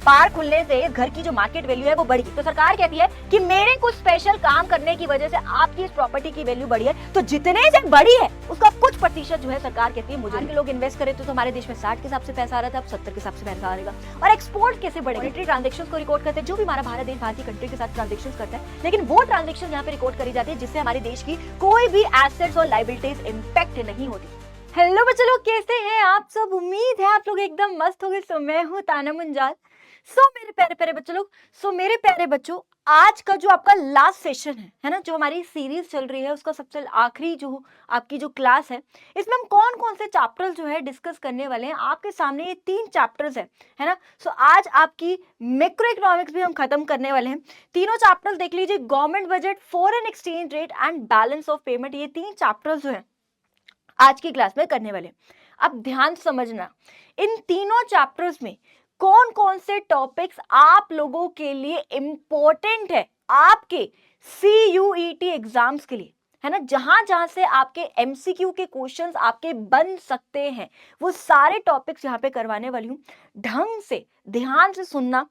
Park खुलने से घर की जो मार्केट वैल्यू है वो बढ़ी, तो सरकार कहती है कि मेरे कुछ स्पेशल काम करने की वजह से आपकी इस प्रॉपर्टी की वैल्यू बढ़ी है, तो जितने से बढ़ी है उसका कुछ प्रतिशत जो है सरकार कहती है मुझे। लोग इन्वेस्ट करे तो हमारे देश में 60 के हिसाब से पैसा आ रहा था, अब 70 के हिसाब से पैसा आएगा। और एक्सपोर्ट कैसे बढ़ेगा? मॉनेटरी ट्रांजैक्शंस को रिकॉर्ड करते हैं, जो भी हमारा भारत देश भारतीय कंट्री के साथ ट्रांजैक्शंस करता है, लेकिन वो ट्रांजैक्शन यहाँ पे रिकॉर्ड करी जाती है जिससे हमारे देश की कोई भी एसेट्स और लायबिलिटीज इंपैक्ट नहीं होती। हेलो बच्चों लोग, कैसे हैं आप सब? उम्मीद है आप लोग एकदम मस्त हो गए। सो मैं हूँ ताना मुंजाल। मेरे प्यारे प्यारे बच्चों लोग, मेरे प्यारे बच्चों, आज का जो आपका लास्ट सेशन है ना, जो हमारी सीरीज चल रही है उसका सबसे आखिरी जो आपकी जो क्लास है, इसमें हम कौन कौन से चैप्टर्स जो है डिस्कस करने वाले हैं। आपके सामने ये 3 चैप्टर्स है ना। आज आपकी मैक्रो इकोनॉमिक्स भी हम खत्म करने वाले हैं। तीनों चैप्टर्स देख लीजिए, government budget, foreign exchange rate and balance of payment, ये 3 चैप्टर्स जो है आज की क्लास में करने वाले। अब ध्यान समझना, इन तीनों चैप्टर्स में कौन कौन से टॉपिक्स आप लोगों के लिए इंपॉर्टेंट है आपके CUET एग्जाम्स के लिए, है ना। जहां जहां से आपके MCQ के क्वेश्चंस आपके बन सकते हैं, वो सारे टॉपिक्स यहां पे करवाने वाली हूं। ढंग से ध्यान से सुनना,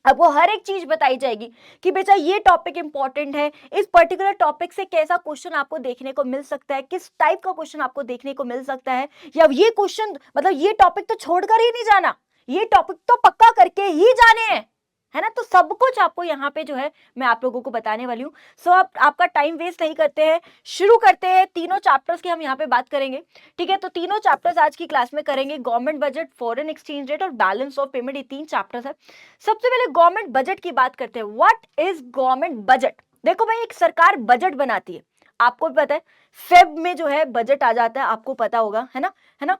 अब वो हर एक चीज बताई जाएगी कि बेटा ये टॉपिक इंपॉर्टेंट है, इस पर्टिकुलर टॉपिक से कैसा क्वेश्चन आपको देखने को मिल सकता है, किस टाइप का क्वेश्चन आपको देखने को मिल सकता है, या ये क्वेश्चन मतलब ये टॉपिक तो छोड़कर ही नहीं जाना, ये टॉपिक तो पक्का करके ही जाने हैं, है ना। तो सब कुछ आपको यहाँ पे जो है मैं आप लोगों को बताने वाली हूँ। आप आपका टाइम वेस्ट नहीं करते हैं, शुरू करते हैं। तीनों चैप्टर्स की हम यहाँ पे बात करेंगे, ठीक है। तो तीनों चैप्टर्स आज की क्लास में करेंगे, government budget, foreign exchange rate और बैलेंस ऑफ पेमेंट, ये 3 चैप्टर्स है। सबसे पहले गवर्नमेंट बजट की बात करते हैं। What is government budget? देखो भाई, एक सरकार बजट बनाती है, आपको भी पता है, फेब में जो है बजट आ जाता है, आपको पता होगा, है ना।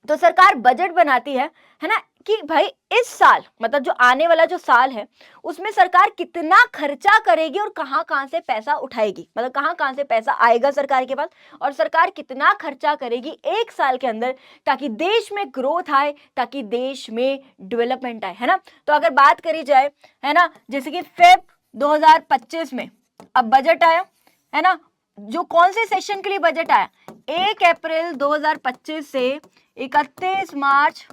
तो सरकार बजट बनाती है ना, कि भाई इस साल मतलब जो आने वाला जो साल है उसमें सरकार कितना खर्चा करेगी और कहां कहां से पैसा उठाएगी, मतलब कहां कहां से पैसा आएगा सरकार के पास, और सरकार कितना खर्चा करेगी एक साल के अंदर ताकि देश में ग्रोथ आए, ताकि देश में डेवलपमेंट आए, है ना। तो अगर बात करी जाए, है ना, जैसे कि फेब 2025 में अब बजट आया, है ना। जो कौन से सेशन के लिए बजट आया? 1 अप्रैल 2025 से 31 मार्च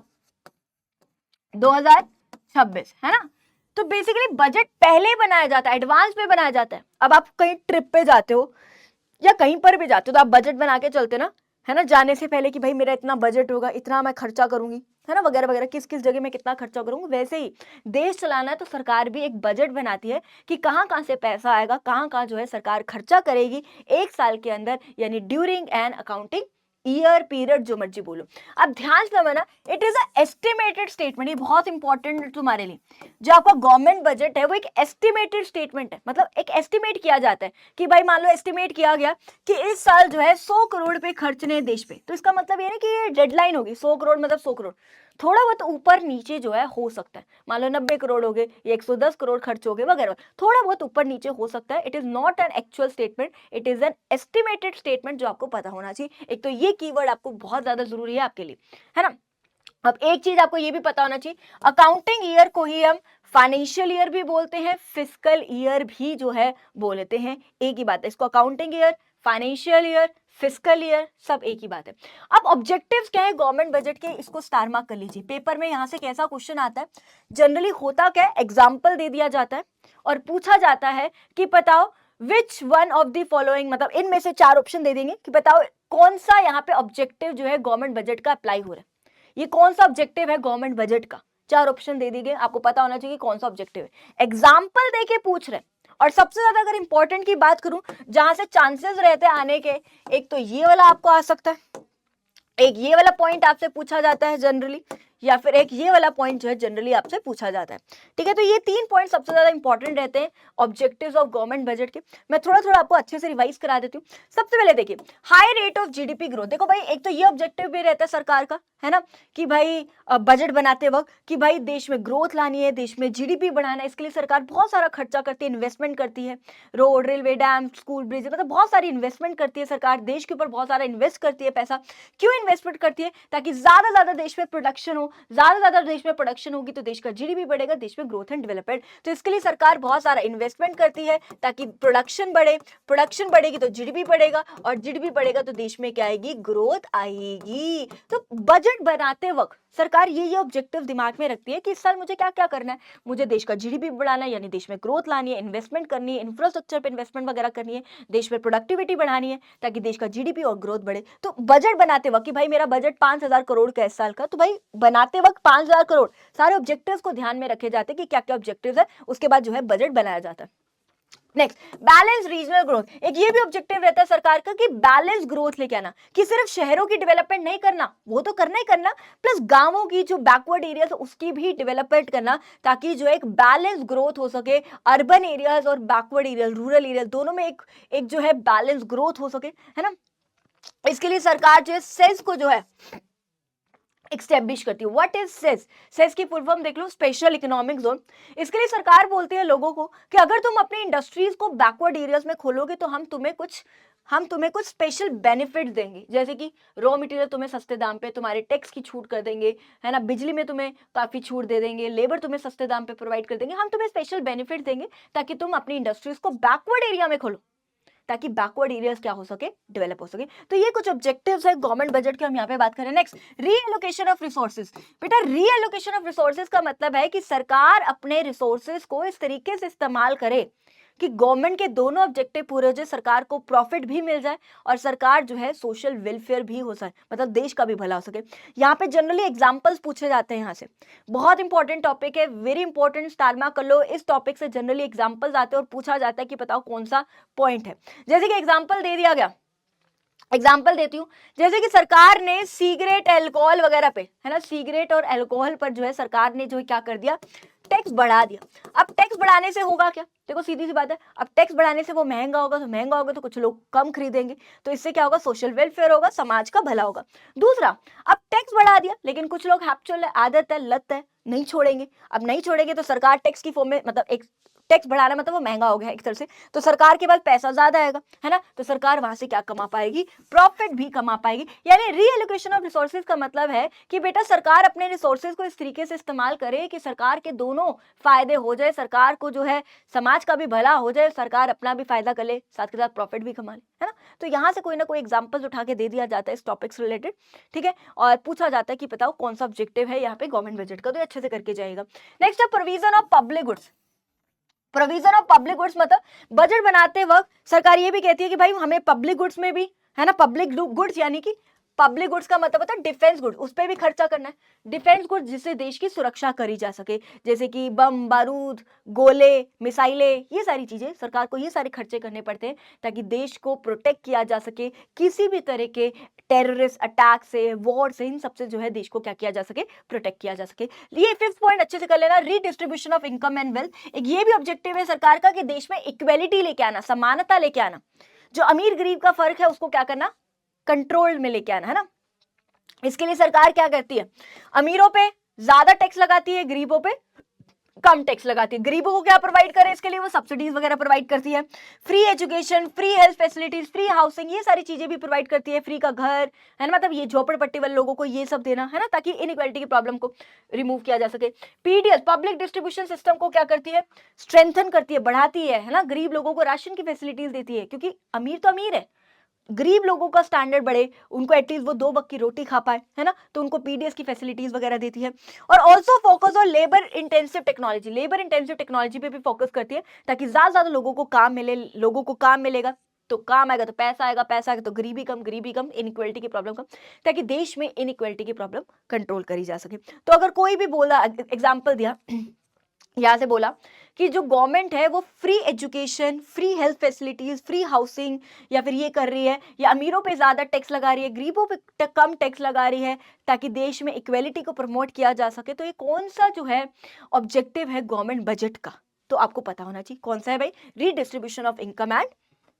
2026, है ना। तो बेसिकली बजट पहले बनाया जाता है, एडवांस में बनाया जाता है। अब आप कहीं ट्रिप पे जाते हो या कहीं पर भी जाते हो तो आप बजट बना के चलते ना, है ना, जाने से पहले कि भाई मेरा इतना बजट होगा, इतना मैं खर्चा करूंगी, है ना, वगैरह वगैरह, किस किस जगह में कितना खर्चा करूंगी। वैसे ही देश चलाना है तो सरकार भी एक बजट बनाती है कि कहां कहां से पैसा आएगा, कहां कहां जो है सरकार खर्चा करेगी एक साल के अंदर, यानी during an accounting year, period, जो मर्जी बोलो। अब ध्यान से समझना, it is a estimated statement, ये बहुत इंपॉर्टेंट है तुम्हारे लिए। जो आपका गवर्नमेंट बजट है वो एक एस्टिमेटेड स्टेटमेंट है, मतलब एक एस्टिमेट किया जाता है कि भाई मान लो एस्टिमेट किया गया कि इस साल जो है 100 करोड़ पे खर्चने देश पे, तो इसका मतलब ये नहीं कि ये डेडलाइन होगी 100 करोड़ मतलब 100 करोड़, थोड़ा बहुत ऊपर नीचे जो है हो सकता है। मान लो 90 करोड़ हो गए, 110 करोड़ खर्च हो गए वगैरह, थोड़ा बहुत ऊपर नीचे हो सकता है। It is not an actual statement, it is an estimated statement, जो आपको पता होना चाहिए। एक तो ये कीवर्ड आपको बहुत ज्यादा जरूरी है आपके लिए, है ना। अब एक चीज आपको ये भी पता होना चाहिए, अकाउंटिंग ईयर को ही हम फाइनेंशियल ईयर भी बोलते हैं, फिस्कल ईयर भी जो है बोलते हैं, एक ही बात है। इसको accounting year, financial year, fiscal year, सब एक ही बात है। अब ऑब्जेक्टिव्स क्या है गवर्नमेंट बजट के, इसको स्टार मार्क कर लीजिए। पेपर में यहां से कैसा क्वेश्चन आता है, जनरली होता क्या है, एग्जाम्पल दे दिया जाता है और पूछा जाता है कि बताओ which one of the following, मतलब इनमें से 4 ऑप्शन दे देंगे कि बताओ कौन सा यहाँ पे ऑब्जेक्टिव जो है गवर्नमेंट बजट का अप्लाई हो रहा है, ये कौन सा ऑब्जेक्टिव है गवर्नमेंट बजट का। 4 ऑप्शन दे दिए, आपको पता होना चाहिए कौन सा ऑब्जेक्टिव है, एग्जाम्पल देके पूछ रहे हैं। और सबसे ज्यादा अगर इंपॉर्टेंट की बात करूं, जहां से चांसेस रहते हैं आने के, एक तो ये वाला आपको आ सकता है, एक ये वाला पॉइंट आपसे पूछा जाता है जनरली, या फिर एक ये वाला पॉइंट जो है जनरली आपसे पूछा जाता है, ठीक है। तो ये 3 पॉइंट सबसे ज्यादा इंपॉर्टेंट रहते हैं ऑब्जेक्टिव्स ऑफ गवर्नमेंट बजट के। मैं थोड़ा थोड़ा आपको अच्छे से रिवाइज करा देती हूँ। सबसे पहले देखिए, high rate of GDP growth. देखो भाई, एक तो ये ऑब्जेक्टिव भी रहता है सरकार का, है ना, कि भाई बजट बनाते वक्त कि भाई देश में ग्रोथ लानी है, देश में जीडीपी बढ़ाना है, इसके लिए सरकार बहुत सारा खर्चा करती है, इन्वेस्टमेंट करती है, road, railway, dam, school, bridge, मतलब बहुत सारी इन्वेस्टमेंट करती है सरकार, देश के ऊपर बहुत सारा इन्वेस्ट करती है पैसा। क्यों इन्वेस्टमेंट करती है? ताकि ज्यादा देश में प्रोडक्शन हो, ज्यादा से ज्यादा देश में प्रोडक्शन होगी तो देश का जीडीपी बढ़ेगा, देश में ग्रोथ एंड डेवलपमेंट। तो इसके लिए सरकार बहुत सारा इन्वेस्टमेंट करती है ताकि प्रोडक्शन बढ़े, प्रोडक्शन बढ़ेगी तो जीडीपी बढ़ेगा, और जीडीपी बढ़ेगा तो देश में क्या आएगी, ग्रोथ आएगी। तो बजट बनाते वक्त सरकार ये ऑब्जेक्टिव दिमाग में रखती है कि इस साल मुझे क्या क्या करना है, मुझे देश का जीडीपी बढ़ाना है, यानी देश में ग्रोथ लानी है, इन्वेस्टमेंट करनी है, इंफ्रास्ट्रक्चर पे इन्वेस्टमेंट वगैरह करनी है, देश में प्रोडक्टिविटी बढ़ानी है ताकि देश का जीडीपी और ग्रोथ बढ़े। तो बजट बनाते वक्त कि भाई मेरा बजट 5,000 करोड़ का इस साल का, तो भाई बनाते वक्त 5,000 करोड़ सारे ऑब्जेक्टिव्स को ध्यान में रखे जाते हैं कि क्या क्या ऑब्जेक्टिव्स है, उसके बाद जो है बजट बनाया जाता है। Next, balance regional growth. एक ये भी ऑब्जेक्टिव रहता है सरकार का कि बैलेंस ग्रोथ लेके आना, कि सिर्फ शहरों की डेवलपमेंट नहीं करना, वो तो करना ही करना, प्लस गांवों की जो बैकवर्ड एरियाज उसकी भी डेवलपमेंट करना, ताकि जो एक बैलेंस ग्रोथ हो सके, अर्बन एरियाज और बैकवर्ड एरियाज, रूरल एरियाज दोनों में एक जो है बैलेंस ग्रोथ हो सके, है ना। इसके लिए सरकार जो है सेस को जो है एक्स्टेब्लिश करती है। What is cess? सेस की फुल फॉर्म देख लो, स्पेशल इकोनॉमिक जोन। इसके लिए सरकार बोलती है लोगों को कि अगर तुम अपनी इंडस्ट्रीज को बैकवर्ड एरियाज में खोलोगे तो हम तुम्हें कुछ स्पेशल बेनिफिट देंगे, जैसे कि रॉ मटेरियल तुम्हें सस्ते दाम पे, तुम्हारे टैक्स की छूट कर देंगे, है ना, बिजली में तुम्हें काफी छूट दे देंगे, लेबर तुम्हें सस्ते दाम पे प्रोवाइड कर देंगे, हम तुम्हें स्पेशल बेनिफिट देंगे ताकि तुम अपनी इंडस्ट्रीज को बैकवर्ड एरिया में खोलो, ताकि बैकवर्ड एरियाज क्या हो सके, डेवलप हो सके। तो ये कुछ ऑब्जेक्टिव्स है गवर्नमेंट बजट के, हम यहाँ पे बात करें। Next, reallocation of resources. बेटा रीएलोकेशन ऑफ रिसोर्सेज का मतलब है कि सरकार अपने रिसोर्सेज को इस तरीके से इस्तेमाल करे कि गवर्नमेंट के दोनों ऑब्जेक्टिव पूरे हो जाए, सरकार को प्रॉफिट भी मिल जाए और सरकार जो है सोशल वेलफेयर भी हो सके, मतलब देश का भी भला हो सके। यहाँ पे जनरली एग्जांपल्स पूछे जाते हैं, यहाँ से बहुत इंपॉर्टेंट टॉपिक है, वेरी इंपॉर्टेंट, स्टार मार्क कर लो। इस टॉपिक से जनरली एग्जांपल्स आते हैं और पूछा जाता है कि बताओ कौन सा पॉइंट है। जैसे कि एग्जाम्पल दे दिया गया, एग्जाम्पल देती हूँ, जैसे कि सरकार ने सिगरेट, अल्कोहल वगैरह पे, है ना, सिगरेट और अल्कोहल पर जो है सरकार ने जो है क्या कर दिया, टैक्स बढ़ा दिया। अब टैक्स बढ़ाने से होगा क्या, देखो सीधी सी बात है, अब टैक्स बढ़ाने से वो महंगा होगा, तो महंगा होगा तो कुछ लोग कम खरीदेंगे, तो इससे क्या होगा, सोशल वेलफेयर होगा, समाज का भला होगा। दूसरा, अब टैक्स बढ़ा दिया लेकिन कुछ लोग हैप्चुअल है, आदत है, लत है, नहीं छोड़ेंगे। अब नहीं छोड़ेंगे तो सरकार टैक्स की फॉर्म में, मतलब एक टैक्स बढ़ाना मतलब वो महंगा हो गया एक तरह से, तो सरकार के पास पैसा ज्यादा आएगा, है ना, तो सरकार वहां से क्या कमा पाएगी, प्रॉफिट भी कमा पाएगी। यानी रीएलोकेशन ऑफ रिसोर्सेज का मतलब है कि बेटा सरकार अपने रिसोर्सेज को इस तरीके से इस्तेमाल करे कि सरकार के दोनों फायदे हो जाए, सरकार को जो है समाज का भी भला हो जाए, सरकार अपना भी फायदा कर ले, साथ के साथ प्रॉफिट भी कमा ले, है ना। तो यहाँ से कोई ना कोई एग्जाम्पल उठा के दे दिया जाता है इस टॉपिक से रिलेटेड, ठीक है, और पूछा जाता है कि बताओ कौन सा ऑब्जेक्टिव है यहाँ पे गवर्नमेंट बजट का, तो अच्छे से करके जाएगा। नेक्स्ट है provision of public goods. Provision of public goods मतलब बजट बनाते वक्त सरकार ये भी कहती है कि भाई हमें पब्लिक गुड्स में भी, है ना, पब्लिक गुड्स यानी कि पब्लिक गुड्स का मतलब होता है डिफेंस गुड्स, उस पर भी खर्चा करना है। डिफेंस गुड्स जिससे देश की सुरक्षा करी जा सके, जैसे कि बम, बारूद, गोले, मिसाइलें, ये सारी चीजें सरकार को ये सारे खर्चे करने पड़ते हैं ताकि देश को प्रोटेक्ट किया जा सके किसी भी तरह के टेररिस्ट अटैक से, वॉर से, इन सबसे जो है देश को क्या किया जा सके, प्रोटेक्ट किया जा सके। ये फिफ्थ पॉइंट अच्छे से कर लेना, redistribution of income and wealth. एक ये भी ऑब्जेक्टिव है सरकार का कि देश में इक्वेलिटी लेके आना, समानता लेके आना, जो अमीर गरीब का फर्क है उसको क्या करना, कंट्रोल में लेके आना, है ना। इसके लिए सरकार क्या करती है, अमीरों पे ज्यादा टैक्स लगाती है, गरीबों पे कम टैक्स लगाती है। गरीबों को क्या प्रोवाइड करे, इसके लिए वो सब्सिडीज वगैरह प्रोवाइड करती है, free education, free health facilities, free housing, ये सारी चीजें भी प्रोवाइड करती है, फ्री का घर, है ना, मतलब ये झोपड़पट्टी वाले लोगों को ये सब देना, है ना, ताकि इनइक्वालिटी की प्रॉब्लम को रिमूव किया जा सके। पीडीएस, पब्लिक डिस्ट्रीब्यूशन सिस्टम को क्या करती है, स्ट्रेंथन करती है, बढ़ाती है ना, गरीब लोगों को राशन की फैसिलिटीज देती है, क्योंकि अमीर तो अमीर है, गरीब लोगों का स्टैंडर्ड बढ़े, उनको एटलीस्ट वो 2 वक्त की रोटी खा पाए, है ना, तो उनको पीडीएस की फैसिलिटीज वगैरह देती है। और also focus on labour intensive technology, labour intensive technology पे भी फोकस करती है ताकि ज्यादा लोगों को काम मिले, लोगों को काम मिलेगा तो काम आएगा तो पैसा आएगा, पैसा आएगा तो गरीबी कम, इनइक्वालिटी की प्रॉब्लम कम, ताकि देश में इनइक्वालिटी की प्रॉब्लम कंट्रोल करी जा सके। तो अगर कोई भी बोला, एग्जाम्पल दिया, यहाँ से बोला कि जो गवर्नमेंट है वो free education, free health facilities, free housing या फिर ये कर रही है, या अमीरों पे ज्यादा टैक्स लगा रही है, गरीबों पे कम टैक्स लगा रही है ताकि देश में इक्वेलिटी को प्रमोट किया जा सके, तो ये कौन सा जो है ऑब्जेक्टिव है गवर्नमेंट बजट का, तो आपको पता होना चाहिए कौन सा है भाई, redistribution of income and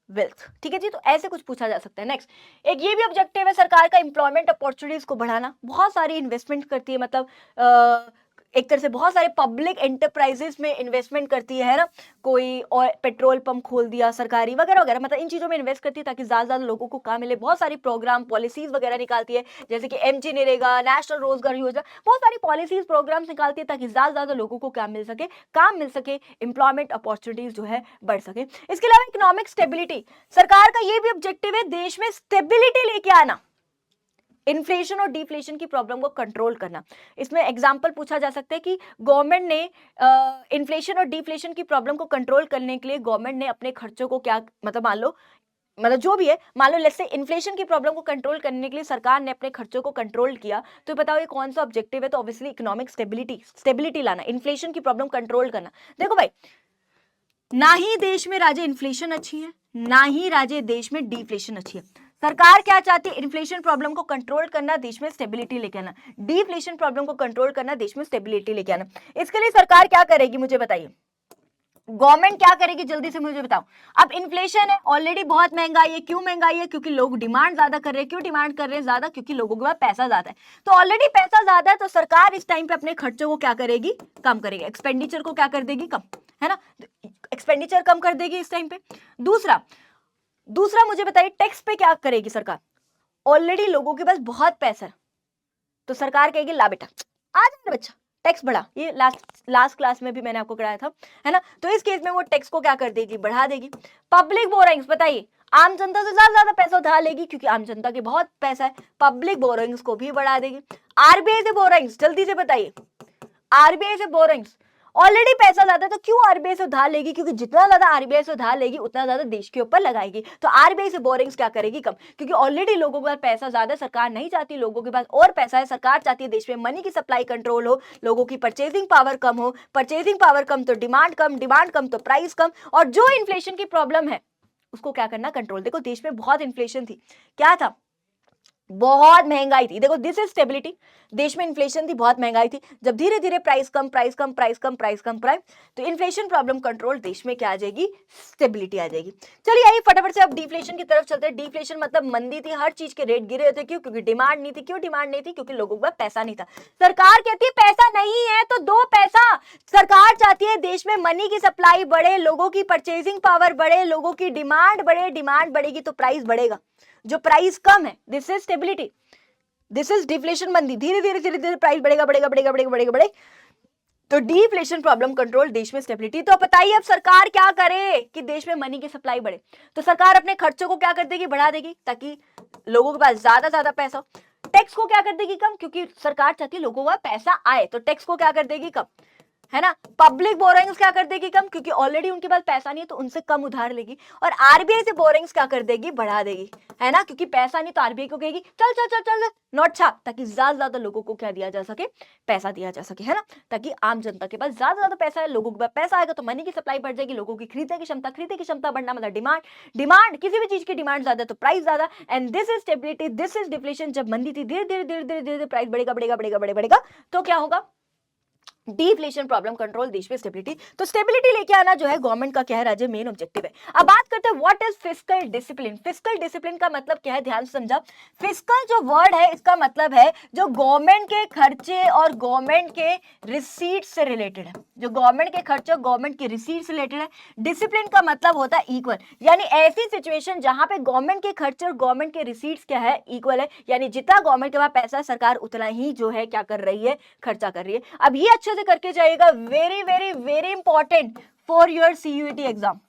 wealth, ठीक है जी। तो ऐसे कुछ पूछा जा सकता है। नेक्स्ट, एक ये भी ऑब्जेक्टिव है सरकार का, एम्प्लॉयमेंट अपॉर्चुनिटीज को बढ़ाना, बहुत सारी इन्वेस्टमेंट करती है, मतलब एक तरह से बहुत सारे पब्लिक एंटरप्राइजेस में इन्वेस्टमेंट करती है ना, कोई और पेट्रोल पंप खोल दिया सरकारी वगैरह वगैरह, मतलब इन चीजों में इन्वेस्ट करती है ताकि ज्यादा लोगों को काम मिले। बहुत सारी प्रोग्राम पॉलिसीज वगैरह निकालती है, जैसे कि एमजी नरेगा, नेशनल रोजगार योजना, बहुत सारी पॉलिसीज प्रोग्राम्स निकालती है ताकि ज्यादा लोगों को क्या मिल सके, काम मिल सके, एम्प्लॉयमेंट अपॉर्चुनिटीज जो है बढ़ सके। इसके अलावा इकोनॉमिक स्टेबिलिटी, सरकार का ये भी ऑब्जेक्टिव है देश में स्टेबिलिटी लेके आना, इन्फ्लेशन और डिफ्लेशन की प्रॉब्लम को कंट्रोल करना। इसमें एग्जांपल पूछा जा सकता है कि गवर्नमेंट ने इन्फ्लेशन और डिफ्लेशन की प्रॉब्लम को कंट्रोल करने के लिए गवर्नमेंट ने अपने खर्चों को क्या, मतलब मान लो, मतलब जो भी है, मान लो लेट्स से इन्फ्लेशन की प्रॉब्लम को कंट्रोल करने के लिए सरकार ने अपने खर्चों को कंट्रोल किया, तो बताओ ये कौन सा ऑब्जेक्टिव है? तो ऑब्वियसली इकोनॉमिक स्टेबिलिटी लाना, इन्फ्लेशन की प्रॉब्लम कंट्रोल करना। देखो भाई, ना ही देश में राज्य इन्फ्लेशन अच्छी है, ना ही राज्य देश में डिफ्लेशन अच्छी है। सरकार क्या चाहती है? इन्फ्लेशन प्रॉब्लम को कंट्रोल करना, देश में स्टेबिलिटी लेके आना, डिफ्लेशन प्रॉब्लम को कंट्रोल करना, देश में स्टेबिलिटी लेके आना। इसके लिए सरकार क्या करेगी मुझे बताइए, गवर्नमेंट क्या करेगी जल्दी से मुझे बताओ। अब इन्फ्लेशन है, ऑलरेडी बहुत महंगाई है। क्यों महंगाई है? क्योंकि लोग डिमांड ज्यादा कर रहे हैं। क्यों डिमांड कर रहे हैं ज्यादा? क्योंकि लोगों के पास पैसा ज्यादा है। तो ऑलरेडी पैसा ज्यादा है, तो सरकार इस टाइम पे अपने खर्चों को क्या करेगी? कम करेगी, एक्सपेंडिचर को क्या कर देगी? कम, है ना, एक्सपेंडिचर कम कर देगी इस टाइम पे। दूसरा मुझे बताइए, टैक्स पे क्या करेगी सरकार? ऑलरेडी लोगों के पास बहुत पैसा है, तो सरकार कहेगी ला बेटा, आ जा बच्चा, टैक्स बढ़ा। ये लास्ट क्लास में भी मैंने आपको कराया था, है ना। तो इस केस में वो टैक्स को क्या कर देगी? बढ़ा देगी। पब्लिक बोरोइंग्स, बताइए, आम जनता से ज्यादा पैसा उधार लेगी क्योंकि आम जनता के बहुत पैसा है, पब्लिक बोरोइंग्स को भी बढ़ा देगी। आरबीआई से बोरोइंग्स, जल्दी से बताइए, आरबीआई से बोरोइंग्स, ऑलरेडी पैसा ज्यादा है तो क्यों आरबीआई से उधार लेगी? क्योंकि जितना ज्यादा आरबीआई से उधार लेगी उतना ज्यादा देश के ऊपर लगाएगी। तो आरबीआई से बोरिंग्स क्या करेगी? कम, क्योंकि ऑलरेडी लोगों के पास पैसा ज्यादा है। सरकार नहीं चाहती लोगों के पास और पैसा है, सरकार चाहती है देश में मनी की सप्लाई कंट्रोल हो, लोगों की परचेजिंग पावर कम हो, परचेजिंग पावर कम तो डिमांड कम, डिमांड कम तो प्राइस कम, और जो इन्फ्लेशन की प्रॉब्लम है उसको क्या करना? कंट्रोल। देखो देश में बहुत इन्फ्लेशन थी, क्या था? बहुत महंगाई थी। देखो दिस इज स्टेबिलिटी, देश में इन्फ्लेशन थी, बहुत महंगाई थी। जब धीरे धीरे प्राइस कम, प्राइस कम, प्राइस कम, प्राइस कम, प्राइस, तो इन्फ्लेशन प्रॉब्लम कंट्रोल, देश में क्या आ जाएगी? स्टेबिलिटी आ जाएगी। चलिए आइए फटाफट से अब डिफ्लेशन की तरफ चलते हैं। डिफ्लेशन मतलब मंदी थी, हर चीज के रेट गिरे थे। क्यों? क्योंकि डिमांड नहीं थी। क्यों डिमांड नहीं थी? क्योंकि लोगों के पास पैसा नहीं था। सरकार कहती है पैसा नहीं है तो दो पैसा। सरकार चाहती है देश में मनी की सप्लाई बढ़े, लोगों की परचेजिंग पावर बढ़े, लोगों की डिमांड बढ़े, डिमांड बढ़ेगी तो प्राइस बढ़ेगा। जो प्राइस कम है, this is stability, this is deflation, मंदी, धीरे धीरे प्राइस बढ़ेगा, बढ़ेगा, बढ़ेगा, बढ़ेगा, बढ़ेगा, बढ़ेगा, तो डिफ्लेशन प्रॉब्लम कंट्रोल, देश में स्टेबिलिटी। तो बताइए अब सरकार क्या करे कि देश में मनी की सप्लाई बढ़े? तो सरकार अपने खर्चों को क्या कर देगी? बढ़ा देगी, ताकि लोगों के पास ज्यादा पैसा हो। टैक्स को क्या कर देगी? कम, क्योंकि सरकार चाहती है लोगों का पैसा आए, तो टैक्स को क्या कर देगी? कम, है ना। पब्लिक बोरोइंग्स क्या कर देगी? कम, क्योंकि ऑलरेडी उनके पास पैसा नहीं है तो उनसे कम उधार लेगी। और आरबीआई से बोरोइंग्स क्या कर देगी? बढ़ा देगी, है ना, क्योंकि पैसा नहीं तो आरबीआई को कहेगी चल चल चल चल नोट छाप, ताकि ज्यादा लोगों को क्या दिया जा सके? पैसा दिया जा सके, है ना, ताकि आम जनता के पास ज्यादा पैसा है, लोगों के पास पैसा आएगा तो मनी की सप्लाई बढ़ जाएगी, लोगों की खरीदने की क्षमता बढ़ना, मतलब डिमांड, किसी भी चीज की डिमांड ज्यादा तो प्राइस ज्यादा, and this is stability, this is deflation. जब मंदी थी, धीरे धीरे प्राइस बढ़ेगा, बढ़ेगा, बढ़ेगा, बढ़ेगा, तो क्या होगा? डिफ्लेशन प्रॉब्लम कंट्रोल, देश में स्टेबिलिटी। तो स्टेबिलिटी लेके आना जो है गवर्नमेंट का क्या है? राज्य मेन ऑब्जेक्टिव है। अब बात करते हैं what is fiscal discipline. Fiscal discipline का मतलब क्या है? ध्यान से समझा। फिस्कल जो वर्ड है इसका मतलब है जो गवर्नमेंट के खर्चे और गवर्नमेंट के रिसीट से रिलेटेड है, जो गवर्नमेंट के खर्चे, गवर्नमेंट की रिसीट से रिलेटेड है। डिसिप्लिन का मतलब होता है इक्वल, यानी ऐसी सिचुएशन जहां पे गवर्नमेंट के खर्चे और गवर्नमेंट के रिसीट्स क्या है? इक्वल है, यानी जितना गवर्नमेंट के पास पैसा है सरकार उतना ही जो है क्या कर रही है? खर्चा कर रही है। अब ये अच्छे से करके जाइएगा, very very very important for your CUET exam,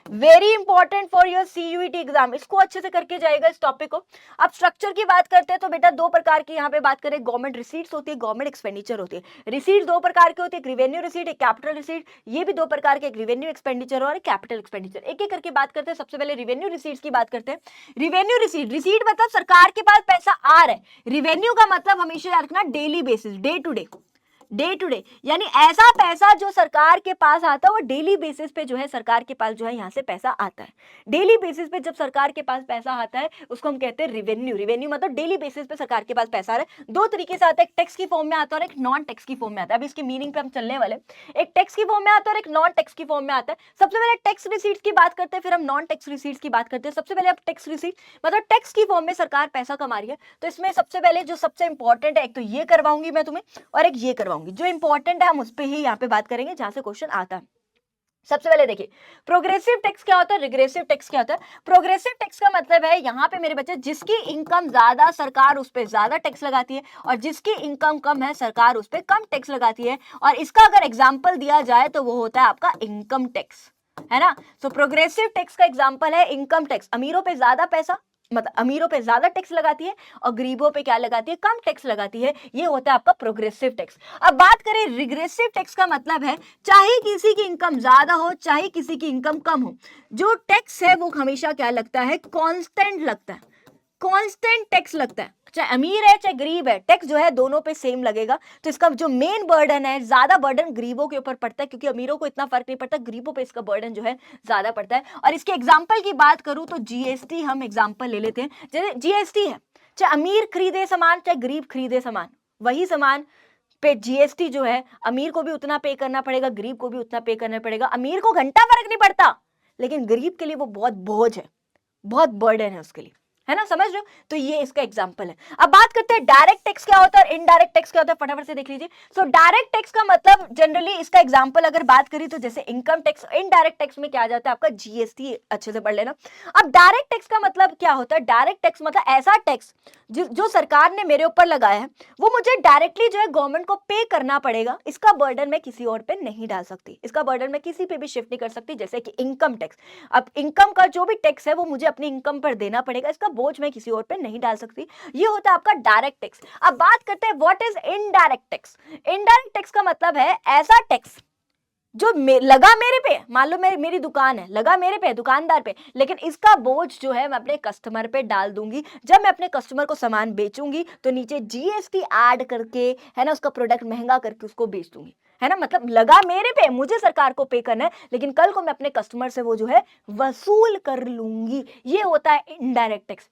very important for your CUET exam. इसको अच्छे से करके जाएगा इस टॉपिक को। अब स्ट्रक्चर की बात करते हैं तो बेटा दो प्रकार की यहाँ पे बात करें, गवर्नमेंट रिसीट्स होती है, गवर्नमेंट एक्सपेंडिचर होती है। रिसीट्स दो प्रकार की होती है, एक रिवेन्यू रिसीट, एक कैपिटल रिसीट। ये भी दो प्रकार के, एक रिवेन्यू एक्सपेंडिचर और कैपिटल एक्सपेंडिचर। एक एक करके बात करते हैं। सबसे पहले रिवेन्यू रिसीट्स की बात करते हैं। रिवेन्यू रिसीट, रिसीट मतलब सरकार के पास पैसा आ रहा है। रिवेन्यू का मतलब हमेशा याद रखना daily basis, day to day, यानी ऐसा पैसा जो सरकार के पास आता है वो डेली बेसिस पे जो है सरकार के पास जो है यहाँ से पैसा आता है। डेली बेसिस पे जब सरकार के पास पैसा आता है उसको हम कहते हैं रिवेन्यू। रिवेन्यू मतलब डेली बेसिस पे सरकार के पास पैसा आ रहा है। दो तरीके से आता है, एक टैक्स की फॉर्म में आता है और एक नॉन टैक्स की फॉर्म में आता है। अब इसकी मीनिंग पे हम चलने वाले। एक टैक्स की फॉर्म में आता है और एक नॉन टैक्स की फॉर्म में आता है। सबसे पहले टैक्स रिसीट्स की बात करते हैं, फिर हम नॉन टैक्स रिसीट्स की बात करते हैं। सबसे पहले अब टैक्स रिसीट मतलब टैक्स की फॉर्म में सरकार पैसा कमा रही है, तो इसमें सबसे पहले जो सबसे इंपॉर्टेंट है, एक तो ये करवाऊंगी मैं तुम्हें और एक ये करवाऊंगी। जाऊंगी, जो इंपॉर्टेंट है हम उस पर ही यहाँ पे बात करेंगे जहां से क्वेश्चन आता है। सबसे पहले देखिए प्रोग्रेसिव टैक्स क्या होता है, रिग्रेसिव टैक्स क्या होता है। प्रोग्रेसिव टैक्स का मतलब है यहाँ पे मेरे बच्चे जिसकी इनकम ज्यादा सरकार उस पर ज्यादा टैक्स लगाती है और जिसकी इनकम कम है सरकार उस पर कम टैक्स लगाती है। और इसका अगर एग्जाम्पल दिया जाए तो वो होता है आपका इनकम टैक्स, है ना। सो प्रोग्रेसिव टैक्स का एग्जाम्पल है इनकम टैक्स। अमीरों पे ज्यादा पैसा, मतलब अमीरों पे ज्यादा टैक्स लगाती है और गरीबों पे क्या लगाती है, कम टैक्स लगाती है। ये होता है आपका प्रोग्रेसिव टैक्स। अब बात करें रिग्रेसिव टैक्स का मतलब है चाहे किसी की इनकम ज्यादा हो चाहे किसी की इनकम कम हो, जो टैक्स है वो हमेशा क्या लगता है, कांस्टेंट लगता है, कांस्टेंट टैक्स लगता है। चाहे अमीर है चाहे गरीब है, टैक्स जो है दोनों पे सेम लगेगा। तो इसका जो मेन बर्डन है, ज्यादा बर्डन गरीबों के ऊपर पड़ता है क्योंकि अमीरों को इतना फर्क नहीं पड़ता, गरीबों पे इसका बर्डन जो है ज्यादा पड़ता है। और इसके एग्जाम्पल की बात करूं तो जीएसटी हम एग्जाम्पल ले लेते हैं। जैसे जीएसटी है, चाहे अमीर खरीदे सामान चाहे गरीब खरीदे सामान, वही सामान पे जीएसटी जो है अमीर को भी उतना पे करना पड़ेगा, गरीब को भी उतना पे करना पड़ेगा। अमीर को घंटा फर्क नहीं पड़ता, लेकिन गरीब के लिए वो बहुत बोझ है, बहुत बर्डन है उसके लिए, है ना, समझ रहे हो। तो ये इसका एग्जांपल है। अब बात करते हैं डायरेक्ट टैक्स क्या होता है और इनडायरेक्ट टैक्स क्या होता है, फटाफट से देख लीजिए। सो डायरेक्ट टैक्स का मतलब जनरली इसका एग्जांपल अगर बात करी तो जैसे इनकम टैक्स, इनडायरेक्ट टैक्स में क्या आ जाता है आपका जीएसटी, अच्छे से पढ़ लेना। अब डायरेक्ट टैक्स का मतलब क्या होता है, डायरेक्ट टैक्स मतलब ऐसा टैक्स जो सरकार ने मेरे ऊपर लगाया है वो मुझे डायरेक्टली जो है गवर्नमेंट को पे करना पड़ेगा। इसका बर्डन मैं किसी और पे नहीं डाल सकती, इसका बर्डन मैं किसी पे भी शिफ्ट नहीं कर सकती। जैसे कि इनकम टैक्स, अब इनकम का जो भी टैक्स है वो मुझे अपनी इनकम पर देना पड़ेगा, इसका बोझ मैं किसी और पे नहीं डाल सकती। ये होता है आपका डायरेक्ट टैक्स। अब बात करते हैं what is indirect tax. Indirect tax का मतलब है ऐसा टैक्स जो लगा मेरे पे, मान लो मेरी दुकान है, लगा मेरे पे, दुकानदार पे, लेकिन इसका बोझ जो है मैं अपने कस्टमर पे डाल दूंगी। जब मैं अपने कस्टमर को सामान बेचूंगी तो नीचे जीएसटी ऐड करके, है ना, उसका प्रोडक्ट महंगा करके उसको बेच दूंगी, है ना। मतलब लगा मेरे पे, मुझे सरकार को पे करना है, लेकिन कल को मैं अपने कस्टमर से वो जो है वसूल कर लूंगी। ये होता है इनडायरेक्ट टैक्स।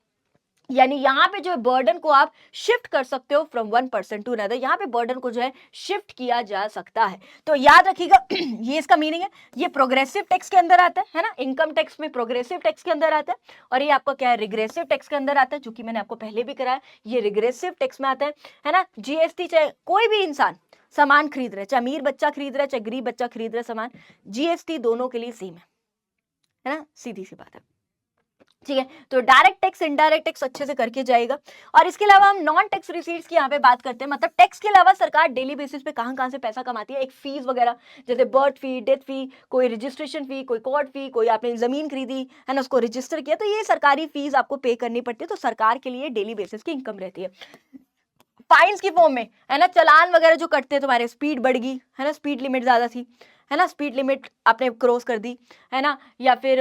यानी यहाँ पे जो है बर्डन को आप शिफ्ट कर सकते हो from one person to another, यहाँ पे बर्डन को जो है शिफ्ट किया जा सकता है। तो याद रखिएगा ये इसका मीनिंग है। ये प्रोग्रेसिव टैक्स के अंदर आता है ना, इनकम टैक्स में प्रोग्रेसिव टैक्स के अंदर आता है। और ये आपका क्या है, रिग्रेसिव टैक्स के अंदर आता है, जो कि मैंने आपको पहले भी कराया, ये रिग्रेसिव टैक्स में आता है ना। जीएसटी, चाहे कोई भी इंसान सामान खरीद रहा है, चाहे अमीर बच्चा खरीद रहा है चाहे गरीब बच्चा खरीद रहा है सामान, जीएसटी दोनों के लिए सेम है ना, सीधी सी बात है, ठीक है। तो डायरेक्ट टैक्स इनडायरेक्ट टैक्स अच्छे से करके जाएगा। और इसके अलावा हम नॉन टैक्स रिसीट्स की यहाँ पे बात करते हैं। मतलब टैक्स के अलावा सरकार डेली बेसिस पे कहां से पैसा कमाती है, एक फीस वगैरह, जैसे बर्थ फी, डेथ फी, कोई रजिस्ट्रेशन फी, कोई कोर्ट फी, कोई आपने जमीन खरीदी है ना, उसको रजिस्टर किया, तो ये सरकारी फीस आपको पे करनी पड़ती है। तो सरकार के लिए डेली बेसिस की इनकम रहती है फाइन्स की फॉर्म में, है ना। चालान वगैरह जो कटते हैं, तुम्हारे स्पीड बढ़ गई है ना, स्पीड लिमिट ज्यादा थी, है ना, स्पीड लिमिट आपने क्रॉस कर दी, है ना, या फिर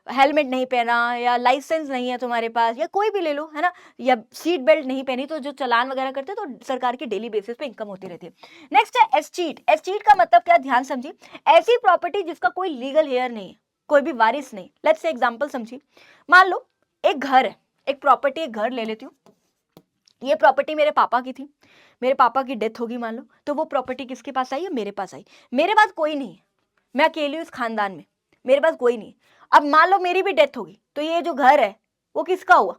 हेलमेट नहीं पहना, या लाइसेंस नहीं है तुम्हारे पास, या कोई भी ले लो, है ना, या सीट बेल्ट नहीं पहनी, तो जो चालान वगैरह करते हैं तो सरकार की डेली बेसिस पे इनकम होती रहती है। नेक्स्ट है एस्टीट। एस्टीट का मतलब क्या, ध्यान समझिए, ऐसी प्रॉपर्टी जिसका कोई लीगल हेयर नहीं है, कोई भी वारिस नहीं। लेट्स से एग्जांपल समझिए, मान लो एक घर है, एक प्रॉपर्टी, एक घर ले लेती हूँ, ये प्रॉपर्टी मेरे पापा की थी, मेरे पापा की डेथ होगी मान लो, तो वो प्रॉपर्टी किसके पास आई है, मेरे पास आई। मेरे पास कोई नहीं है, मैं अकेली हूँ इस खानदान में, मेरे पास कोई नहीं। अब मान लो मेरी भी डेथ होगी, तो ये जो घर है वो किसका हुआ,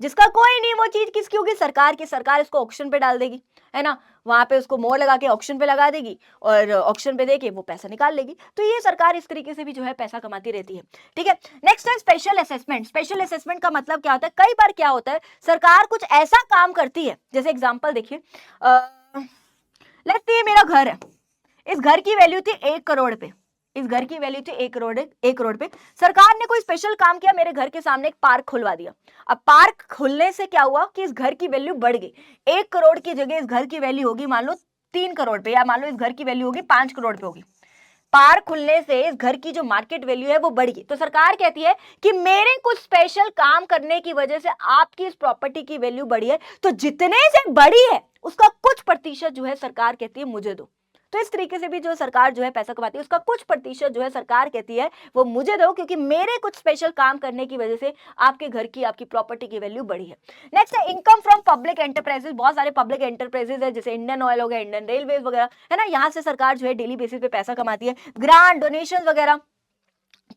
जिसका कोई नहीं, वो चीज किसकी होगी, सरकार की। सरकार इसको ऑक्शन पे डाल देगी, है ना, वहां पे उसको मोहर लगा के ऑक्शन पे लगा देगी और ऑक्शन पे देके वो पैसा निकाल लेगी। तो ये सरकार इस तरीके से भी जो है पैसा कमाती रहती है, ठीक है। नेक्स्ट है स्पेशल असेसमेंट। स्पेशल असेसमेंट का मतलब क्या होता है, कई बार क्या होता है, सरकार कुछ ऐसा काम करती है, जैसे एग्जाम्पल देखिए, लेट्स से ये मेरा घर है, इस घर की वैल्यू थी 1 करोड़ पे, इस घर की वैल्यू थी 1 करोड़, 1 करोड़ पे सरकार ने कोई स्पेशल काम किया, मेरे घर के सामने एक पार्क खुलवा दिया। अब पार्क खुलने से क्या हुआ कि इस घर की वैल्यू बढ़ गई, 1 करोड़ की जगह इस घर की वैल्यू होगी मान लो 3 करोड़ पे, या मान लो इस घर की वैल्यू होगी 5 करोड़ पे होगी। पार्क खुलने से इस घर की जो मार्केट वैल्यू है वो बढ़ गई। तो सरकार कहती है कि मेरे कुछ स्पेशल काम करने की वजह से आपकी इस प्रॉपर्टी की वैल्यू बढ़ी है, तो जितने से बढ़ी है उसका कुछ प्रतिशत जो है सरकार कहती है मुझे दो। तो इस तरीके से भी जो सरकार जो है पैसा कमाती है, उसका कुछ प्रतिशत जो है सरकार कहती है वो मुझे दो, क्योंकि मेरे कुछ स्पेशल काम करने की वजह से आपके घर की, आपकी प्रॉपर्टी की वैल्यू बढ़ी है। नेक्स्ट है इनकम फ्रॉम पब्लिक एंटरप्राइजेस। बहुत सारे पब्लिक एंटरप्राइजेस है, जैसे इंडियन ऑयल हो गया, इंडियन रेलवेज वगैरह, है ना, यहाँ से सरकार जो है डेली बेसिस पे पैसा कमाती है। ग्रांट, डोनेशन वगैरह,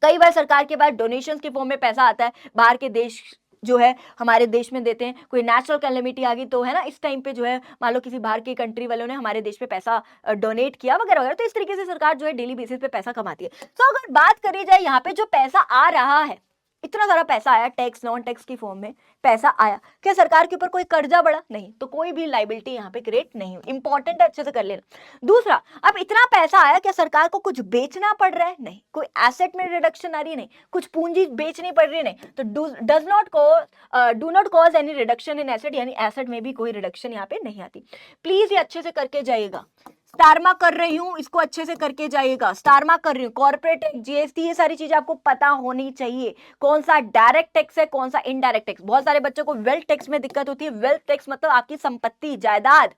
कई बार सरकार के पास डोनेशंस के फॉर्म में पैसा आता है बाहर के देश जो है हमारे देश में देते हैं। कोई नेचुरल कैलेमिटी आ गई तो है ना, इस टाइम पे जो है मान लो किसी बाहर की कंट्री वालों ने हमारे देश पे पैसा डोनेट किया वगैरह वगैरह, तो इस तरीके से सरकार जो है डेली बेसिस पे पैसा कमाती है। तो अगर बात करी जाए यहाँ पे जो पैसा आ रहा है, इतना सारा पैसा आया टैक्स नॉन टैक्स की फॉर्म में पैसा आया, क्या सरकार के ऊपर कोई कर्जा बढ़ा? नहीं, तो कोई भी लाइबिलिटी यहाँ पे क्रिएट नहीं हुई। इंपॉर्टेंट है, अच्छे से कर लेना। दूसरा, अब इतना पैसा आया, क्या सरकार को कुछ बेचना पड़ रहा है? नहीं। कोई एसेट में रिडक्शन आ रही है? नहीं। कुछ पूंजी बेचनी पड़ रही है? नहीं। तो do not cause any reduction in asset, यानी एसेट में भी कोई रिडक्शन यहाँ पे नहीं आती। प्लीज ये अच्छे से करके जाइएगा। स्टार मार्क कर रही हूं, इसको अच्छे से करके जाइएगा। स्टार मार्क कर रही हूं। कॉर्पोरेट टैक्स, जीएसटी, ये सारी चीजें आपको पता होनी चाहिए। कौन सा डायरेक्ट टैक्स है, कौन सा इनडायरेक्ट टैक्स। बहुत सारे बच्चों को वेल्थ टैक्स में दिक्कत होती है। वेल्थ टैक्स मतलब आपकी संपत्ति, जायदाद,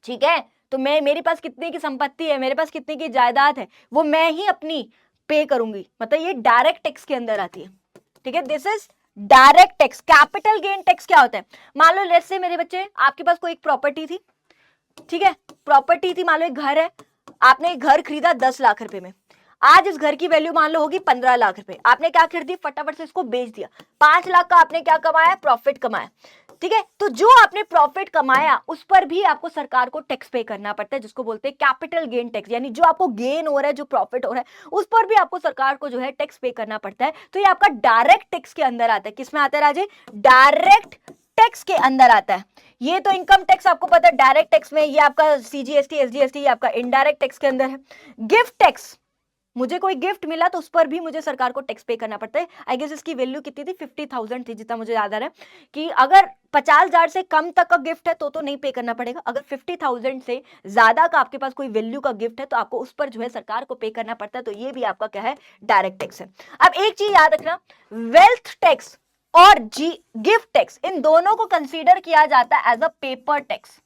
ठीक है। तो मेरे पास कितने की संपत्ति है, मेरे पास कितने की जायदाद है, वो मैं ही अपनी पे करूंगी, मतलब ये डायरेक्ट टैक्स के अंदर आती है, ठीक है। This is direct tax. Capital gain tax क्या होता है? मान लो लेट्स से मेरे बच्चे, आपके पास कोई एक प्रॉपर्टी थी, ठीक है, प्रॉपर्टी थी, मान लो एक घर है, आपने एक घर खरीदा 10 लाख रुपए में। आज इस घर की वैल्यू मान लो होगी 15 लाख रुपए। आपने क्या कर दी, फटाफट से इसको बेच दिया। 5 लाख का आपने क्या कमाया, प्रॉफिट कमाया, ठीक है। तो जो आपने प्रॉफिट कमाया उस पर भी आपको सरकार को टैक्स पे करना पड़ता है, जिसको बोलते हैं कैपिटल गेन टैक्स, यानी जो आपको गेन हो रहा है, जो प्रॉफिट हो रहा है, उस पर भी आपको सरकार को जो है टैक्स पे करना पड़ता है। तो ये आपका डायरेक्ट टैक्स के अंदर आता है। किसमें आता है राजे? डायरेक्ट टैक्स के अंदर आता है। ये तो इनकम टैक्स आपको पता है डायरेक्ट टैक्स में, ये आपका सीजीएसटी, एसजीएसटी, ये आपका इनडायरेक्ट टैक्स के अंदर है। गिफ्ट टैक्स, मुझे कोई गिफ्ट मिला तो उस पर भी मुझे सरकार को टैक्स पे करना पड़ता है। आई गेस इसकी वैल्यू कितनी थी, 50,000 थी, जितना मुझे याद आ रहा है। कि अगर 50,000 से कम तक का गिफ्ट है तो नहीं पे करना पड़ेगा। अगर 50,000 से ज्यादा का आपके पास कोई वैल्यू का गिफ्ट है तो आपको उस पर जो है सरकार को पे करना पड़ता है। तो ये भी आपका क्या है, डायरेक्ट टैक्स है। अब एक चीज याद रखना, वेल्थ टैक्स और गिफ्ट टैक्स, इन दोनों को कंसीडर किया जाता है एज अ पेपर टैक्स।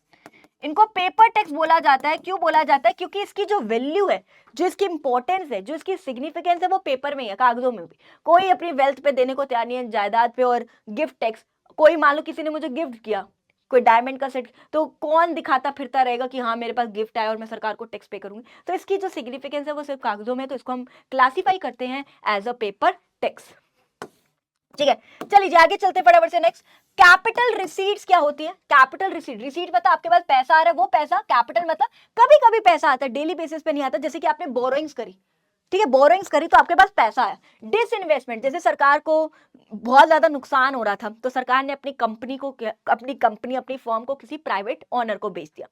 इनको पेपर टैक्स बोला जाता है। क्यों बोला जाता है? क्योंकि इसकी जो वैल्यू है, जो इसकी इंपॉर्टेंस है, जो इसकी सिग्निफिकेंस है, वो पेपर में है, कागजों में भी। कोई अपनी वेल्थ पे देने को तैयार नहीं है, जायदाद पे। और गिफ्ट टैक्स, कोई मान लो किसी ने मुझे गिफ्ट किया कोई डायमंड का सेट, तो कौन दिखाता फिरता रहेगा कि हाँ मेरे पास गिफ्ट आया और मैं सरकार को टैक्स पे करूंगी। तो इसकी जो सिग्निफिकेंस है वो सिर्फ कागजों में है, तो इसको हम क्लासीफाई करते हैं एज अ पेपर टैक्स, ठीक है। चलिए आगे चलते फटाफट से। नेक्स्ट, कैपिटल रिसीट्स क्या होती है? कैपिटल रिसीट, रिसीट मतलब आपके पास पैसा आ रहा है, वो पैसा। कैपिटल मतलब कभी कभी पैसा आता है, डेली बेसिस पे नहीं आता। जैसे कि आपने बोरोइंग्स करी, ठीक है, बोरोइंग्स करी तो आपके पास पैसा आया। डिसइन्वेस्टमेंट, जैसे सरकार को बहुत ज्यादा नुकसान हो रहा था तो सरकार ने अपनी कंपनी, अपनी फर्म को किसी प्राइवेट ओनर को बेच दिया,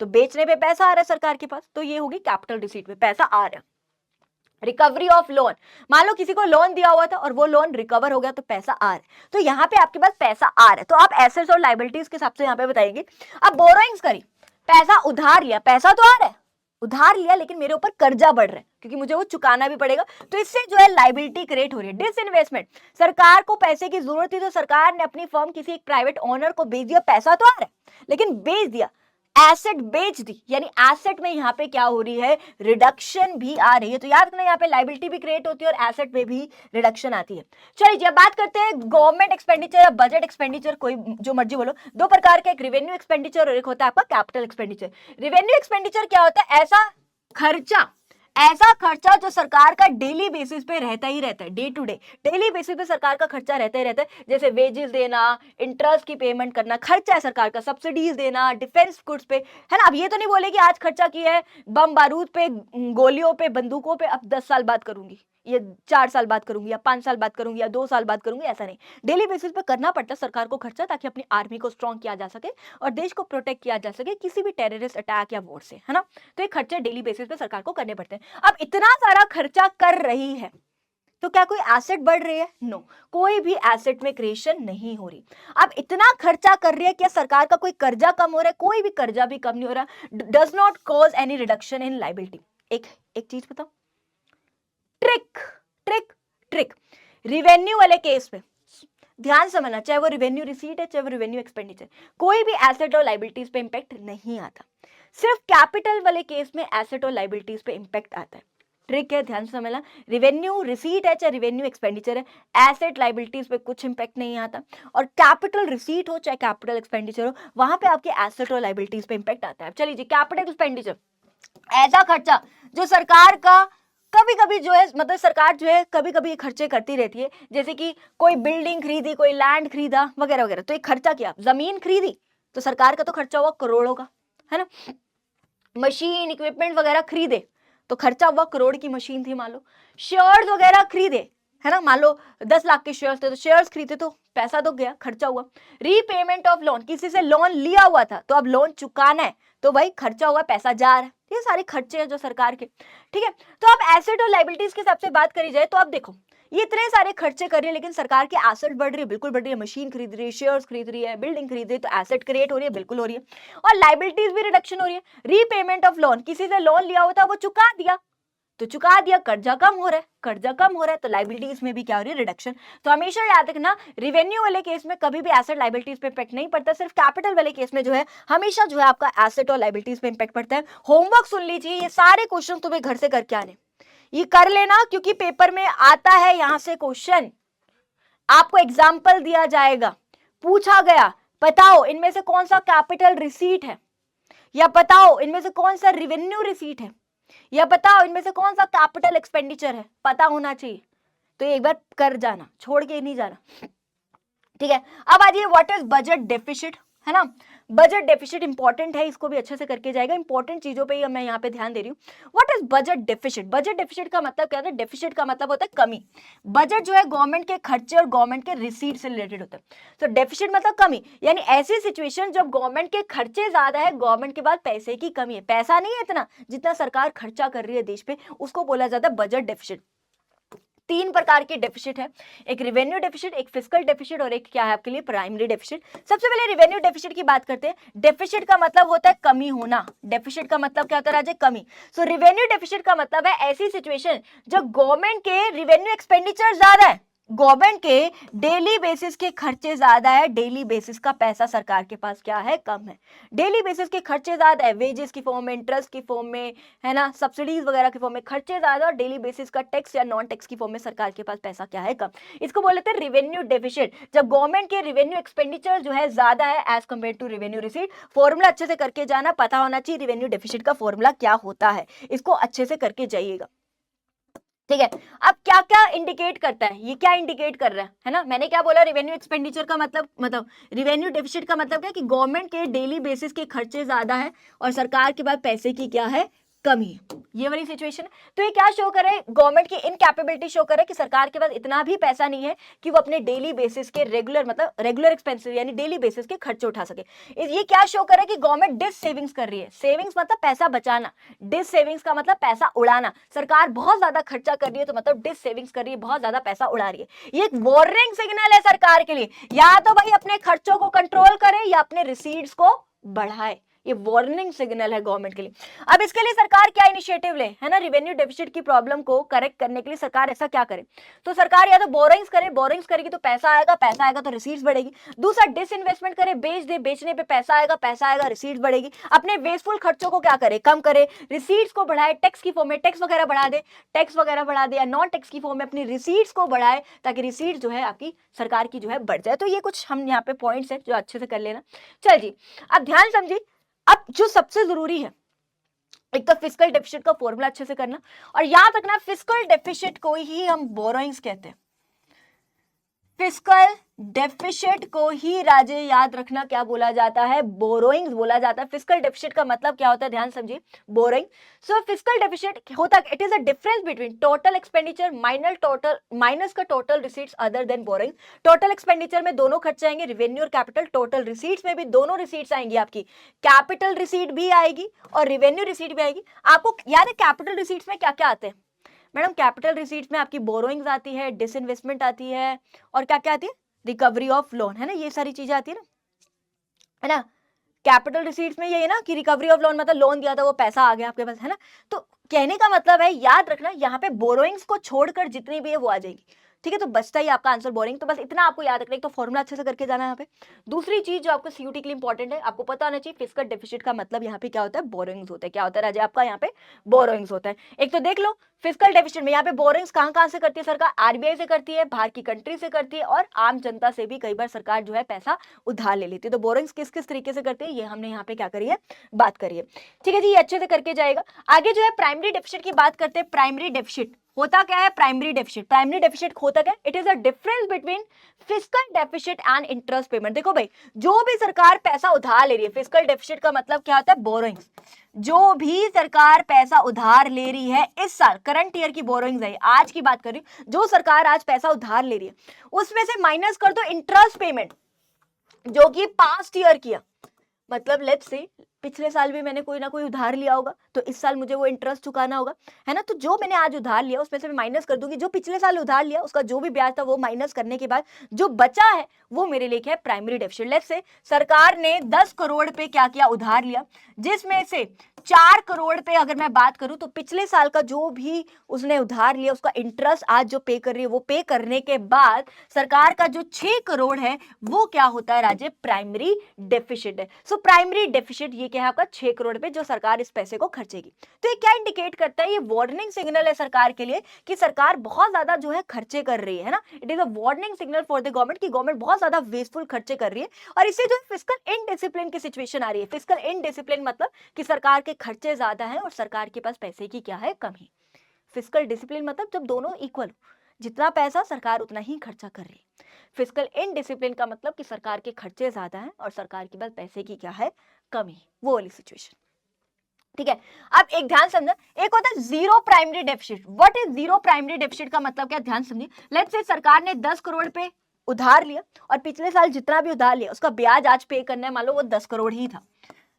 तो बेचने पे पैसा आ रहा है सरकार के पास, तो ये होगी कैपिटल रिसीट पे पैसा आ रहा है। रिकवरी ऑफ लोन, मान लो किसी को लोन दिया हुआ था और वो लोन रिकवर हो गया तो पैसा आ रहा है, तो यहाँ पे आपके पास पैसा आ रहा है। तो आप एसेट्स और लायबिलिटीज के हिसाब से यहाँ पे बताएंगे। अब बोरोइंग्स करी, पैसा उधार लिया, पैसा तो आ रहा है, उधार लिया, लेकिन मेरे ऊपर कर्जा बढ़ रहा है क्योंकि मुझे वो चुकाना भी पड़ेगा, तो इससे जो है लायबिलिटी क्रिएट हो रही है। डिसइन्वेस्टमेंट, सरकार को पैसे की जरूरत थी तो सरकार ने अपनी फर्म किसी एक प्राइवेट ओनर को बेच दिया, पैसा तो आ रहा है लेकिन बेच दिया, एसेट बेच दी, यानी एसेट में यहाँ पे क्या हो रही है, रिडक्शन भी आ रही है। तो याद रखना यहाँ पे लायबिलिटी भी क्रिएट होती है और एसेट में भी रिडक्शन आती है। चलिए जी अब बात करते हैं गवर्नमेंट एक्सपेंडिचर या बजट एक्सपेंडिचर, कोई जो मर्जी बोलो। दो प्रकार के, एक रिवेन्यू एक्सपेंडिचर और एक होता है आपका कैपिटल एक्सपेंडिचर। रिवेन्यू एक्सपेंडिचर क्या होता है? ऐसा खर्चा जो सरकार का डेली बेसिस पे रहता ही रहता है, day to day, daily basis पे सरकार का खर्चा रहता ही रहता है। जैसे वेजेस देना, इंटरेस्ट की पेमेंट करना, खर्चा है सरकार का, सब्सिडीज देना, डिफेंस गुड्स पे, है ना। अब ये तो नहीं बोले कि आज खर्चा किया है बम बारूद पे, गोलियों पे, बंदूकों पे, अब 10 साल बाद करूंगी, ये 4 साल बाद करूंगी, या 5 साल बाद करूंगी, या 2 साल बाद करूंगी, ऐसा नहीं। डेली बेसिस पे करना पड़ता है सरकार को खर्चा, ताकि अपनी आर्मी को स्ट्रॉन्ग किया जा सके और देश को प्रोटेक्ट किया जा सके किसी भी टेररिस्ट अटैक या वॉर से, है ना। तो ये खर्चे डेली बेसिस पे सरकार को करने पड़ते हैं। अब इतना सारा खर्चा कर रही है तो क्या कोई एसेट बढ़ रही है? नो, कोई भी एसेट में क्रिएशन नहीं हो रही। अब इतना खर्चा कर रही है, क्या सरकार का कोई कर्जा कम हो रहा है? कोई भी कर्जा भी कम नहीं हो रहा। Does not cause any reduction in liability. एक चीज बताओ, ट्रिक रिवेन्यू वाले केस में ध्यान समझना, चाहे वो रिवेन्यू रिसीट है चाहे वो रिवेन्यू एक्सपेंडिचर, कोई भी एसेट और लायबिलिटीज पे इंपैक्ट नहीं आता। सिर्फ कैपिटल वाले केस में एसेट और लायबिलिटीज पे इंपैक्ट आता है। ट्रिक है, ध्यान समझना, रिवेन्यू रिसीट है चाहे रिवेन्यू एक्सपेंडिचर है, एसेट लायबिलिटीज पे कुछ इंपैक्ट नहीं आता। और कैपिटल रिसीट हो चाहे कैपिटल एक्सपेंडिचर हो, वहां पे आपके एसेट और लायबिलिटीज पे इंपैक्ट आता है। चलिए जी, कैपिटल एक्सपेंडिचर ऐसा खर्चा जो सरकार का कभी कभी जो है मतलब सरकार जो है कभी कभी खर्चे करती रहती है, जैसे कि कोई बिल्डिंग खरीदी, कोई लैंड खरीदा वगैरह वगैरह, तो एक खर्चा किया, जमीन खरीदी तो सरकार का तो खर्चा हुआ करोड़ों का, है ना। मशीन इक्विपमेंट वगैरह खरीदे तो खर्चा हुआ करोड़ की मशीन थी, मान लो शेयर्स वगैरह खरीदे, है ना, मान लो 10 लाख के शेयर्स थे तो शेयर्स खरीदे तो पैसा तो गया, खर्चा हुआ। रीपेमेंट ऑफ लोन, किसी से लोन लिया हुआ था तो अब लोन चुकाना है तो भाई खर्चा हुआ, पैसा जा रहा है, ये सारे खर्चे हैं जो सरकार के, ठीक है। तो अब एसेट और लायबिलिटीज की सबसे बात करी जाए तो अब देखो ये इतने सारे खर्चे कर रही है, लेकिन सरकार की एसेट बढ़ रही है, बिल्कुल बढ़ रही है, मशीन खरीद रही है, शेयर्स खरीद रही है, बिल्डिंग खरीद रही है, तो एसेट क्रिएट हो रही है, बिल्कुल हो रही है, और लायबिलिटीज भी रिडक्शन हो रही है। रीपेमेंट ऑफ लोन, किसी से लोन लिया होता वो चुका दिया तो चुका दिया, कर्जा कम हो रहा है, कर्जा कम हो रहा है तो लायबिलिटीज में भी क्या हो रही है, रिडक्शन। तो हमेशा याद रखना रिवेन्यू वाले केस में कभी भी एसेट लायबिलिटीज पे इम्पैक्ट नहीं पड़ता, सिर्फ कैपिटल वाले केस में जो है हमेशा जो है आपका एसेट और लायबिलिटीज पे इम्पैक्ट पड़ता है। होमवर्क सुन लीजिए, ये सारे क्वेश्चन तुम्हें घर से करके आने, ये कर लेना क्योंकि पेपर में आता है यहां से क्वेश्चन, आपको एग्जाम्पल दिया जाएगा, पूछा गया बताओ इनमें से कौन सा कैपिटल रिसीट है, या बताओ इनमें से कौन सा रिवेन्यू रिसीट है, या बताओ इनमें से कौन सा कैपिटल एक्सपेंडिचर है, पता होना चाहिए। तो एक बार कर जाना, छोड़ के नहीं जाना, ठीक है। अब आ जाइए व्हाट इज बजट डेफिसिट, है ना। बजट डेफिसिट इंपॉर्टेंट है, इसको भी अच्छे से करके जाएगा, इंपॉर्टेंट चीजों पे ही मैं यहाँ पे ध्यान दे रही हूँ। What is budget deficit, budget deficit का मतलब क्या होता है, डेफिसिट का मतलब होता है कमी। बजट जो है गवर्नमेंट के खर्चे और गवर्नमेंट के रिसीट से रिलेटेड होता है, तो डेफिसिट मतलब कमी, यानी ऐसी सिचुएशन जब गवर्नमेंट के खर्चे ज्यादा है, गवर्नमेंट के पास पैसे की कमी है, पैसा नहीं है इतना जितना सरकार खर्चा कर रही है देश पे, उसको बोला जाता है बजट डेफिसिट। तीन प्रकार के डेफिसिट है, एक रिवेन्यू डेफिसिट, एक फिस्कल डेफिसिट और एक क्या है आपके लिए प्राइमरी डेफिसिट। सबसे पहले रिवेन्यू डेफिसिट की बात करते हैं। डेफिसिट का मतलब होता है कमी होना, डेफिसिट का मतलब क्या होता है राजे, कमी। सो रिवेन्यू डेफिसिट का मतलब है ऐसी सिचुएशन जब गवर्नमेंट के रिवेन्यू एक्सपेंडिचर ज्यादा है, गवर्नमेंट के डेली बेसिस के खर्चे ज्यादा है, डेली बेसिस का पैसा सरकार के पास क्या है, कम है। डेली बेसिस के खर्चे ज्यादा है, वेजेस की फॉर्म में, इंटरेस्ट की फॉर्म में, है ना, सब्सिडीज वगैरह की फॉर्म में खर्चे ज्यादा, और डेली बेसिस का टैक्स या नॉन टैक्स की फॉर्म में सरकार के पास पैसा क्या है, कम। इसको बोलते हैं रिवेन्यू डेफिसिट, जब गवर्नमेंट के रिवेन्यू एक्सपेंडिचर जो है ज्यादा है as compare to revenue receipt. Formula अच्छे से करके जाना, पता होना चाहिए रिवेन्यू डेफिसिट का फॉर्मूला क्या होता है, इसको अच्छे से करके जाइएगा, ठीक है। अब क्या क्या इंडिकेट करता है, ये क्या इंडिकेट कर रहा है ना, मैंने क्या बोला, रिवेन्यू एक्सपेंडिचर का मतलब रिवेन्यू डेफिसिट का मतलब क्या कि गवर्नमेंट के डेली बेसिस के खर्चे ज्यादा है और सरकार के पास पैसे की क्या है, कमी है, ये वाली सिचुएशन है। तो ये क्या शो कर रहा है, गवर्नमेंट की इनकैपेबिलिटी शो कर रहा है कि सरकार के पास इतना भी पैसा नहीं है कि वो अपने डेली बेसिस के रेगुलर एक्सपेंसेस यानी डेली बेसिस के खर्चे उठा सके। ये क्या शो कर रहा है कि गवर्नमेंट डिस सेविंग्स कर रही है, सेविंग्स मतलब पैसा बचाना, डिस सेविंग्स का मतलब पैसा उड़ाना, सरकार बहुत ज्यादा खर्चा कर रही है तो मतलब डिस सेविंग्स कर रही है, बहुत ज्यादा पैसा उड़ा रही है। ये एक वार्निंग सिग्नल है सरकार के लिए, या तो भाई अपने खर्चों को कंट्रोल करे या अपने रिसीट्स को बढ़ाए, ये वार्निंग सिग्नल है गवर्नमेंट के लिए। अब इसके लिए सरकार क्या इनिशिएटिव ले, है ना, रिवेन्यू डेफिसिट की प्रॉब्लम को करेक्ट करने के लिए सरकार ऐसा क्या करे, तो सरकार या तो बोरिंग्स करे, बोरिंग्स करेगी तो पैसा आएगा, पैसा आएगा तो रिसीट्स बढ़ेगी। दूसरा डिसइन्वेस्टमेंट करे, बेच दे, बेचने पे पैसा आएगा, पैसा आएगा, रिसीट्स बढ़ेगी। अपने वेस्टफुल खर्चों को क्या करे, कम करे, रिसीट्स को बढ़ाए, टैक्स की फॉर्म में टैक्स वगैरह बढ़ा दे, टैक्स वगैरह बढ़ा दे, या नॉन टैक्स की फॉर्म में अपनी रिसीट्स को बढ़ाए ताकि रिसीट्स जो है आपकी सरकार की जो है बढ़ जाए। तो ये कुछ हम यहाँ पे पॉइंट्स है जो अच्छे से कर लेना। चल जी, अब ध्यान समझिए, अब जो सबसे जरूरी है, एक तो फिस्कल डेफिसिट का फॉर्मूला अच्छे से करना, और याद रखना फिस्कल डेफिसिट को ही हम बोरोइंग्स कहते हैं, फिस्कल डेफिसिट को ही राजे याद रखना क्या बोला जाता है, बोरोइंग्स बोला जाता है। फिस्कल डेफिसिट का मतलब क्या होता है, ध्यान समझिए, बोरोइंग। सो फिस्कल डेफिसिट होता है, it is a difference between total expenditure minus का total receipts other than borrowing. Total expenditure में दोनों खर्चे आएंगे, रेवेन्यू और कैपिटल, टोटल रिसीट्स में भी दोनों रिसीट्स आएंगी, आपकी कैपिटल रिसीट भी आएगी और रेवेन्यू रिसीट भी आएगी। आपको याद है कैपिटल रिसीट्स में क्या क्या आते हैं मैडम, कैपिटल रिसीट्स में आपकी बोरोइंग्स आती है, डिसइन्वेस्टमेंट आती है, और क्या क्या आती है, रिकवरी ऑफ लोन, है ना, ये सारी चीजें आती है ना। कैपिटल रिसीट्स में ये है ना कि रिकवरी ऑफ लोन मतलब लोन दिया था वो पैसा आ गया आपके पास, है ना। तो कहने का मतलब है, याद रखना यहाँ पे बोरोइंग्स को छोड़कर जितनी भी है वो आ जाएगी। ठीक है, तो बचता ही आपका आंसर बोरिंग। तो बस इतना आपको याद रखना है, तो फॉर्मूला अच्छे से करके जाना है यहाँ पे। दूसरी चीज जो आपको सीयूटी के लिए इंपॉर्टेंट है, आपको पता होना चाहिए फिस्कल डेफिसिट का मतलब यहाँ पे क्या होता है, बोरोइंग्स होता है। क्या होता है राजा आपका यहाँ पे, बोरोइंग्स होता है। एक तो देख लो फिस्कल डेफिसिट में यहाँ पे बोरोइंग्स कहाँ से करती है सरकार, आरबीआई से करती है, बाहर की कंट्री से करती है, और आम जनता से भी कई बार सरकार जो है पैसा उधार ले लेती है। तो बोरोइंग्स किस किस तरीके से करती है ये हमने यहाँ पे क्या करी है, बात करी है। ठीक है जी, ये अच्छे से करके जाएगा। आगे जो है प्राइमरी डेफिसिट की बात करते हैं। प्राइमरी डेफिसिट होता क्या है, प्राइमरी डेफिसिट, प्राइमरी डेफिसिट होता क्या, it is a difference between fiscal deficit and interest payment. देखो भाई, जो भी सरकार पैसा उधार ले रही है, फिस्कल डेफिसिट का मतलब क्या होता है, बोरोइंग्स। जो भी सरकार पैसा उधार ले रही है इस साल, करंट ईयर की बोरोइंग्स है, आज की बात कर रही हूं, जो सरकार आज पैसा उधार ले रही है उसमें से माइनस कर दो इंटरेस्ट पेमेंट जो कि पास्ट ईयर किया। मतलब लेट्स से पिछले साल भी मैंने कोई ना कोई उधार लिया होगा, तो इस साल मुझे वो इंटरेस्ट चुकाना होगा, है ना। तो जो मैंने आज उधार लिया उसमें से मैं माइनस कर दूंगी, जो पिछले साल उधार लिया उसका जो भी ब्याज था वो माइनस करने के बाद जो बचा है वो मेरे लिए क्या है, प्राइमरी डेफिसिट। लेट्स से सरकार ने 10 करोड़ पे क्या किया, उधार लिया, जिसमें से 4 करोड़ पे अगर मैं बात करूं तो पिछले साल का जो भी उसने उधार लिया उसका इंटरेस्ट आज जो पे कर रही है, वो पे करने के बाद सरकार का जो 6 करोड़ है वो क्या होता है राजे, प्राइमरी डेफिसिट है। सो प्राइमरी डेफिसिट ये क्या है आपका, 6 करोड़ पे जो सरकार इस पैसे को खर्चेगी। तो ये क्या इंडिकेट करता है, ये वार्निंग सिग्नल है सरकार के लिए कि सरकार बहुत ज्यादा जो है खर्चे कर रही है ना। It is a warning signal for the government कि गवर्नमेंट बहुत ज्यादा वेस्टफुल खर्चे कर रही है, और इससे जो फिस्कल इनडिसिप्लिन की सिचुएशन आ रही है। फिस्कल इनडिसिप्लिन मतलब कि सरकार के खर्चे ज्यादा हैं और सरकार के पास पैसे की क्या है, कमी। फिस्कल डिसिप्लिन मतलब जब दोनों इक्वल हो, जितना पैसा सरकार उतना ही खर्चा कर रही है। फिस्कल इनडिसिप्लिन का मतलब कि सरकार के खर्चे ज्यादा हैं और सरकार के पास पैसे की क्या है, कमी, वो वाली सिचुएशन। ठीक है, अब एक ध्यान समझना, एक होता है zero primary deficit. What is zero primary deficit का मतलब क्या, ध्यान समझिए। लेट्स से सरकार ने 10 करोड़ पे उधार लिया और पिछले साल जितना भी उधार लिया उसका ब्याज आज पे करना है, मान लो वो 10 करोड़ ही था,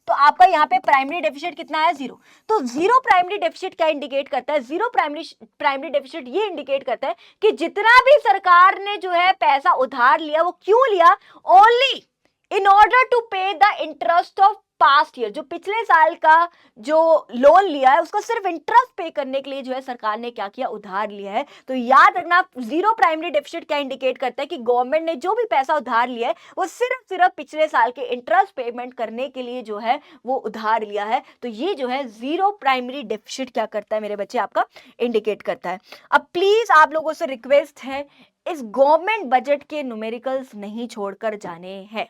तो आपका यहाँ पे प्राइमरी डेफिसिट कितना है, जीरो। तो जीरो प्राइमरी डेफिसिट क्या इंडिकेट करता है, जीरो प्राइमरी डेफिसिट ये इंडिकेट करता है कि जितना भी सरकार ने जो है पैसा उधार लिया वो क्यों लिया, ओनली इन ऑर्डर टू पे the interest of past year. जो पिछले साल का जो लोन लिया है उसका सिर्फ इंटरेस्ट पे करने के लिए जो है सरकार ने क्या किया, उधार लिया है। तो याद रखना, जीरो प्राइमरी डेफिसिट क्या इंडिकेट करता है कि गवर्नमेंट ने जो भी पैसा उधार लिया है वो सिर्फ पिछले साल के इंटरेस्ट पेमेंट करने के लिए जो है वो उधार लिया है। तो ये जो है जीरो प्राइमरी डेफिसिट क्या करता है मेरे बच्चे, आपका इंडिकेट करता है। अब प्लीज आप लोगों से रिक्वेस्ट है, इस गवर्नमेंट बजट के न्यूमेरिकल्स नहीं छोड़कर जाने हैं,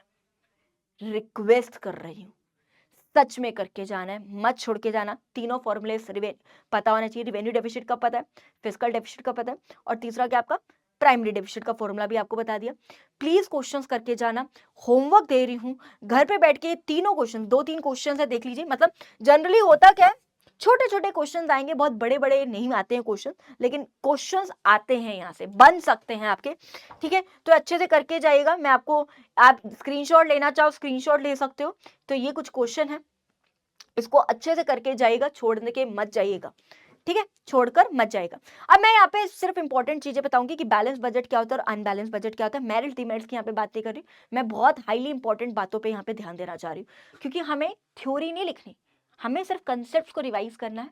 रिक्वेस्ट कर रही हूं, सच में करके जाना है, मत छोड़ के जाना। तीनों फॉर्मूले पता होना चाहिए, रिवेन्यू डेफिसिट का पता है, फिस्कल डेफिसिट का पता है, और तीसरा क्या आपका प्राइमरी डेफिसिट का फॉर्मूला भी आपको बता दिया। प्लीज क्वेश्चंस करके जाना, होमवर्क दे रही हूं, घर पे बैठ के तीनों क्वेश्चन, 2-3 क्वेश्चन है देख लीजिए। मतलब जनरली होता क्या है, छोटे छोटे क्वेश्चंस आएंगे, बहुत बड़े बड़े नहीं आते हैं क्वेश्चन, लेकिन क्वेश्चंस आते हैं, यहाँ से बन सकते हैं आपके। ठीक है, तो अच्छे से करके जाइएगा। मैं आपको, आप स्क्रीनशॉट लेना चाहो स्क्रीनशॉट ले सकते हो। तो ये कुछ क्वेश्चन है, इसको अच्छे से करके जाइएगा, छोड़ने के मत जाइएगा, ठीक है, छोड़कर मत जाएगा। अब मैं यहाँ पे सिर्फ इंपॉर्टेंट चीजें बताऊंगी कि बैलेंस बजट क्या होता है और अनबैलेंस बजट क्या होता है। मेरिट डिमेरिट्स की यहाँ पे बातें कर रही हूँ, मैं बहुत हाईली इंपॉर्टेंट बातों पे यहाँ पे ध्यान देना चाह रही हूँ, क्योंकि हमें थ्योरी नहीं लिखनी, हमें सिर्फ कंसेप्ट को रिवाइज करना है,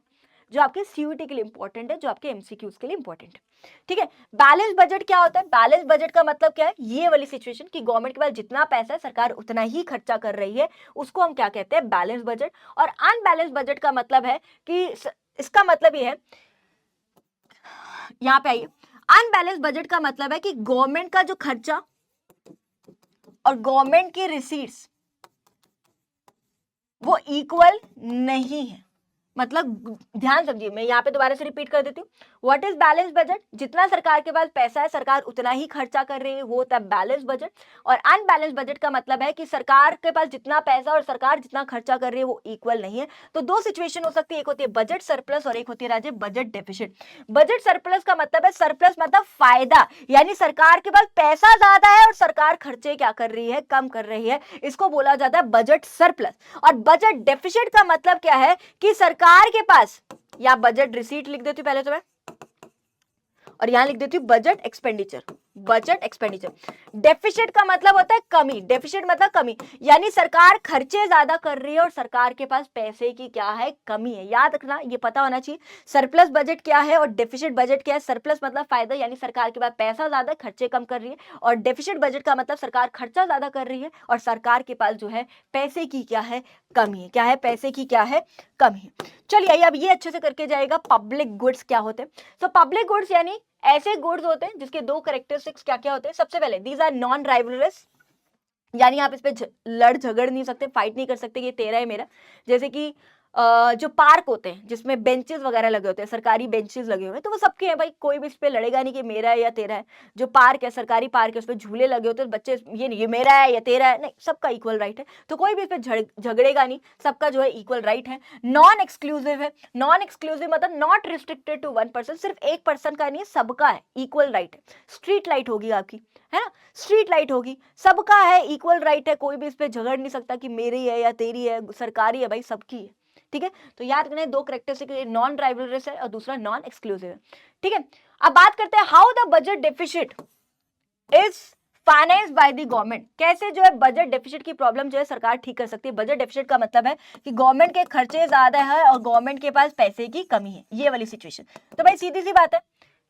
जो आपके सीयूटी के लिए इंपॉर्टेंट है, जो आपके एमसीक्यूज के लिए इंपॉर्टेंट है। ठीक है, बैलेंस बजट क्या होता है, बैलेंस बजट का मतलब क्या है, ये वाली सिचुएशन कि गवर्नमेंट के पास जितना पैसा है सरकार उतना ही खर्चा कर रही है, उसको हम क्या कहते हैं, बैलेंस बजट। और अनबैलेंस बजट का मतलब है कि इसका मतलब ये है, यहां पे आइए, अनबैलेंस बजट का मतलब है कि गवर्नमेंट का जो खर्चा और गवर्नमेंट की रिसीट्स वो इक्वल नहीं है। मतलब ध्यान समझिए, मैं यहाँ पे दोबारा से रिपीट कर देती हूँ, व्हाट इज बैलेंस बजट, जितना सरकार के पास पैसा है सरकार उतना ही खर्चा कर रही है, वो होता है बैलेंस बजट। और अनबैलेंस बजट का मतलब है कि सरकार के पास जितना पैसा और सरकार जितना खर्चा कर रही है वो इक्वल नहीं है। तो दो सिचुएशन हो सकती है, एक होती है बजट सरप्लस और एक होती है राजे बजट डेफिसिट। बजट सरप्लस का मतलब है, सरप्लस मतलब फायदा, यानी सरकार के पास पैसा ज्यादा है और सरकार खर्चे क्या कर रही है, कम कर रही है, इसको बोला जाता है बजट सरप्लस। और बजट डेफिसिट का मतलब क्या है कि सरकार के पास, या बजट रिसीट लिख देती हूं पहले तो मैं, और यहां लिख देती हूं budget expenditure. Budget expenditure. Deficit का मतलब होता है कमी, डेफिसिट मतलब कमी, यानी सरकार खर्चे ज्यादा कर रही है और सरकार के पास पैसे की क्या है, कमी है। याद रखना, ये पता होना चाहिए। सरप्लस बजट क्या है और डेफिसिट बजट क्या है। सरप्लस मतलब फायदा, यानी सरकार के पास पैसा ज्यादा, खर्चे कम कर रही है, और डेफिसिट बजट का मतलब सरकार खर्चा ज्यादा कर रही है और सरकार के पास जो है पैसे की क्या है, कमी है। क्या है, पैसे की क्या है, कमी है। चलिए अब ये अच्छे से करके जाएगा। पब्लिक गुड्स क्या होते हैं? तो पब्लिक गुड्स यानी ऐसे गुड्स होते हैं जिसके दो कैरेक्टरिस्टिक्स क्या क्या होते हैं। सबसे पहले दीज आर नॉन राइवलरस, यानी आप इस पे लड़ झगड़ नहीं सकते, फाइट नहीं कर सकते, ये तेरा है मेरा। जैसे कि जो पार्क होते हैं जिसमें बेंचेस वगैरह लगे होते हैं, सरकारी बेंचेस लगे हुए हैं, तो वो सबके हैं भाई, कोई भी इस पे लड़ेगा नहीं कि मेरा है या तेरा है। जो पार्क है, सरकारी पार्क है, उस पर झूले लगे होते हैं, बच्चे ये नहीं ये मेरा है या तेरा है, नहीं, सबका इक्वल राइट है। तो कोई भी इस पे झगड़ेगा नहीं, सबका जो है इक्वल राइट है। नॉन एक्सक्लूसिव है। नॉन एक्सक्लूसिव मतलब not restricted to one person, सिर्फ एक पर्सन का नहीं है, सबका है, इक्वल राइट है। स्ट्रीट लाइट होगी आपकी, है ना, स्ट्रीट लाइट होगी, सबका है, इक्वल राइट है, कोई भी इस पे झगड़ नहीं सकता कि मेरी है या तेरी है, सरकारी है भाई, सबकी है। ठीक है, तो याद रखना दो कैरेक्टरिस्टिक, नॉन राइवलरस है और दूसरा नॉन एक्सक्लूसिव है। ठीक है, अब बात करते हैं how the budget deficit is financed by the government. कैसे जो है बजट डेफिसिट की प्रॉब्लम जो है सरकार ठीक कर सकती है। बजट डेफिसिट का मतलब है कि गवर्नमेंट के खर्चे ज्यादा है और गवर्नमेंट के पास पैसे की कमी है, ये वाली सिचुएशन। तो भाई सीधी सी बात है,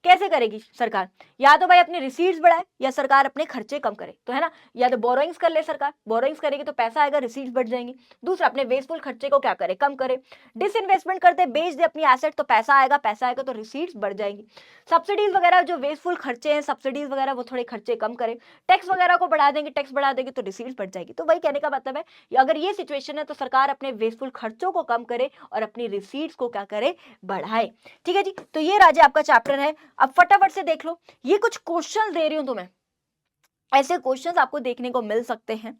कैसे करेगी सरकार? या तो भाई अपने रिसीट्स बढ़ाए या सरकार अपने खर्चे कम करे, तो है ना, या तो बोरोइंग्स कर ले सरकार, बोरोइंग्स करेगी तो पैसा आएगा, रिसीट्स बढ़ जाएंगी। दूसरा, अपने वेस्टफुल खर्चे को क्या करे, कम करे, डिसइन्वेस्टमेंट करते, बेच दे अपनी एसेट, तो पैसा आएगा, पैसा आएगा तो रिसीट्स बढ़ जाएंगी। सब्सिडीज वगैरह जो वेस्टफुल खर्चे हैं, सब्सिडीज वगैरह वो थोड़े खर्चे कम करे, टैक्स वगैरह को बढ़ा देंगे, टैक्स बढ़ा देंगे तो रिसीट्स बढ़ जाएगी। तो वही कहने का मतलब है, अगर ये सिचुएशन है तो सरकार अपने वेस्टफुल खर्चों को कम करे और अपनी रिसीट्स को क्या करे, बढ़ाए। ठीक है जी, तो ये राजा आपका चैप्टर है। अब फटाफट से देख लो, ये कुछ क्वेश्चंस दे रही हूं तुम्हें, ऐसे क्वेश्चंस आपको देखने को मिल सकते हैं,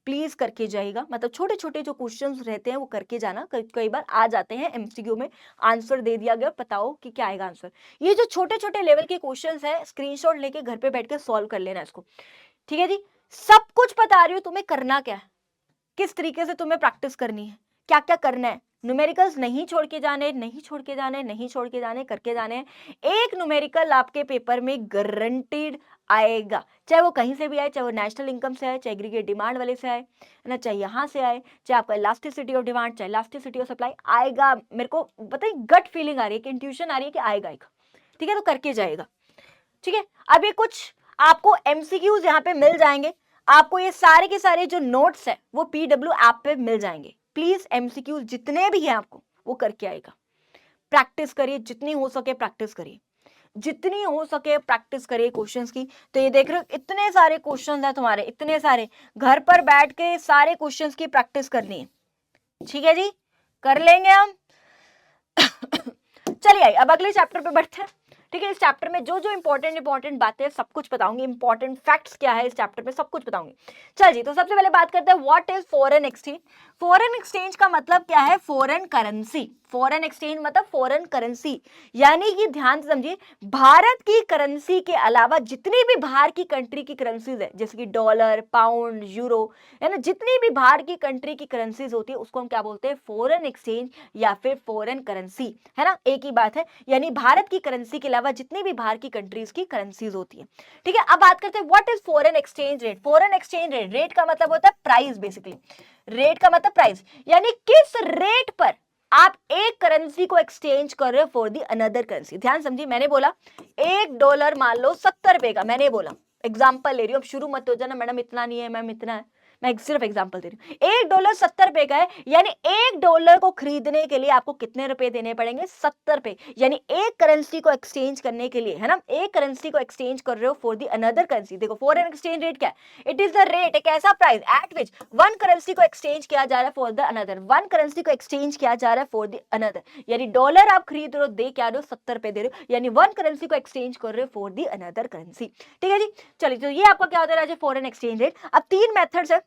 प्लीज करके जाइएगा। मतलब छोटे छोटे जो क्वेश्चंस रहते हैं वो करके जाना, कई बार आ जाते हैं एमसीक्यू में, आंसर दे दिया गया, बताओ कि क्या आएगा आंसर। ये जो छोटे छोटे लेवल के क्वेश्चंस है, स्क्रीनशॉट लेके घर पे बैठ के सॉल्व कर लेना इसको। ठीक है जी, सब कुछ बता रही हूँ, तुम्हें करना क्या है, किस तरीके से तुम्हें प्रैक्टिस करनी है, क्या क्या करना है। न्यूमेरिकल्स नहीं छोड़ के जाने, नहीं छोड़ के जाने, नहीं छोड़ के जाने, करके जाने हैं। एक न्यूमेरिकल आपके पेपर में गारंटीड आएगा, चाहे वो कहीं से भी आए, चाहे वो नेशनल इनकम से आए, चाहे एग्रीगेट डिमांड वाले से आए, है ना, चाहे यहाँ से आए, चाहे आपका इलास्टिसिटी ऑफ डिमांड, चाहे इलास्टिसिटी ऑफ सप्लाई, आएगा। मेरे को बताइए, गट फीलिंग आ रही है कि इंट्यूशन आ रही है कि आएगा। ठीक है, तो करके जाएगा। ठीक है, अभी कुछ आपको एमसीक्यूज यहाँ पे मिल जाएंगे, आपको ये सारे के सारे जो नोट्स है वो पीडब्ल्यू ऐप पे मिल जाएंगे। प्लीज एमसीक्यूज जितने भी हैं आपको वो करके आएगा, प्रैक्टिस करिए, जितनी हो सके प्रैक्टिस करिए, जितनी हो सके प्रैक्टिस करिए क्वेश्चंस की। तो ये देख रहे हो, इतने सारे क्वेश्चंस हैं तुम्हारे, इतने सारे, घर पर बैठ के सारे क्वेश्चंस की प्रैक्टिस करनी है। ठीक है जी, कर लेंगे हम। चलिए अब अगले चैप्टर पे बढ़ते हैं। ठीक है, इस चैप्टर में जो जो इंपॉर्टेंट बातें सब कुछ बताऊंगी, इंपॉर्टेंट फैक्ट्स क्या है इस चैप्टर में सब कुछ बताऊंगी। चल जी, तो सबसे पहले बात करते हैं what is foreign exchange. Foreign exchange का मतलब क्या है, फॉरेन करेंसी। फॉरेन एक्सचेंज मतलब फॉरेन करेंसी, यानी कि ध्यान से समझिए, भारत की करेंसी के अलावा जितनी भी बाहर की कंट्री की करेंसीज है, जैसे कि डॉलर, पाउंड, यूरो, है ना, जितनी भी बाहर की कंट्री की करेंसीज होती है उसको हम क्या बोलते हैं, फॉरेन एक्सचेंज या फिर फॉरेन करेंसी, है ना, एक ही बात है। यानी भारत की करेंसी के अलावा जितनी भी बाहर की कंट्रीज की करेंसीज होती है। ठीक है, अब बात करते हैं what is foreign exchange rate. Foreign exchange rate, rate का मतलब होता है प्राइस, बेसिकली रेट का मतलब प्राइस, यानी किस रेट पर आप एक करेंसी को एक्सचेंज कर रहे हो फॉर दी अनदर करेंसी। ध्यान समझिए, मैंने बोला $1 मान लो 70 रुपए का, मैंने बोला एग्जाम्पल ले रही हूँ, अब शुरू मत हो जाना मैडम इतना नहीं है मैम इतना है, मैं सिर्फ एग्जांपल दे रही हूँ। $1 70 रुपए का है, यानी $1 को खरीदने के लिए आपको कितने रुपए देने पड़ेंगे, 70 रुपए। यानी एक करेंसी को एक्सचेंज करने के लिए, है ना, एक करेंसी को एक्सचेंज कर रहे हो फॉर दी अनदर करेंसी। देखो फॉरेन एक्सचेंज रेट क्या है, इट इज द रेट, एक ऐसा price at which one currency को एक्सचेंज किया जा रहा है for the another, one currency को एक्सचेंज किया जा रहा है फॉर द अनदर। यानी डॉलर आप खरीद रहे हो, दे क्या रहे हो, 70 रुपए दे रहे हो, यानी वन करेंसी को एक्सचेंज कर रहे हो फॉर दी अनदर करेंसी। ठीक है जी, चलिए, तो ये आपका क्या होता है फॉरेन एक्सचेंज रेट। अब 3 मेथड्स है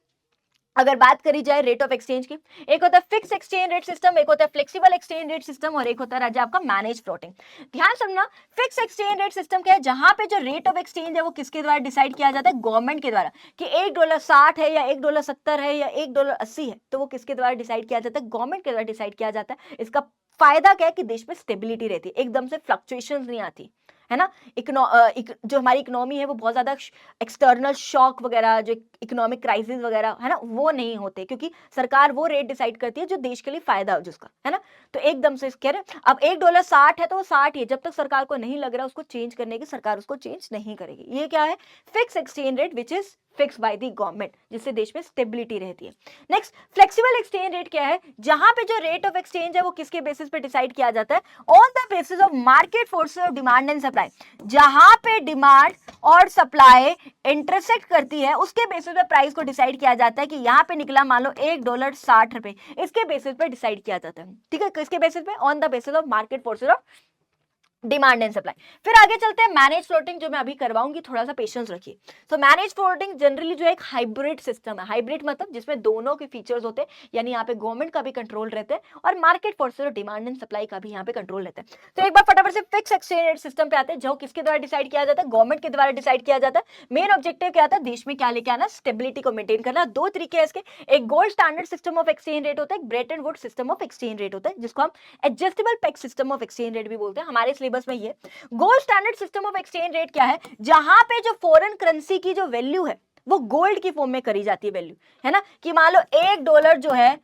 अगर बात करी जाए रेट ऑफ एक्सचेंज की, एक होता है फिक्स एक्सचेंज रेट सिस्टम, एक होता है फ्लेक्सिबल एक्सचेंज रेट सिस्टम, और एक होता है राजा आपका मैनेज फ्लोटिंग। ध्यान समझना, फिक्स एक्सचेंज रेट सिस्टम क्या है, जहां पे जो रेट ऑफ एक्सचेंज है वो किसके द्वारा डिसाइड किया जाता है, गवर्नमेंट के द्वारा, कि $1.60 है या $1.70 है या $1.80 है, तो वो किसके द्वारा डिसाइड किया जाता है, गवर्नमेंट के द्वारा डिसाइड किया जाता है। इसका फायदा क्या है कि देश में स्टेबिलिटी रहती है, एकदम से फ्लक्चुएशंस नहीं आती, है ना। जो हमारी इकोनॉमी है वो बहुत ज्यादा एक्सटर्नल शॉक वगैरह, जो इकोनॉमिक क्राइसिस वगैरह है ना, वो नहीं होते, क्योंकि सरकार वो रेट डिसाइड करती है जो देश के लिए फायदा हो जिसका, है ना। तो एकदम से कह रहे अब $1 60 है तो वो 60 ही है, जब तक सरकार को नहीं लग रहा उसको चेंज करने की, सरकार उसको चेंज नहीं करेगी। ये क्या है, fix exchange rate which is fix by the government, जिससे देश में स्टेबिलिटी रहती है। नेक्स्ट फ्लेक्सिबल एक्सचेंज रेट क्या है, जहां पे जो रेट ऑफ एक्सचेंज है वो किसके बेसिस पे डिसाइड किया जाता है, on the basis of market forces of demand and supply. जहां पे डिमांड और सप्लाई इंटरसेक्ट करती है उसके बेसिस पे प्राइस को डिसाइड किया जाता है, कि यहाँ पे निकला मान लो $1.60, इसके बेसिस पे डिसाइड किया जाता है, ठीक है, किसके बेसिस पे, on the basis of market forces of demand and supply. फिर आगे चलते हैं मैनेज फ्लोटिंग, जो मैं अभी करवाऊंगी, थोड़ा सा पेशेंस रखिए। तो मैनेज फ्लोटिंग जनरली जो एक हाइब्रिड सिस्टम है, हाइब्रिड मतलब जिसमें दोनों के फीचर्स होते हैं, यानी यहाँ पे गवर्नमेंट का भी कंट्रोल रहता है और मार्केट फोर्सेस और डिमांड एंड सप्लाई का भी यहाँ पे कंट्रोल रहता है। तो एक बार फटाफट से फिक्स एक्सचेंज रेट सिस्टम पे आते हैं, जो किसके द्वारा डिसाइड किया जाता है, गवर्नमेंट के द्वारा डिसाइड किया जाता है। मेन ऑब्जेक्टिव क्या था, देश में क्या लेके आना, स्टेबिलिटी को मेंटेन करना। दो तरीके हैं इसके, एक gold standard system of exchange rate होता है, एक Brayton Wood system of exchange rate होता है, जिसको हम adjustable peg system of exchange rate भी बोलते हैं। हमारे सिलेबस में ये gold standard system of exchange rate क्या है, जहां पे जो फॉरेन करेंसी की जो वैल्यू है वो गोल्ड की फॉर्म में करी जाती है वैल्यू, है ना, कि मान लो $1 जो है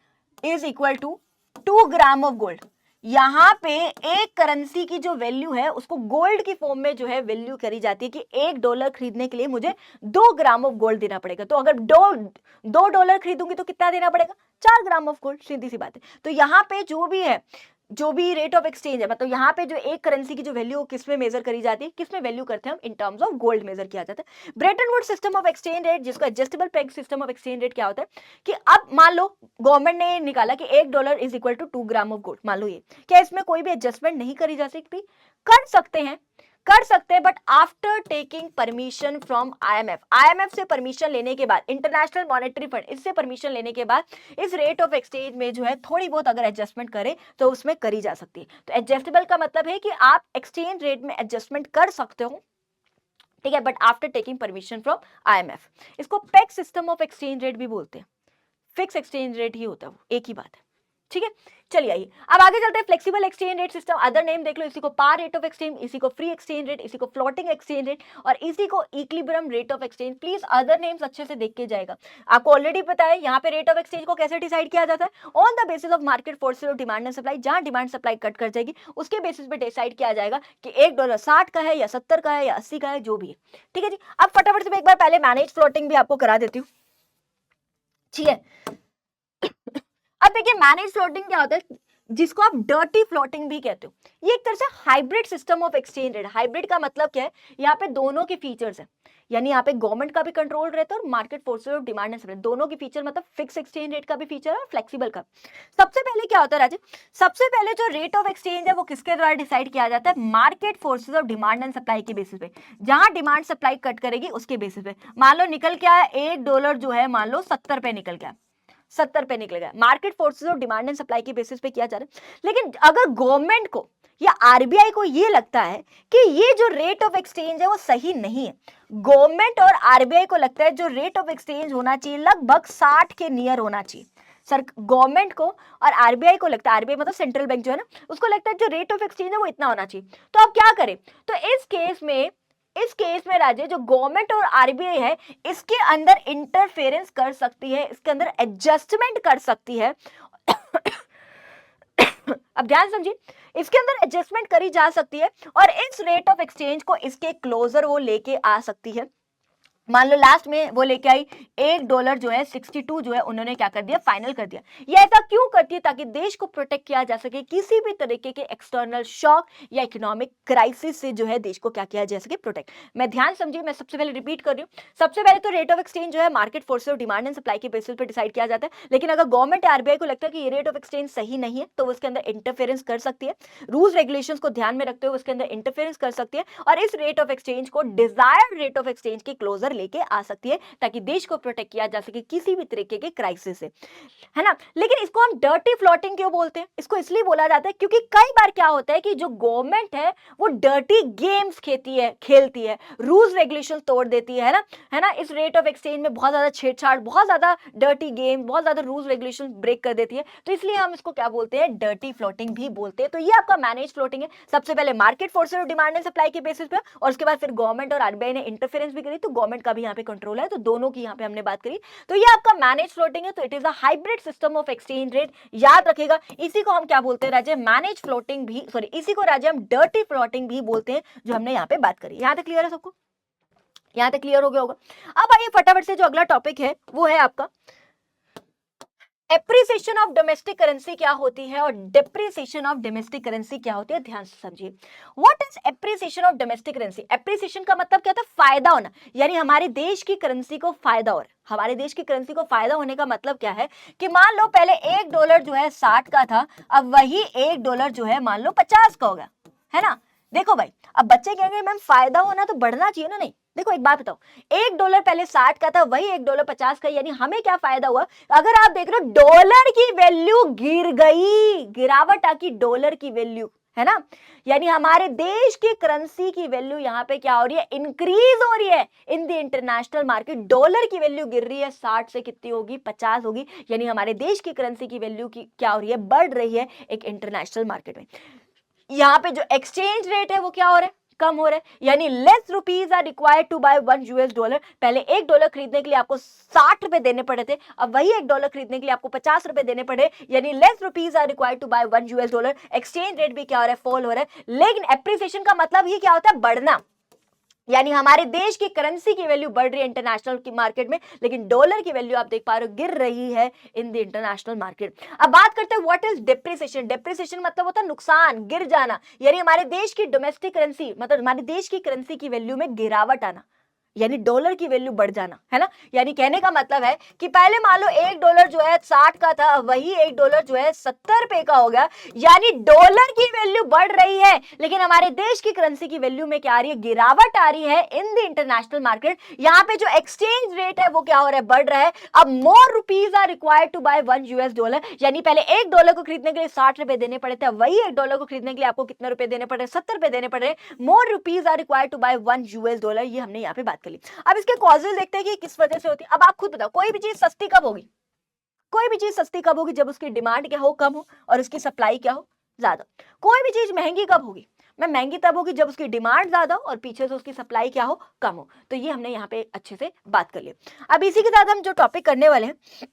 is equal to 2 gram of gold. यहां पे एक करेंसी की जो वैल्यू है उसको गोल्ड की फॉर्म में जो है वैल्यू करी जाती है, कि $1 खरीदने के लिए मुझे 2 ग्राम ऑफ गोल्ड देना पड़ेगा। तो अगर दो डॉलर खरीदूंगी तो कितना देना पड़ेगा, 4 ग्राम ऑफ गोल्ड, सीधी सी बात है। तो यहाँ पे जो भी है, जो भी रेट ऑफ एक्सचेंज है, मतलब यहाँ पे जो एक करेंसी की जो वैल्यू किसमें मेजर करी जाती है, किसमें वैल्यू करते हैं हम, in terms of gold measure किया जाता है। Bretton Wood system of exchange rate, जिसको adjustable peg system of exchange rate क्या होता है, कि अब मान लो गवर्नमेंट ने निकाला कि $1 is equal to 2 gram of gold, मान लो ये, क्या इसमें कोई भी एडजस्टमेंट नहीं करी जा सकती, कर सकते हैं, but after taking permission from IMF से परमिशन लेने के बाद, इंटरनेशनल मॉनेटरी फंड, इससे परमिशन लेने के बाद इस रेट ऑफ एक्सचेंज में जो है थोड़ी बहुत अगर एडजस्टमेंट करें तो उसमें करी जा सकती है। तो एडजस्टेबल का मतलब है कि आप एक्सचेंज रेट में एडजस्टमेंट कर सकते हो, ठीक है, but after taking permission from IMF. इसको peg system of exchange rate भी बोलते हैं, फिक्स एक्सचेंज रेट ही होता है, वो एक ही बात है, ठीक है। चलिए आइए अब आगे चलते हैं, flexible exchange rate system, other name देख लो, इसी को पार रेट ऑफ एक्सचेंज, इसी को फ्री एक्सचेंज रेट, इसी को फ्लोटिंग एक्सचेंज रेट, और इसी को equilibrium rate of exchange. Please other names अच्छे से देख के जाएगा, आपको ऑलरेडी पता है यहाँ पे रेट ऑफ एक्सचेंज को कैसे डिसाइड किया जाता है, on the basis of market forces of demand and supply. जहां डिमांड सप्लाई कट कर जाएगी उसके बेसिस पे डिसाइड किया जाएगा कि $1 60 का है या 70 का है या 80 का है, जो भी है, ठीक है जी। अब फटाफट से एक बार पहले मैनेज फ्लोटिंग भी आपको करा देती हूँ, ठीक है। अब देखिए मैनेज फ्लोटिंग क्या होता है, जिसको आप डर्टी फ्लोटिंग भी कहते हो, ये एक तरह से hybrid system of exchange rate. Hybrid का मतलब क्या है, यहाँ पे दोनों के फीचर्स हैं, यानी यहाँ पे गवर्नमेंट का भी कंट्रोल रहता है और market forces of demand and supply, दोनों के फीचर, मतलब फिक्स एक्सचेंज रेट का भी फीचर है और फ्लेक्सिबल का। सबसे पहले क्या होता है राजे, सबसे पहले जो रेट ऑफ एक्सचेंज है वो किसके द्वारा डिसाइड किया जाता है, market forces of demand and supply के बेसिस पे। जहां डिमांड सप्लाई कट करेगी उसके बेसिस पे, मान लो निकल क्या है, $1 जो है मान लो 70 पे निकल गया, 70 पे निकल गया, मार्केट फोर्सेस और डिमांड एंड सप्लाई के बेसिस पे किया जा रहा है। लेकिन अगर गवर्नमेंट को या आरबीआई को ये लगता है कि ये जो रेट ऑफ एक्सचेंज है वो सही नहीं है, गवर्नमेंट और आरबीआई को लगता है जो रेट ऑफ एक्सचेंज होना चाहिए लगभग 60 के नियर होना चाहिए। सर गवर्नमेंट को और आरबीआई को लगता है, आरबीआई मतलब सेंट्रल बैंक जो है ना, उसको लगता है जो रेट ऑफ एक्सचेंज है वो इतना होना चाहिए। तो अब क्या करें, तो इस केस में राजे जो गवर्नमेंट और आरबीआई है इसके अंदर इंटरफेरेंस कर सकती है, इसके अंदर एडजस्टमेंट कर सकती है। अब ध्यान समझिए, इसके अंदर एडजस्टमेंट करी जा सकती है और इस रेट ऑफ एक्सचेंज को इसके क्लोजर वो लेके आ सकती है। मान लो लास्ट में वो लेके आई $1 जो है 62 जो है उन्होंने क्या कर दिया, फाइनल कर दिया। ये ऐसा क्यों करती है, ताकि देश को प्रोटेक्ट किया जा सके किसी भी तरीके के एक्सटर्नल शॉक या इकोनॉमिक क्राइसिस से, जो है देश को क्या किया जा सके, प्रोटेक्ट। मैं ध्यान समझिए, मैं सबसे पहले रिपीट कर रही हूँ, सबसे पहले तो रेट ऑफ एक्सचेंज जो है market forces of demand and supply के बेसिस पर डिसाइड किया जाता है। लेकिन अगर गवर्नमेंट या आरबीआई को लगता है कि ये रेट ऑफ एक्सचेंज सही नहीं है तो उसके अंदर इंटरफेरेंस कर सकती है, रूल्स रेगुलेशंस को ध्यान में रखते हुए उसके अंदर इंटरफेरेंस कर सकती है और इस रेट ऑफ एक्सचेंज को डिजायर्ड रेट ऑफ एक्सचेंज के क्लोजर कवर लेके आ सकती है ताकि देश को प्रोटेक्ट किया जा सके किसी भी तरीके के क्राइसिस से, है ना। लेकिन इसको हम डर्टी फ्लोटिंग क्यों बोलते हैं? इसको इसलिए बोला जाता है क्योंकि कई बार क्या होता है कि जो गवर्नमेंट है वो डर्टी गेम्स खेलती है, रूल्स रेगुलेशन तोड़ देती है ना, है ना। इस रेट ऑफ एक्सचेंज में बहुत ज्यादा छेड़छाड़, बहुत ज्यादा डर्टी गेम, बहुत ज्यादा रूल्स रेगुलेशन ब्रेक कर देती है, तो इसलिए हम इसको क्या बोलते हैं? डर्टी फ्लोटिंग भी बोलते हैं। तो ये आपका मैनेज फ्लोटिंग है। सबसे पहले मार्केट फोर्सेस और डिमांड एंड सप्लाई के बेसिस पे, और उसके बाद फिर गवर्नमेंट और आरबीआई ने इंटरफेरेंस भी करी, तो गवर्नमेंट का भी यहाँ पे कंट्रोल है, तो दोनों की यहाँ पे हमने बात करी। तो ये आपका मैनेज फ्लोटिंग है। तो it is a hybrid system of exchange rate, याद रखेगा। इसी को हम क्या बोलते हैं राजे? मैनेज फ्लोटिंग भी, सॉरी, इसी को राजे हम डर्टी फ्लोटिंग भी बोलते हैं, जो हमने यहाँ पे बात करी। यहाँ तक क्लियर है सबको? यहाँ तक क्लियर हो गया होगा। अब आइए फटाफट से जो अगला टॉपिक है वो है आपका एप्रिसिएशन ऑफ डोमेस्टिक करेंसी क्या होती है और डेप्रिसिएशन ऑफ डोमेस्टिक करेंसी क्या होती है। ध्यान से समझिए। What is appreciation of domestic currency? Appreciation का मतलब क्या होता है? फायदा होना, यानी हमारे देश की करेंसी को फायदा हो रहा है। हमारे देश की करेंसी को फायदा होने का मतलब क्या है कि मान लो पहले $1 जो है 60 का था, अब वही $1 जो है मान लो 50 का हो गया, है ना। देखो भाई, अब बच्चे कहेंगे मैम फायदा होना तो बढ़ना चाहिए ना। नहीं, देखो एक बात बताओ, $1 पहले 60 का था, वही $1 50 का, यानी हमें क्या फायदा हुआ? अगर आप देख रहे हो डॉलर की वैल्यू गिर गई, गिरावट आकी डॉलर की वैल्यू, है ना। यानी हमारे देश की करेंसी की वैल्यू यहाँ पे क्या हो रही है? इंक्रीज हो रही है in the international market. Dollar की वैल्यू गिर रही है, 60 से कितनी होगी? 50 होगी। यानी हमारे देश की करेंसी की वैल्यू की क्या हो रही है? बढ़ रही है एक इंटरनेशनल मार्केट में। यहाँ पे जो एक्सचेंज रेट है वो क्या हो रहा है? कम हो रहा है। यानी less rupees are required to buy $1। पहले $1 खरीदने के लिए आपको 60 रुपए देने पड़े थे, अब वही $1 खरीदने के लिए आपको 50 रुपए देने पड़े, यानी less rupees are required to buy $1। Exchange rate भी क्या हो रहा है? फॉल हो रहा है। लेकिन एप्रिसिएशन का मतलब ही क्या होता है? बढ़ना, यानी हमारे देश की करेंसी की वैल्यू बढ़ रही है इंटरनेशनल की मार्केट में, लेकिन डॉलर की वैल्यू आप देख पा रहे हो गिर रही है इन द इंटरनेशनल मार्केट। अब बात करते हैं व्हाट इज डेप्रिसिएशन। डेप्रिसिएशन मतलब होता है नुकसान, गिर जाना, यानी हमारे देश की डोमेस्टिक करेंसी, मतलब हमारे देश की करेंसी की वैल्यू में गिरावट आना, यानी डॉलर की वैल्यू बढ़ जाना, है ना। यानी कहने का मतलब है कि पहले मान लो $1 जो है 60 का था, वही $1 जो है 70 रुपए का हो गया, यानी डॉलर की वैल्यू बढ़ रही है, लेकिन हमारे देश की करेंसी की वैल्यू में क्या आ रही है? गिरावट आ रही है इन द इंटरनेशनल मार्केट। यहाँ पे जो एक्सचेंज रेट है वो क्या हो रहा है? बढ़ रहा है। अब more rupees are required to buy $1, यानी पहले $1 को खरीदने के लिए 60 रुपए देने पड़े थे, वही $1 को खरीदने के लिए आपको कितने रुपए देने पड़ रहे? 70 रुपए देने पड़ रहे। More rupees are required to buy $1। ये हमने यहाँ पे बात कर ली। अब इसके कॉजेस देखते हैं कि किस वजह से होती है। अब आप खुद बताओ, कोई भी चीज सस्ती कब होगी? कोई भी चीज सस्ती कब होगी? जब उसकी डिमांड क्या हो? कम हो, और उसकी सप्लाई क्या हो? ज्यादा। कोई भी चीज महंगी कब होगी? मैं महंगी तब होगी जब उसकी डिमांड ज्यादा और पीछे से उसकी सप्लाई क्या हो? कम हो। तो ये हमने यहाँ पे अच्छे से बात कर ली। अब इसी के साथ हम जो टॉपिक करने वाले हैं,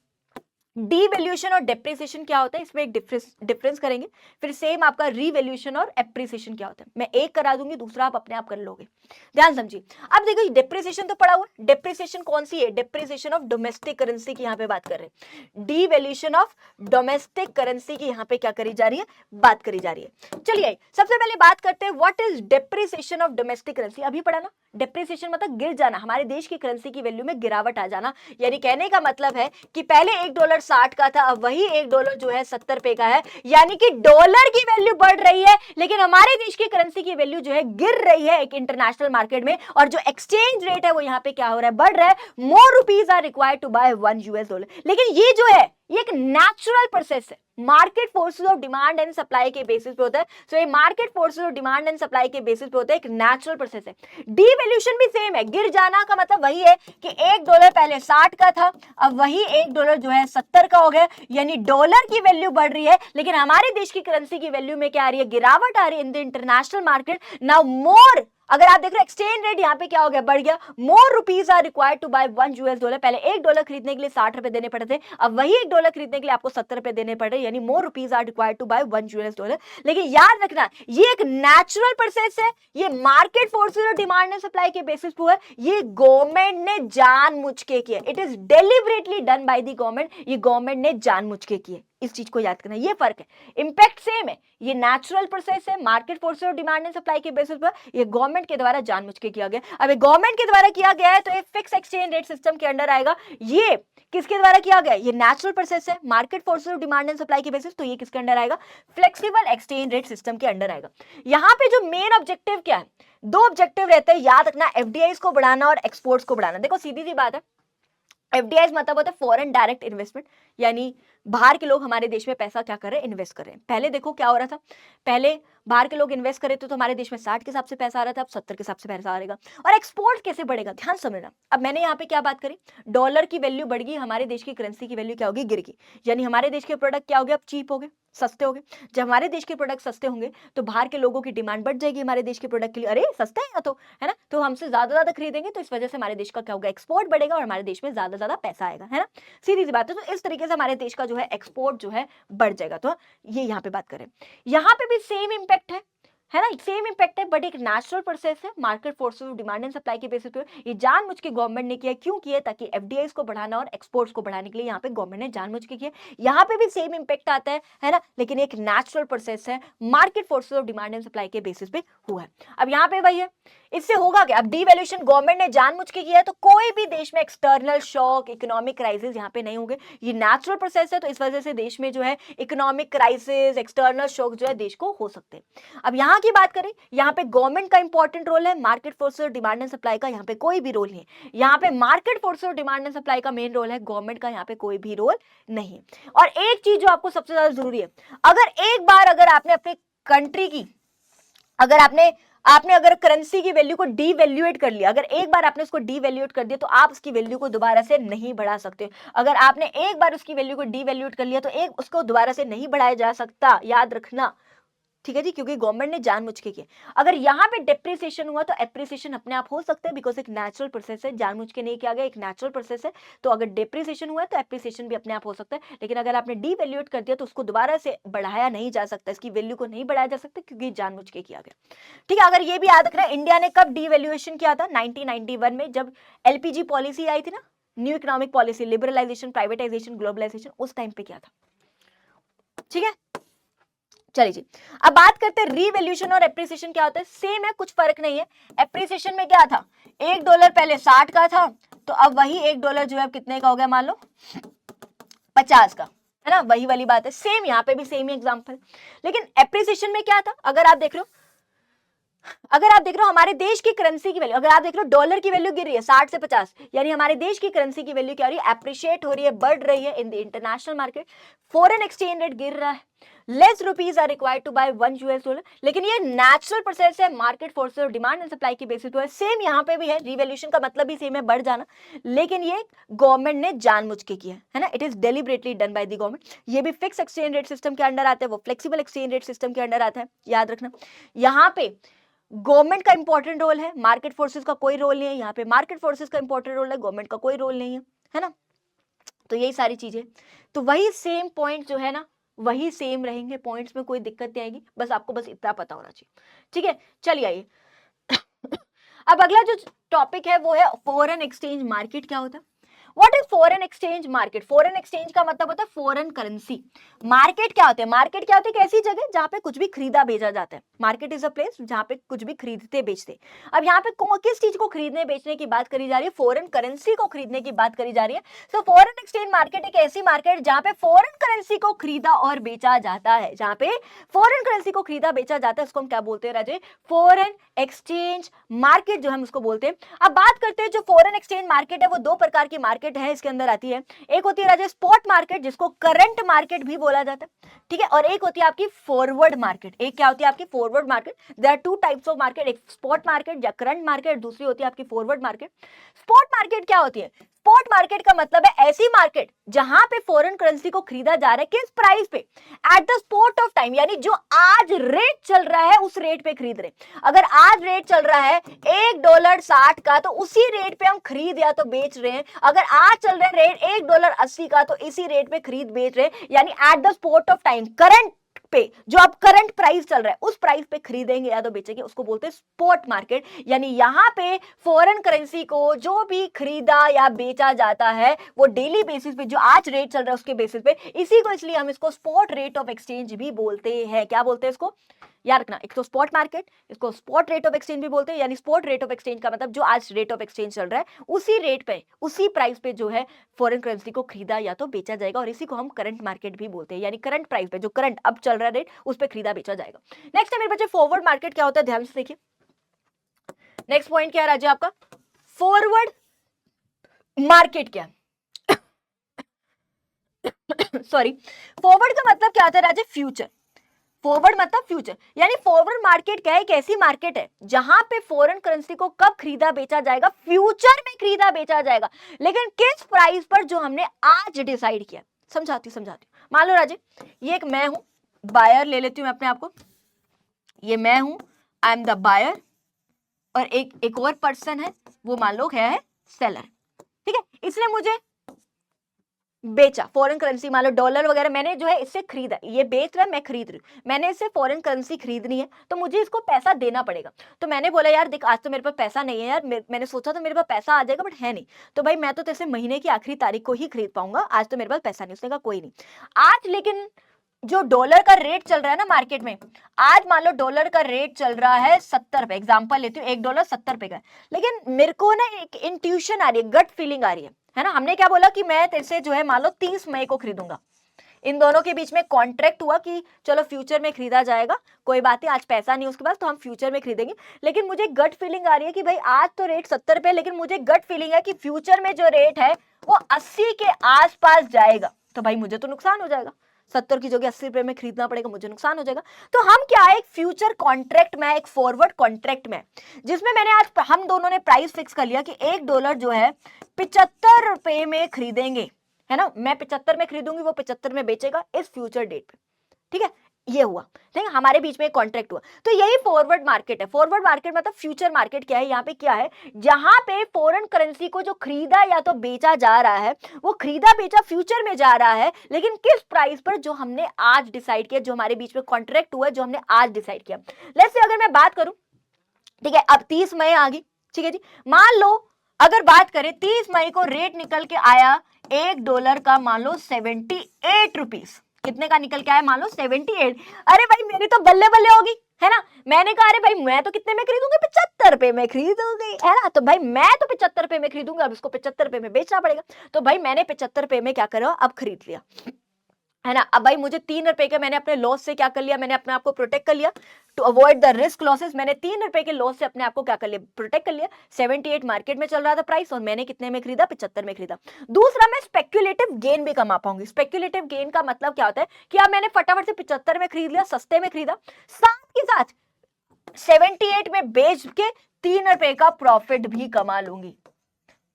डीवैल्यूएशन और डेप्रिसिएशन क्या होता है, इसमें एक डिफरेंस करेंगे। फिर सेम आपका रीवैल्यूएशन और एप्रिसिएशन क्या होता है, मैं एक करा दूंगी, दूसरा आप अपने आप कर लोगे। ध्यान समझिए। अब देखो डेप्रिसिएशन तो पड़ा हुआ है, डेप्रिसिएशन कौन सी है? डेप्रिसिएशन ऑफ डोमेस्टिक करेंसी की यहाँ पे बात कर रहे हैं। डीवैल्यूएशन ऑफ डोमेस्टिक करेंसी की यहाँ पे क्या करी जा रही है? बात करी जा रही है। चलिए सबसे पहले बात करते हैं what is depreciation of domestic currency. अभी पढ़ा ना, डेप्रिसिएशन मतलब गिर जाना, हमारे देश की करेंसी की वैल्यू में गिरावट आ जाना। यानी कहने का मतलब है कि पहले $1 60 का था, अब वही $1 जो है 70 रुपए का है, यानी कि डॉलर की वैल्यू बढ़ रही है, लेकिन हमारे देश की करेंसी की वैल्यू जो है गिर रही है एक इंटरनेशनल मार्केट में, और जो एक्सचेंज रेट है वो यहाँ पे क्या हो रहा है? बढ़ रहा है। More rupees are required to buy $1। लेकिन ये जो है ये एक नेचुरल प्रोसेस है, market forces of demand and supply के बेसिस पे होता है। सो ये market forces of demand and supply के बेसिस पे होता है, एक नेचुरल प्रोसेस है। डीवैल्यूएशन भी सेम है, गिर जाना का मतलब वही है कि $1 पहले 60 का था, अब वही $1 जो है 70 का हो गया, यानी डॉलर की वैल्यू बढ़ रही है, लेकिन हमारे देश की करेंसी की वैल्यू में क्या आ रही है? गिरावट आ रही है in the international market. Now more, अगर आप देख रहे हो एक्सचेंज रेट यहाँ पे क्या हो गया? बढ़ गया। More rupees are required to buy $1। पहले $1 खरीदने के लिए 60 रुपए देने पड़े थे, अब वही $1 खरीदने के लिए आपको 70 रुपए देने पड़ रहे, यानी more rupees are required to buy $1। लेकिन याद रखना ये एक नेचुरल प्रोसेस है, ये मार्केट फोर्सेस और डिमांड एंड सप्लाई के बेसिस पे है, ये गवर्नमेंट ने जानबूझ के किया। It is deliberately done by the government, ये गवर्नमेंट ने जानबूझ के किया। इस चीज को याद करना, ये फर्क है, इंपैक्ट सेम है। ये नेचुरल प्रोसेस है, मार्केट फोर्सेस और डिमांड एंड सप्लाई के बेसिस पर, ये गवर्नमेंट के द्वारा जानबूझ के किया गया। अब गवर्नमेंट के द्वारा किया गया है तो ये फिक्स एक्सचेंज रेट सिस्टम के अंडर आएगा। ये किसके द्वारा किया गया? ये नेचुरल प्रोसेस है, मार्केट फोर्सेस और डिमांड एंड सप्लाई के बेसिस, तो ये किसके अंडर आएगा? फ्लेक्सिबल एक्सचेंज रेट सिस्टम के अंडर आएगा। यहाँ पे जो मेन ऑब्जेक्टिव क्या है? दो ऑब्जेक्टिव रहते हैं, याद रखना, एफडीआईज को बढ़ाना और एक्सपोर्ट्स को बढ़ाना। देखो सीधी सी बात है, एफडीआईज मतलब होता है फॉरेन डायरेक्ट इन्वेस्टमेंट, यानी बाहर के लोग हमारे देश में पैसा क्या कर रहे हैं, इन्वेस्ट कर रहे हैं। पहले देखो क्या हो रहा था, पहले बाहर के लोग इन्वेस्ट करे तो हमारे देश में 60 के हिसाब से पैसा आ रहा था, अब 70 के हिसाब से पैसा आ रहेगा। और एक्सपोर्ट कैसे बढ़ेगा, ध्यान समझना। अब मैंने यहाँ पे क्या बात करी, डॉलर की वैल्यू बढ़ गई, हमारे देश की करेंसी की वैल्यू क्या होगी, गिर गई, यानी हमारे देश के प्रोडक्ट क्या हो गए, अब चीप हो गए, सस्ते हो गए। जब हमारे देश के प्रोडक्ट सस्ते होंगे तो बाहर के लोगों की डिमांड बढ़ जाएगी हमारे देश के प्रोडक्ट के लिए, अरे सस्ते हैं तो, है ना, तो हमसे ज्यादा खरीदेंगे, तो इस वजह से हमारे देश का क्या होगा, एक्सपोर्ट बढ़ेगा और हमारे देश में ज्यादा पैसा आएगा, है ना, सीधी सी बात है। तो इस तरीके से हमारे देश का जो है एक्सपोर्ट जो है बढ़ जाएगा। तो ये यहाँ पे बात करें, यहाँ पे भी सेम इंपैक्ट है ना, सेम इंपैक्ट है, बट एक नेचुरल प्रोसेस है, market forces of demand and supply के बेसिस पे। ये जानबूझ के गवर्नमेंट ने किया, क्यों किया, ताकि एफडीआईज को बढ़ाना और एक्सपोर्ट्स को बढ़ाने के लिए यहाँ पे गवर्नमेंट ने जानबूझ के किया। यहाँ पे भी सेम इंपैक्ट आता है ना, लेकिन एक नेचुरल प्रोसेस है, market forces of demand and supply के बेसिस पे हुआ है। अब यहाँ पे वही है, इससे होगा क्या, अब डीवैल्यूएशन गवर्नमेंट ने जानबूझ के किया है, तो कोई भी देश में एक्सटर्नल शॉक, इकोनॉमिक क्राइसिस यहाँ पे नहीं होंगे। ये नेचुरल प्रोसेस है, तो इस वजह से देश में जो है इकोनॉमिक क्राइसिस, एक्सटर्नल शॉक जो है देश को हो सकते हैं। अब यहाँ की बात करें, यहाँ पे गवर्नमेंट का इंपॉर्टेंट रोल है, मार्केट फोर्सेस और डिमांड एंड सप्लाई का यहाँ पे कोई भी रोल नहीं है। यहाँ पे मार्केट फोर्सेस और डिमांड एंड सप्लाई का मेन रोल है, गवर्नमेंट का यहाँ पे कोई भी रोल नहीं। और एक चीज जो आपको सबसे ज्यादा जरूरी है, अगर आपने अपनी कंट्री की, आपने अगर करेंसी की वैल्यू को डीवैल्यूएट कर लिया, अगर एक बार आपने उसको डीवैल्यूएट कर दिया, तो आप उसकी वैल्यू को दोबारा से नहीं बढ़ा सकते। अगर आपने एक बार उसकी वैल्यू को डीवैल्यूएट कर लिया, तो उसको दोबारा से नहीं बढ़ाया जा सकता, याद रखना, ठीक है जी, क्योंकि गवर्नमेंट ने जानबूझ के किया। अगर यहाँ पे डेप्रिसिएशन हुआ तो एप्रिसिएशन अपने आप हो सकता है, बिकॉज एक नेचुरल प्रोसेस है, जानबूझ के नहीं किया गया, एक नेचुरल प्रोसेस है। तो अगर डेप्रिसिएशन हुआ है तो एप्रिसिएशन भी अपने आप हो सकता है, लेकिन अगर आपने डीवैल्यूएट कर दिया तो उसको दोबारा से बढ़ाया नहीं जा सकता, इसकी वैल्यू को नहीं बढ़ाया जा सकता, क्योंकि जानबूझ के किया गया। ठीक है, अगर ये भी याद रखना, इंडिया ने कब डीवैल्यूएशन किया था, 1991 में, जब एलपीजी पॉलिसी आई थी ना, new economic policy, liberalisation, privatisation, globalisation, उस टाइम पे किया था। ठीक है, चलिए जी, अब बात करते हैं रीवैल्यूएशन और एप्रिसिएशन क्या होता है। सेम है, कुछ फर्क नहीं है। एप्रिसिएशन में क्या था, $1 पहले 60 का था, तो अब वही $1 जो है कितने का हो गया, मान लो 50 का, है ना, वही वाली बात है। सेम यहाँ पे भी सेम ही एग्जांपल। लेकिन एप्रिसिएशन में क्या था, अगर आप देख रहे हो हमारे देश की करेंसी की वैल्यू, अगर आप देख रहे हो डॉलर की वैल्यू गिर रही है 60 से 50, यानी हमारे देश की करेंसी की वैल्यू क्या हो रही है, एप्रिशिएट हो रही है, बढ़ रही है in the international market. Foreign exchange rate गिर रहा है, less rupees are required to buy $1। लेकिन ये नेचुरल प्रोसेस है, मार्केट फोर्सेस और डिमांड एंड सप्लाई के बेसिस पे है। सेम यहाँ पे भी है, रिवैल्यूएशन का मतलब भी सेम है, बढ़ जाना, लेकिन ये गवर्नमेंट ने जानबूझ के किया है ना, it is deliberately done by the government. ये भी फिक्स एक्सचेंज रेट सिस्टम के अंडर आता है, वो फ्लेक्सिबल एक्सचेंज रेट सिस्टम के अंडर आता है, याद रखना। यहाँ पे गवर्नमेंट का इंपॉर्टेंट रोल है, मार्केट फोर्सेस का कोई रोल नहीं है। यहाँ पे मार्केट फोर्सेस का इंपॉर्टेंट रोल है, गवर्नमेंट का कोई रोल नहीं है ना। तो यही सारी चीजें, तो वही सेम पॉइंट जो है ना, वही सेम रहेंगे, पॉइंट्स में कोई दिक्कत नहीं आएगी, बस आपको बस इतना पता होना चाहिए। ठीक है, चलिए आइए अब अगला जो टॉपिक है वो है फॉरेन एक्सचेंज मार्केट क्या होता है। What is foreign exchange market, foreign exchange का मतलब होता है फॉरेन करेंसी। मार्केट क्या होते हैं, मार्केट क्या होती है, एक ऐसी जगह जहां पे कुछ भी खरीदा बेचा जाता है। मार्केट इज अ प्लेस जहां पे कुछ भी खरीदते बेचते। अब यहाँ पे किस चीज को खरीदने बेचने की बात करी जा रही है, फॉरेन करेंसी को खरीदने की बात करी जा रही है। सो फॉरेन एक्सचेंज मार्केट एक ऐसी मार्केट जहां पे फॉरेन करेंसी को खरीदा और बेचा जाता है, जहां पे फॉरेन करेंसी को खरीदा बेचा जाता है, उसको हम क्या बोलते हैं राजे, फॉरेन एक्सचेंज मार्केट जो हम उसको बोलते हैं। अब बात करते हैं जो फॉरेन एक्सचेंज मार्केट है, वो दो प्रकार की मार्केट है इसके अंदर आती है। एक होती है राजा स्पॉट मार्केट, जिसको करंट मार्केट भी बोला जाता है, ठीक है, और एक होती है आपकी फॉरवर्ड मार्केट। एक क्या होती है आपकी forward market, there are two types of market, एक स्पॉट मार्केट या करंट मार्केट, दूसरी होती है आपकी फॉरवर्ड मार्केट। स्पॉट मार्केट क्या होती है, स्पॉट मार्केट का मतलब है ऐसी मार्केट जहां पे फॉरेन करेंसी को खरीदा जा रहा है, किस प्राइस पे, at the spot of time, यानी जो आज रेट चल रहा है उस रेट पे खरीद रहे। अगर आज रेट चल रहा है $1.60 का, तो उसी रेट पे हम खरीद या तो बेच रहे हैं। अगर आज चल रहा है रेट $1.80 का, तो इसी रेट पे खरीद बेच रहे हैं, यानी at the spot of time, current पे, जो अब करंट प्राइस चल रहा है उस प्राइस पे खरीदेंगे या तो बेचेंगे, उसको बोलते हैं स्पॉट मार्केट। यानी यहां पे फॉरेन करेंसी को जो भी खरीदा या बेचा जाता है वो डेली बेसिस पे, जो आज रेट चल रहा है उसके बेसिस पे, इसी को इसलिए हम इसको स्पॉट रेट ऑफ एक्सचेंज भी बोलते हैं। क्या बोलते हैं इसको, याद रखना, एक तो स्पॉट मार्केट, इसको स्पॉट रेट ऑफ एक्सचेंज भी बोलते हैं। यानी स्पॉट रेट ऑफ एक्सचेंज का मतलब जो आज रेट ऑफ एक्सचेंज चल रहा है उसी रेट पे, उसी प्राइस पे जो है फॉरेन करेंसी को खरीदा या तो बेचा जाएगा, और इसी को हम करंट मार्केट भी बोलते हैं। यानी करंट प्राइस पे, जो करंट अब चल रहा है रेट, उस पे खरीदा बेचा जाएगा। नेक्स्ट है मेरे बच्चे फॉरवर्ड मार्केट क्या होता है, ध्यान से देखिए। नेक्स्ट पॉइंट क्या है राजा आपका, फॉरवर्ड मार्केट क्या सॉरी फॉरवर्ड का मतलब क्या होता है राजा, फ्यूचर। फॉरवर्ड मतलब फ्यूचर, यानी फॉरवर्ड मार्केट क्या है, एक ऐसी मार्केट है जहां पे फॉरेन करेंसी को कब खरीदा बेचा जाएगा, फ्यूचर में खरीदा बेचा जाएगा, लेकिन किस प्राइस पर, जो हमने आज डिसाइड किया। समझाती हूँ। मान लो राजे, ये एक मैं हूं, बायर ले लेती हूँ मैं अपने आप को, ये मैं हूं, आई एम द बायर, और एक और पर्सन है, वो मान लो है सेलर, ठीक है। इसने मुझे बेचा, फॉरेन करेंसी मान लो डॉलर वगैरह मैंने जो है इससे खरीदा, ये बेच रहा है, मैं खरीद रही हूँ, मैंने इससे फॉरेन करेंसी खरीदनी है, तो मुझे इसको पैसा देना पड़ेगा। तो मैंने बोला यार देख, आज तो मेरे पास पैसा नहीं है यार, मैंने सोचा तो मेरे पास पैसा आ जाएगा, बट है नहीं, तो भाई मैं तो तेरे से महीने की आखिरी तारीख को ही खरीद पाऊंगा, आज तो मेरे पास पैसा नहीं। उसने कहा कोई नहीं। आज लेकिन जो डॉलर का रेट चल रहा है ना मार्केट में, आज मान लो डॉलर का रेट चल रहा है 70 रुपए, एग्जाम्पल लेती हूँ, $1 70 रुपए का है, लेकिन मेरे को ना एक इंट्यूशन आ रही है, गट फीलिंग आ रही है ना। हमने क्या बोला कि मैं तेरे से जो है मान लो 30 मई को खरीदूंगा, इन दोनों के बीच में कॉन्ट्रैक्ट हुआ कि चलो फ्यूचर में खरीदा जाएगा, कोई बात नहीं, आज पैसा नहीं उसके पास तो हम फ्यूचर में खरीदेंगे, लेकिन मुझे गट फीलिंग आ रही है कि भाई आज तो रेट 70 रुपए, लेकिन मुझे गट फीलिंग है कि फ्यूचर में जो रेट है वो 80 के आसपास जाएगा, तो भाई मुझे तो नुकसान हो जाएगा, 70 की जगह 80 रुपए में खरीदना पड़ेगा, मुझे नुकसान हो जाएगा। तो हम क्या है, एक फ्यूचर कॉन्ट्रैक्ट में, एक फॉरवर्ड कॉन्ट्रैक्ट में, जिसमें मैंने आज हम दोनों ने प्राइस फिक्स कर लिया कि $1 जो है 75 रुपए में खरीदेंगे, है ना। मैं 75 में खरीदूंगी, वो 75 में बेचेगा इस फ्यूचर डेट पे, ठीक है। ये हुआ, ठीक है, हमारे बीच में एक कॉन्ट्रैक्ट हुआ। तो यही फॉरवर्ड मार्केट है। फॉरवर्ड मार्केट मतलब फ्यूचर मार्केट क्या है, यहाँ पे क्या है, जहां पे फॉरेन करेंसी को जो खरीदा या तो बेचा जा रहा है, वो खरीदा बेचा फ्यूचर में जा रहा है, लेकिन किस प्राइस पर, जो हमने आज डिसाइड किया, जो हमारे बीच में कॉन्ट्रैक्ट हुआ, जो हमने आज डिसाइड किया। लेट्स से अगर मैं बात करूं, ठीक है, अब 30 मई आ गई, ठीक है जी, मान लो अगर बात करें 30 मई को रेट निकल के आया $1 का, मान लो 78 रुपीज, कितने का निकल के आया, मान लो 78। अरे भाई मेरी तो बल्ले बल्ले होगी, है ना। मैंने कहा अरे भाई मैं तो कितने में खरीदूंगी, 75 रुपए में खरीदूंगी, है ना। तो भाई मैं तो 75 रुपए में खरीदूंगी, अब इसको 75 रुपए में बेचना पड़ेगा, तो भाई मैंने 75 रुपए में क्या करा, अब खरीद लिया, है ना। अब भाई मुझे 3 रुपए के, मैंने अपने लॉस से क्या कर लिया, मैंने अपने आप को प्रोटेक्ट कर लिया, to avoid the risk losses, मैंने 3 रुपए के लॉस से अपने आप को क्या कर लिया, प्रोटेक्ट कर लिया। 78 मार्केट में चल रहा था प्राइस, और मैंने कितने में खरीदा, 75 में खरीदा। दूसरा, मैं स्पेक्युलेटिव गेन भी कमा पाऊंगी। स्पेक्युलेटिव गेन का मतलब क्या होता है कि अब मैंने फटाफट से 75 में खरीद लिया, सस्ते में खरीदा, साथ के साथ 78 में बेच के 3 रुपए का प्रॉफिट भी कमा लूंगी,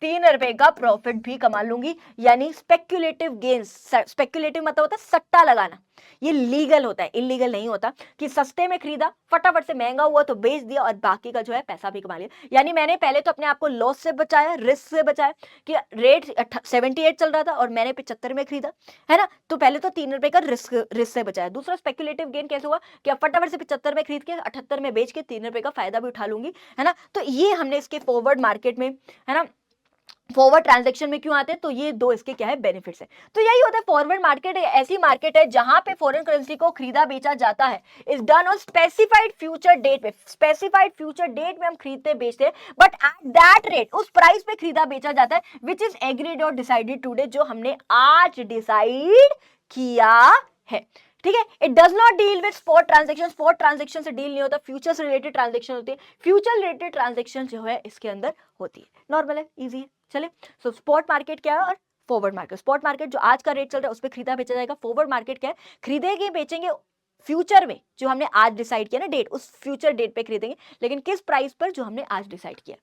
3 रुपए का प्रॉफिट भी कमा लूंगी, यानी स्पेक्युलेटिव गेन्स। स्पेक्युलेटिव मतलब होता है सट्टा लगाना, ये लीगल होता है, इलीगल नहीं होता कि सस्ते में खरीदा, फटाफट से महंगा हुआ तो बेच दिया, और बाकी का जो है पैसा भी कमा लिया। यानी मैंने पहले तो अपने आप को लॉस से बचाया, रिस्क से बचाया, कि रेट 78 चल रहा था और मैंने 75 में खरीदा, है ना। तो पहले तो 3 रुपए का रिस्क से बचाया। दूसरा स्पेक्युलेटिव गेन कैसे हुआ कि अब फटाफट से 75 में खरीद के 78 में बेच के 3 रुपए का फायदा भी उठा लूंगी, है ना। तो ये हमने इसके फॉरवर्ड मार्केट में, है ना, फॉरवर्ड ट्रांजैक्शन में क्यों आते हैं, तो ये दो इसके क्या है, बेनिफिट्स है। तो यही होता है फॉरवर्ड मार्केट, ऐसी मार्केट है जहां पे फॉरेन करेंसी को खरीदा बेचा जाता है, is done on specified future date पे। स्पेसिफाइड फ्यूचर डेट में हम खरीदते बेचते हैं, बट एट दैट रेट, उस प्राइस पे खरीदा बेचा जाता है, विच इज एग्रीड और डिसाइडेड टुडे, जो हमने आज डिसाइड किया है, ठीक है। It does not deal with spot transaction, spot transaction से डील नहीं होता, फ्यूचर से रिलेटेड ट्रांजैक्शन होती है, फ्यूचर रिलेटेड ट्रांजैक्शन जो है इसके अंदर होती है। नॉर्मल है, इजी है, चले। सो स्पॉट मार्केट क्या है और फॉरवर्ड मार्केट। स्पॉट मार्केट जो आज का रेट चल रहा है उस पर खरीदा बेचा जाएगा। फॉरवर्ड मार्केट क्या है, खरीदेंगे बेचेंगे फ्यूचर में, जो हमने आज डिसाइड किया ना डेट, उस फ्यूचर डेट पे खरीदेंगे, लेकिन किस प्राइस पर, जो हमने आज डिसाइड किया,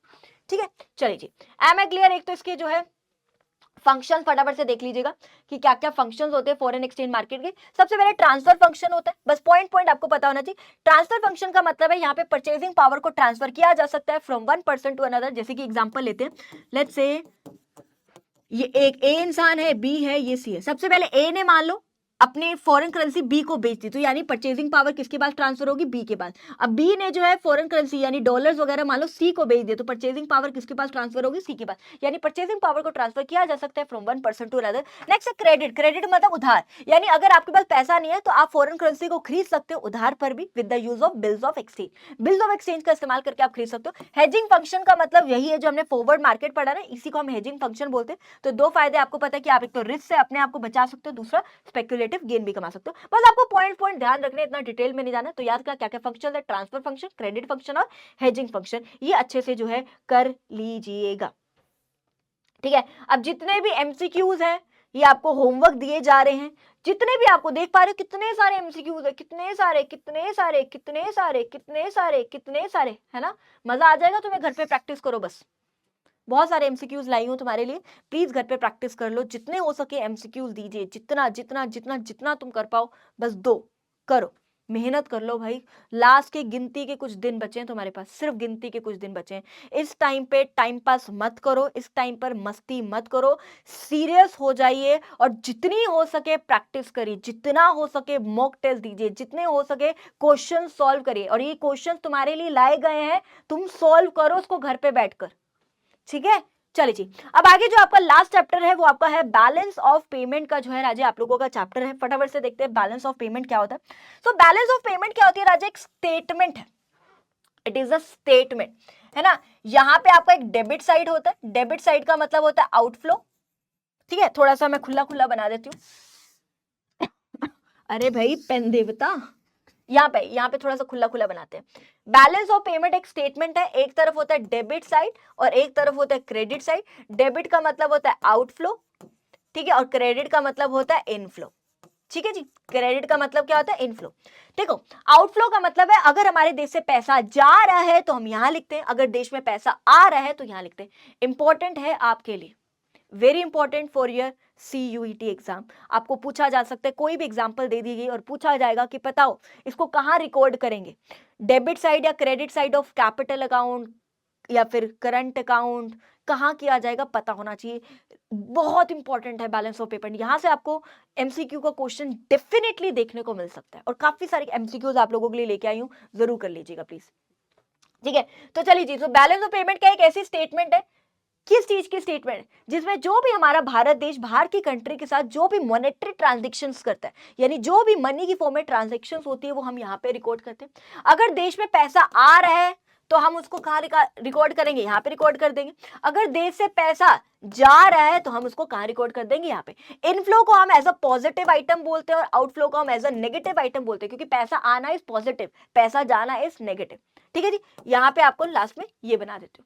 ठीक है। चलिए जी, एम आई क्लियर। एक तो इसके जो है फंक्शन फटाफट से देख लीजिएगा कि क्या क्या फंक्शंस होते हैं फॉरेन एक्सचेंज मार्केट के। सबसे पहले ट्रांसफर फंक्शन होता है, बस पॉइंट आपको पता होना चाहिए। ट्रांसफर फंक्शन का मतलब है यहाँ पे परचेजिंग पावर को ट्रांसफर किया जा सकता है from one person to another. जैसे कि एग्जांपल लेते हैं, लेट्स से ये एक ए इंसान है, बी है, ये सी है। सबसे पहले ए ने मान लो अपने फॉरेन करेंसी बी को बेच दी, तो यानी परचेजिंग पावर किसके पास ट्रांसफर होगी, बी के पास। अब बी ने जो है फॉरेन करेंसी यानी डॉलर्स वगैरह मान लो सी को बेच दिया, तो परचेजिंग पावर किसके पास ट्रांसफर होगी, सी के पास। यानी परचेजिंग पावर को ट्रांसफर किया जा सकता है from one person to another. Next है क्रेडिट। क्रेडिट मतलब उधार, यानी अगर आपके पास पैसा नहीं है तो आप फॉरेन करेंसी को खरीद सकते हो उधार पर भी, with the use of bills of exchange. Bills of exchange का इस्तेमाल करके आप खरीद सकते हो। हेजिंग फंक्शन का मतलब यही है जो हमने फॉरवर्ड मार्केट पढ़ा ना, इसी को हम हेजिंग फंक्शन बोलते हैं। तो दो फायदे आपको पता है कि आप एक तो रिस्क से अपने आप को बचा सकते हो, दूसरा स्पेक्युलेटिव नेगेटिव गेन भी कमा सकते हो। बस आपको पॉइंट ध्यान रखने, इतना डिटेल में नहीं जाना। तो याद क्या क्या फंक्शन है, ट्रांसफर फंक्शन, क्रेडिट फंक्शन और हेजिंग फंक्शन, ये अच्छे से जो है कर लीजिएगा। ठीक है, अब जितने भी एमसीक्यूज हैं ये आपको होमवर्क दिए जा रहे हैं, जितने भी आपको देख पा रहे हो कितने सारे एमसीक्यूज है, कितने सारे कितने सारे कितने सारे कितने सारे कितने सारे, है ना। मजा आ जाएगा तुम्हें, घर पे प्रैक्टिस करो बस। बहुत सारे एमसीक्यूज लाई हूं तुम्हारे लिए, प्लीज घर पे प्रैक्टिस कर लो, जितने हो सके एमसीक्यूज दीजिए, जितना जितना जितना जितना तुम कर पाओ बस दो, करो, मेहनत कर लो भाई। लास्ट के गिनती के कुछ दिन बचे हैं तुम्हारे पास, सिर्फ गिनती के कुछ दिन बचे हैं। इस टाइम पे टाइम पास मत करो, इस टाइम पर मस्ती मत करो, सीरियस हो जाइए और जितनी हो सके प्रैक्टिस करिए, जितना हो सके मॉक टेस्ट दीजिए, जितने हो सके क्वेश्चन सॉल्व करिए। और ये क्वेश्चन तुम्हारे लिए लाए गए हैं, तुम सॉल्व करो उसको घर पे बैठकर, ठीक है। चलिए जी, अब आगे जो आपका लास्ट चैप्टर है वो आपका है बैलेंस ऑफ पेमेंट का, जो है राजे आप लोगों का चैप्टर है। फटाफट से देखते हैं बैलेंस ऑफ पेमेंट क्या होता है। सो बैलेंस ऑफ पेमेंट क्या होती है राजे, एक स्टेटमेंट है, इट इज अ स्टेटमेंट, है ना। यहां पे आपका एक डेबिट साइड होता है, डेबिट साइड का मतलब होता है आउटफ्लो, ठीक है। थोड़ा सा मैं खुला खुला बना देती हूँ अरे भाई पेन देवता, यहाँ पे थोड़ा सा खुला खुला बनाते हैं। बैलेंस ऑफ पेमेंट एक स्टेटमेंट है, एक तरफ होता है डेबिट साइड और एक तरफ होता है क्रेडिट साइड। डेबिट का मतलब होता है आउटफ्लो, ठीक है, और क्रेडिट का मतलब होता है इनफ्लो, ठीक है जी। क्रेडिट का मतलब क्या होता है, इनफ्लो। देखो, आउटफ्लो का मतलब है अगर हमारे देश से पैसा जा रहा है तो हम यहां लिखते हैं, अगर देश में पैसा आ रहा है तो यहां लिखते हैं। इंपॉर्टेंट है आपके लिए, very important for your CUET exam. आपको पूछा जा सकता है, कोई भी एग्जाम्पल दे दी गई और पूछा जाएगा कि बताओ इसको कहां रिकॉर्ड करेंगे, डेबिट साइड या credit side of capital account या फिर करंट अकाउंट, कहां किया जाएगा पता होना चाहिए। बहुत इंपॉर्टेंट है बैलेंस ऑफ पेमेंट। यहां से आपको एमसीक्यू का क्वेश्चन डेफिनेटली देखने को मिल सकता है और काफी सारे एमसीक्यूज आप लोगों के लिए लेके आई हूं, जरूर कर लीजिएगा प्लीज, ठीक है। तो चलिए जी, तो बैलेंस ऑफ पेमेंट का एक ऐसी स्टेटमेंट है, किस चीज की स्टेटमेंट, जिसमें जो भी हमारा भारत देश बाहर की कंट्री के साथ जो भी मॉनेटरी ट्रांजैक्शंस करता है, यानी जो भी मनी की फॉर्म में ट्रांजैक्शंस होती है वो हम यहाँ पे रिकॉर्ड करते हैं। अगर देश में पैसा आ रहा है तो हम उसको कहाँ रिकॉर्ड करेंगे, यहाँ पे रिकॉर्ड कर देंगे। अगर देश से पैसा जा रहा है तो हम उसको कहाँ रिकॉर्ड कर देंगे, यहाँ पे। इनफ्लो को हम एज अ पॉजिटिव आइटम बोलते हैं और आउटफ्लो को हम एज अ नेगेटिव आइटम बोलते हैं, क्योंकि पैसा आना इज पॉजिटिव, पैसा जाना इज नेगेटिव, ठीक है जी। यहाँ पे आपको लास्ट में ये बना देते हो,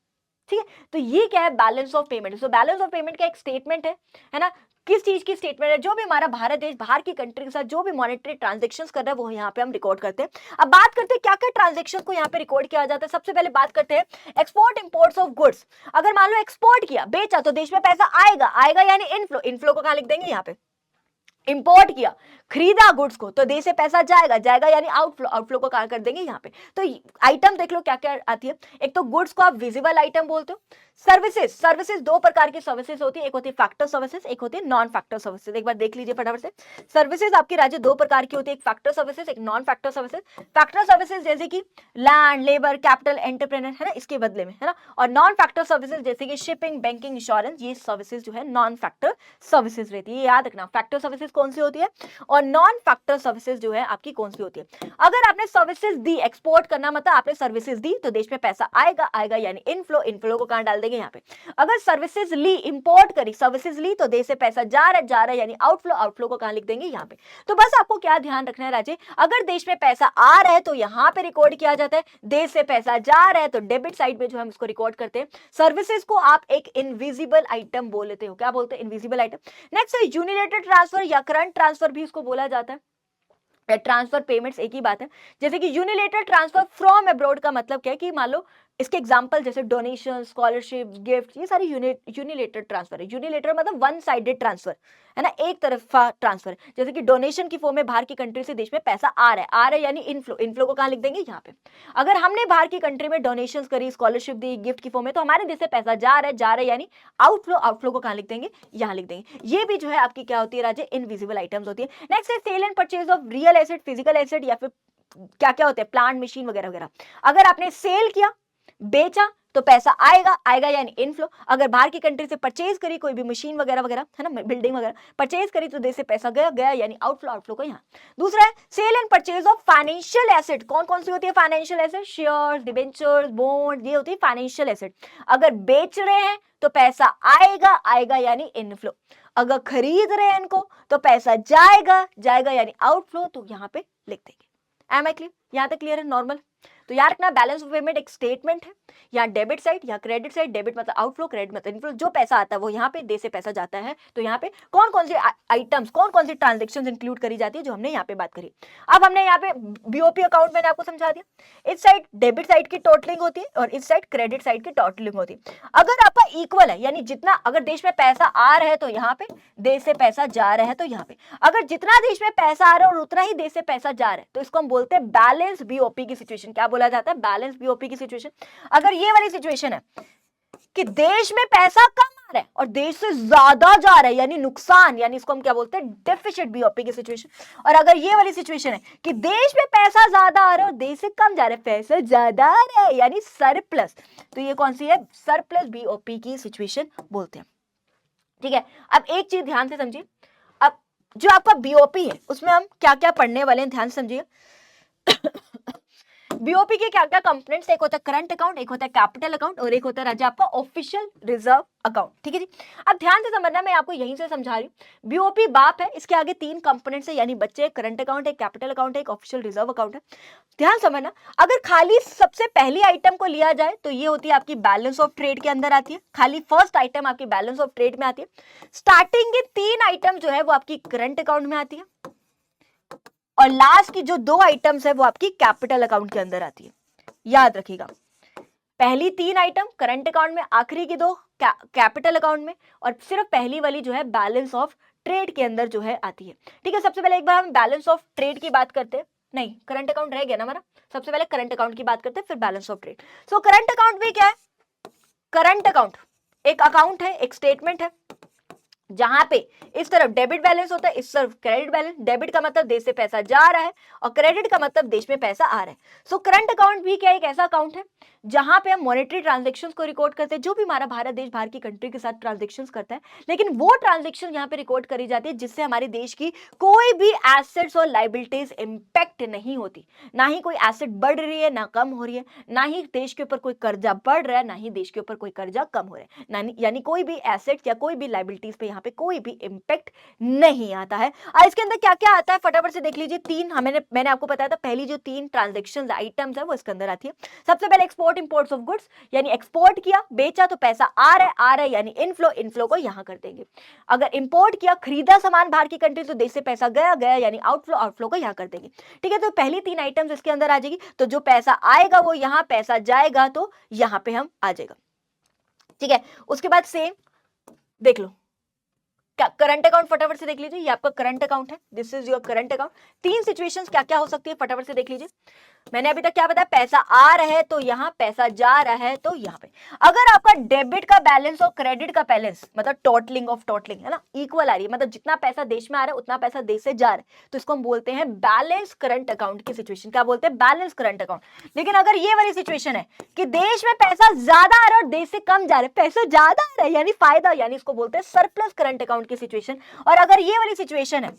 ठीक है। तो ये क्या है, balance of payment. So balance of payment का एक स्टेटमेंट है ना। किस चीज की स्टेटमेंट है, जो भी हमारा भारत देश बाहर की कंट्री के साथ जो भी मॉनेटरी ट्रांजैक्शंस कर रहा है वो यहाँ पे हम रिकॉर्ड करते हैं। अब बात करते हैं क्या क्या ट्रांजैक्शन को यहाँ पे रिकॉर्ड किया जाता है। सबसे पहले बात करते हैं एक्सपोर्ट इंपोर्ट्स ऑफ गुड्स। अगर मान लो एक्सपोर्ट किया, बेचा, तो देश में पैसा आएगा, आएगा यानी इनफ्लो, इनफ्लो को कहाँ लिख देंगे, यहाँ पे। इंपोर्ट किया, खरीदा गुड्स को, तो देश से पैसा जाएगा, जाएगा यानी आउटफ्लो, आउटफ्लो को कहां कर देंगे, यहाँ पे। तो आइटम देख लो क्या क्या आती है। एक तो गुड्स को आप विजिबल आइटम बोलते हो। सर्विसेज, सर्विसेज दो प्रकार की सर्विसेज होती है, एक होती है फैक्टर सर्विसेज, एक होती है नॉन फैक्टर सर्विसेज। एक बार देख लीजिए फटाफट से। सर्विसेज आपकी राज्य दो प्रकार की होती है, एक फैक्टर सर्विसेज, एक non factor services. Factor services जैसे कि लैंड, लेबर, कैपिटल, एंटरप्रेन्योर, है ना, इसके बदले में, है ना। और नॉन फैक्टर सर्विसेज जैसे कि शिपिंग, बैंकिंग, इंश्योरेंस, ये सर्विसेज जो है नॉन फैक्टर सर्विसेज रहती है। याद रखना, फैक्टर सर्विसेज कौन सी होती है और नॉन फैक्टर सर्विसेज जो है आपकी कौन सी होती है। अगर आपने सर्विसेज दी, एक्सपोर्ट करना मतलब आपने सर्विसेज दी, तो देश में पैसा आएगा, आएगा यानी इनफ्लो, इनफ्लो को कहां डाल देंगे, यहाँ पे। अगर सर्विसेज ली, इंपोर्ट करी, सर्विसेज ली, तो देश से पैसा जा रहा है यानी आउटफ्लो, आउटफ्लो को कहां लिख देंगे, यहाँ पे। तो बस आपको क्या ध्यान रखना है राजे, अगर देश में पैसा आ रहा है तो यहाँ पे रिकॉर्ड किया जाता है, देश से पैसा जा रहा है तो डेबिट साइड में जो हम इसको रिकॉर्ड करते हैं। सर्विसेज को आप एक इनविजिबल आइटम बोल लेते हो, क्या बोलते हैं, इनविजिबल आइटम। नेक्स्ट है यूनिलेटरल ट्रांसफर या करंट ट्रांसफर भी इसको बोला जाता है। ट्रांसफर पेमेंट्स एक ही बात है। जैसे कि यूनिलेटरल ट्रांसफर फ्रॉम अब्रॉड का मतलब क्या है कि मान लो इसके एग्जांपल जैसे डोनेशन, स्कॉलरशिप, गिफ्ट, ये सारी यूनिलेटरल ट्रांसफर है। यूनिलेटरल मतलब वन साइडेड ट्रांसफर, है ना, एक तरफा ट्रांसफर। जैसे कि डोनेशन की फॉर्म में बाहर की कंट्री से देश में पैसा आ रहा है यानी इनफ्लो, इनफ्लो को कहां लिख देंगे, यहाँ पे। अगर हमने बाहर की कंट्री में डोनेशन करी, स्कॉलरशिप दी, गिफ्ट की फॉर्म में, तो हमारे देश से पैसा जा रहा है यानी आउटफ्लो, आउटफ्लो को कहां लिख देंगे, यहाँ लिख देंगे। ये भी जो है आपकी क्या होती है राजे, इनविजिबल आइटम्स होती है। नेक्स्ट है sale and purchase of real asset, physical asset या फिर क्या क्या होते हैं, प्लांट, मशीन वगैरह वगैरह। अगर आपने सेल किया, बेचा, तो पैसा आएगा, आएगा यानी इनफ्लो। अगर बाहर की कंट्री से परचेज करी कोई भी मशीन वगैरह वगैरह, है ना, बिल्डिंग वगैरह परचेज करी तो देश से पैसा गया, गया यानी आउटफ्लो, आउटफ्लो को यहाँ। दूसरा है sale and purchase of financial asset. कौन कौन सी होती है financial asset? Shares, debentures, bond, ये होती है फाइनेंशियल एसेट। अगर बेच रहे हैं तो पैसा आएगा, आएगा यानी इनफ्लो। अगर खरीद रहे हैं इनको तो पैसा जाएगा, जाएगा यानी आउटफ्लो, तो यहाँ पे लिख देंगे। Am I clear? यहाँ तक क्लियर है? नॉर्मल। तो याद रखना बैलेंस ऑफ पेमेंट एक स्टेटमेंट है, यहाँ डेबिट साइड या क्रेडिट साइड। डेबिट मतलब आउटफ्लो, क्रेडिट मतलब इनफ्लो। जो पैसा आता है वो यहाँ पे दे से पैसा जाता है। तो यहाँ पे कौन कौन से आइटम्स, कौन कौन सी ट्रांजेक्शन इंक्लूड करी जाती है जो हमने यहाँ पे बात करी। अब हमने यहाँ पे बीओपी अकाउंट मैंने आपको समझा दिया। इस साइड डेबिट साइड की टोटलिंग होती है और इस साइड क्रेडिट साइड की टोटलिंग होती है। अगर आपका इक्वल है यानी जितना अगर देश में पैसा आ रहा है तो यहाँ पे, देश से पैसा जा रहा है तो यहाँ पे। अगर जितना देश में पैसा आ रहा है और उतना ही देश से पैसा जा रहा है तो इसको हम बोलते हैं बैलेंस बीओपी की सिचुएशन। क्या बोला जाता है? बैलेंस बीओपी की सिचुएशन। अगर ये वाली सिचुएशन है कि देश में पैसा कम आ रहा है और देश से ज्यादा जा रहा है यानी नुकसान, यानी इसको हम क्या बोलते हैं? डेफिसिट बीओपी की सिचुएशन। और अगर ये वाली सिचुएशन है कि देश में पैसा ज्यादा आ रहा है और देश से कम जा रहा है, पैसा ज्यादा आ रहा है यानी सरप्लस, तो ये कौन सी है? सरप्लस बीओपी की सिचुएशन बोलते हैं। ठीक है, अब एक चीज ध्यान से समझिए। अब जो आपका बीओपी है उसमें हम क्या क्या पढ़ने वाले हैं, ध्यान से समझिए। बीओपी के क्या क्या कंपोनेंट्स? एक होता है करंट अकाउंट, एक होता है कैपिटल अकाउंट और एक होता है राजा आपका ऑफिशियल रिजर्व अकाउंट। ठीक है जी। अब ध्यान से समझना, मैं आपको यहीं से समझा रही हूँ। बीओपी बाप है, इसके आगे तीन कंपोनेंट्स है यानी बच्चे, करंट अकाउंट है, कैपिटल अकाउंट है, एक ऑफिशियल रिजर्व अकाउंट है। ध्यान समझना, अगर खाली सबसे पहली आइटम को लिया जाए तो ये होती है आपकी बैलेंस ऑफ ट्रेड के अंदर आती है। खाली फर्स्ट आइटम आपकी बैलेंस ऑफ ट्रेड में आती है। स्टार्टिंग के तीन आइटम जो है वो आपकी करंट अकाउंट में आती है और लास्ट की जो दो आइटम्स है वो आपकी कैपिटल अकाउंट के अंदर आती है। याद रखिएगा, पहली तीन आइटम करंट अकाउंट में, आखिरी की दो कैपिटल अकाउंट में, और सिर्फ पहली वाली जो है बैलेंस ऑफ ट्रेड के अंदर जो है आती है। ठीक है, सबसे पहले एक बार हम बैलेंस ऑफ ट्रेड की बात करते हैं। नहीं, करंट अकाउंट रह गया ना हमारा। सबसे पहले करंट अकाउंट की बात करते हैं फिर balance of trade. So current account भी क्या है? करंट अकाउंट एक अकाउंट है, एक स्टेटमेंट है जहां पे इस तरफ डेबिट बैलेंस होता है, इस तरफ क्रेडिट बैलेंस। डेबिट का मतलब देश से पैसा जा रहा है और क्रेडिट का मतलब देश में पैसा आ रहा है। सो करंट अकाउंट भी क्या एक ऐसा अकाउंट है जहां पे हम मॉनेटरी ट्रांजैक्शंस को रिकॉर्ड करते हैं, जो भी हमारा भारत देश बाहर की कंट्री के साथ ट्रांजैक्शंस करता है, लेकिन वो ट्रांजैक्शन यहाँ पे रिकॉर्ड करी जाती है जिससे हमारे देश की कोई भी एसेट्स और लायबिलिटीज इंपैक्ट नहीं होती। ना ही कोई एसेट बढ़ रही है ना कम हो रही है, ना ही देश के ऊपर कोई कर्जा बढ़ रहा है ना ही देश के ऊपर कोई कर्जा कम हो रहा है, यानी कोई भी एसेट या कोई भी लायबिलिटीज पे यहाँ पे कोई भी इंपैक्ट नहीं आता है। और इसके अंदर क्या क्या आता है फटाफट से देख लीजिए। तीन मैंने आपको बताया था, पहली जो तीन ट्रांजैक्शंस आइटम्स है वो इसके अंदर आती है। सबसे पहले एक्सपोर्ट इंपोर्ट्स ऑफ गुड्स, यानी एक्सपोर्ट किया, बेचा तो पैसा आ रहा है यानी इनफ्लो, इनफ्लो को यहां कर देंगे। अगर इंपोर्ट किया, खरीदा सामान बाहर की कंट्री, तो देश से पैसा गया, गया यानी आउटफ्लो, आउटफ्लो को यहां कर देंगे। ठीक है, तो पहली तीन आइटम्स इसके अंदर आ जाएगी। तो जो पैसा आएगा वो यहां, पैसा जाएगा तो यहां पे हम आ जाएगा। ठीक है, उसके बाद सेम देख लो करंट अकाउंट, फटाफट से देख लीजिए। ये आपका करंट अकाउंट है, this is your current account. तीन सिचुएशंस क्या क्या हो सकती है फटाफट से देख लीजिए। मैंने अभी तक क्या बताया? पैसा आ रहा है तो यहां, पैसा जा रहा है तो यहां पे। अगर आपका डेबिट का बैलेंस और क्रेडिट का बैलेंस मतलब टोटलिंग ऑफ टोटलिंग है ना, इक्वल आ रही है, मतलब जितना पैसा देश में आ रहा है उतना पैसा देश से जा रहा है, तो इसको हम बोलते हैं बैलेंस करंट अकाउंट की सिचुएशन। क्या बोलते हैं? Balance current account. लेकिन अगर ये वाली सिचुएशन है कि देश में पैसा ज्यादा आ रहा है और देश से कम जा रहा है, पैसा ज्यादा आ रहा है यानी फायदा, यानी इसको बोलते हैं सरप्लस करंट अकाउंट की सिचुएशन। और अगर ये वाली सिचुएशन है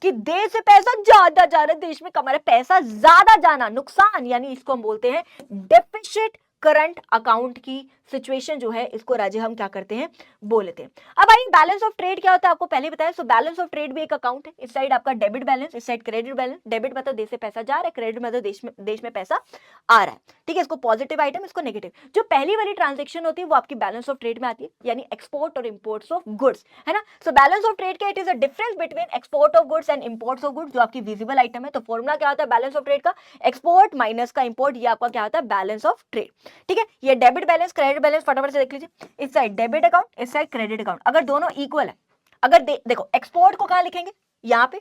कि देश से पैसा ज्यादा जा रहा है, देश में कमा रहा है, पैसा ज्यादा जाना नुकसान, यानी इसको हम बोलते हैं डेफिसिट करंट अकाउंट की सिचुएशन जो है, इसको राजे हम क्या करते हैं? बोल लेते हैं। अब आई बैलेंस ऑफ ट्रेड क्या होता है आपको पहले बताया। सो बैलेंस ऑफ ट्रेड भी एक अकाउंट है। इस साइड आपका डेबिट बैलेंस, इस साइड क्रेडिट बैलेंस। डेबिट मतलब देश से पैसा जा रहा है, क्रेडिट मतलब देश में पैसा आ रहा है। ठीक है, इसको पॉजिटिव आइटम, इसको नेगेटिव। जो पहली वाली ट्रांजेक्शन होती है वो आपकी बैलेंस ऑफ ट्रेड में आती है, यानी एक्सपोर्ट और इंपोर्ट्स ऑफ गुड्स, है ना। सो बैलेंस ऑफ ट्रेड का it is a difference between export of goods and imports of goods, जो आपकी विजिबल आइटम है। तो फॉर्मूला क्या होता है बैलेंस ऑफ ट्रेड का? एक्सपोर्ट माइनस का इंपोर्ट, ये आपका क्या होता है? Balance of trade. ठीक है, ये डेबिट बैलेंस, क्रेडिट बैलेंस फटाफट से देख लीजिए। इस साइड डेबिट अकाउंट, इस साइड क्रेडिट अकाउंट। अगर दोनों इक्वल है, अगर देखो एक्सपोर्ट को कहां लिखेंगे? यहाँ पे।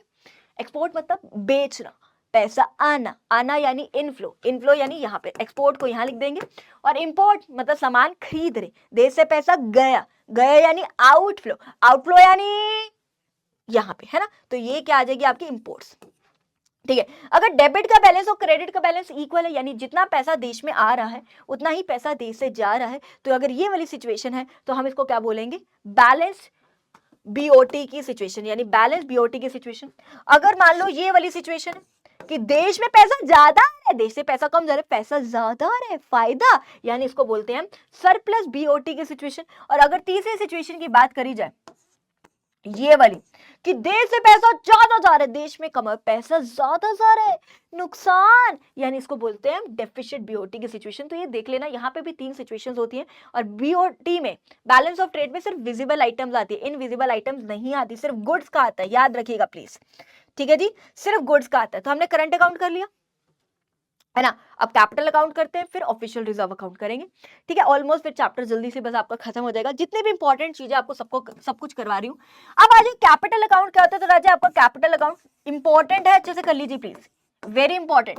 एक्सपोर्ट मतलब बेचना, पैसा आना, आना यानी इनफ्लो, इनफ्लो यानी यहाँ पे। एक्सपोर्ट को यहाँ लिख देंगे। और इंपोर्ट मतलब सामान खरीद रहे, देश से पैसा गया, गया यानी आउटफ्लो, आउटफ्लो यानी यहाँ पे, है ना। तो ये क्या आ जाएगी आपकी? इंपोर्ट्स। ठीक है। अगर डेबिट का बैलेंस और क्रेडिट का बैलेंस इक्वल है, यानी जितना पैसा देश में आ रहा है उतना ही पैसा देश से जा रहा है, तो अगर ये वाली सिचुएशन है तो हम इसको क्या बोलेंगे, बैलेंस बीओटी की सिचुएशन, यानी बैलेंस बीओटी की सिचुएशन। अगर मान लो ये वाली सिचुएशन है कि देश में पैसा ज्यादा आ रहा है, देश से पैसा कम जा रहा है, पैसा ज्यादा आ रहा है, फायदा, यानी इसको बोलते हैं सरप्लस बीओटी की सिचुएशन। और अगर तीसरी सिचुएशन की बात करी जाए, ये वाली, कि देश से पैसा ज्यादा जा रहा है, देश में कम पैसा ज्यादा जा रहा है, नुकसान, यानी इसको बोलते हैं डेफिसिट बीओटी की सिचुएशन। तो ये देख लेना, यहाँ पे भी 3 सिचुएशंस होती हैं, और बीओटी में, बैलेंस ऑफ ट्रेड में, सिर्फ विजिबल आइटम्स आती है, इनविजिबल आइटम्स नहीं आती, सिर्फ गुड्स का आता है, याद रखिएगा प्लीज। ठीक है जी, सिर्फ गुड्स का आता है। तो हमने करंट अकाउंट कर लिया है ना, अब कैपिटल अकाउंट करते हैं, फिर ऑफिशियल रिजर्व अकाउंट करेंगे। ठीक है, ऑलमोस्ट फिर चैप्टर जल्दी से बस आपका खत्म हो जाएगा, जितने भी इंपॉर्टेंट चीजें आपको सब कुछ करवा रही हूँ। अब आज कैपिटल अकाउंट क्या होता है, तो राजा आपका कैपिटल अकाउंट इंपॉर्टेंट है, अच्छे से कर लीजिए please, very important.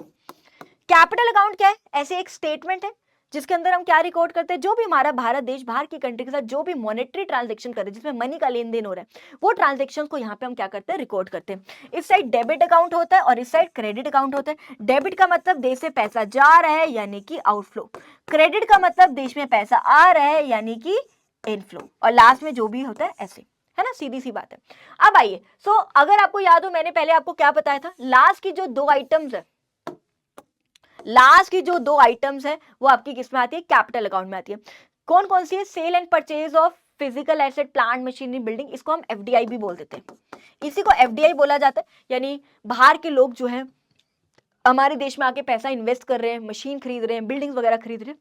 Capital account क्या है, ऐसे एक स्टेटमेंट है जिसके अंदर हम क्या रिकॉर्ड करते हैं, जो भी हमारा भारत देश बाहर की कंट्री के साथ जो भी मॉनेटरी ट्रांजैक्शन कर रहे हैं, जिसमें मनी का लेन देन हो रहा है, वो ट्रांजैक्शन को यहाँ पे हम क्या करते हैं, रिकॉर्ड करते हैं। इस साइड डेबिट अकाउंट होता है और इस साइड क्रेडिट अकाउंट होता है। डेबिट का मतलब देश से पैसा जा रहा है यानी कि आउटफ्लो, क्रेडिट का मतलब देश में पैसा आ रहा है यानी कि इनफ्लो, और लास्ट में जो भी होता है ऐसे, है ना, सीधी सी बात है। अब आइए, सो अगर आपको याद हो, मैंने पहले आपको क्या बताया था, लास्ट की जो 2 आइटम्स है, लास्ट की जो 2 आइटम्स है वो आपकी किस में आती है, कैपिटल अकाउंट में आती है। कौन कौन सी है, sale and purchase of physical asset, plant, machinery, building, इसको हम एफडीआई भी बोल देते हैं, इसी को एफडीआई बोला जाता है। यानी बाहर के लोग जो है हमारे देश में आके पैसा इन्वेस्ट कर रहे हैं, मशीन खरीद रहे हैं, बिल्डिंग्स वगैरह खरीद रहे हैं,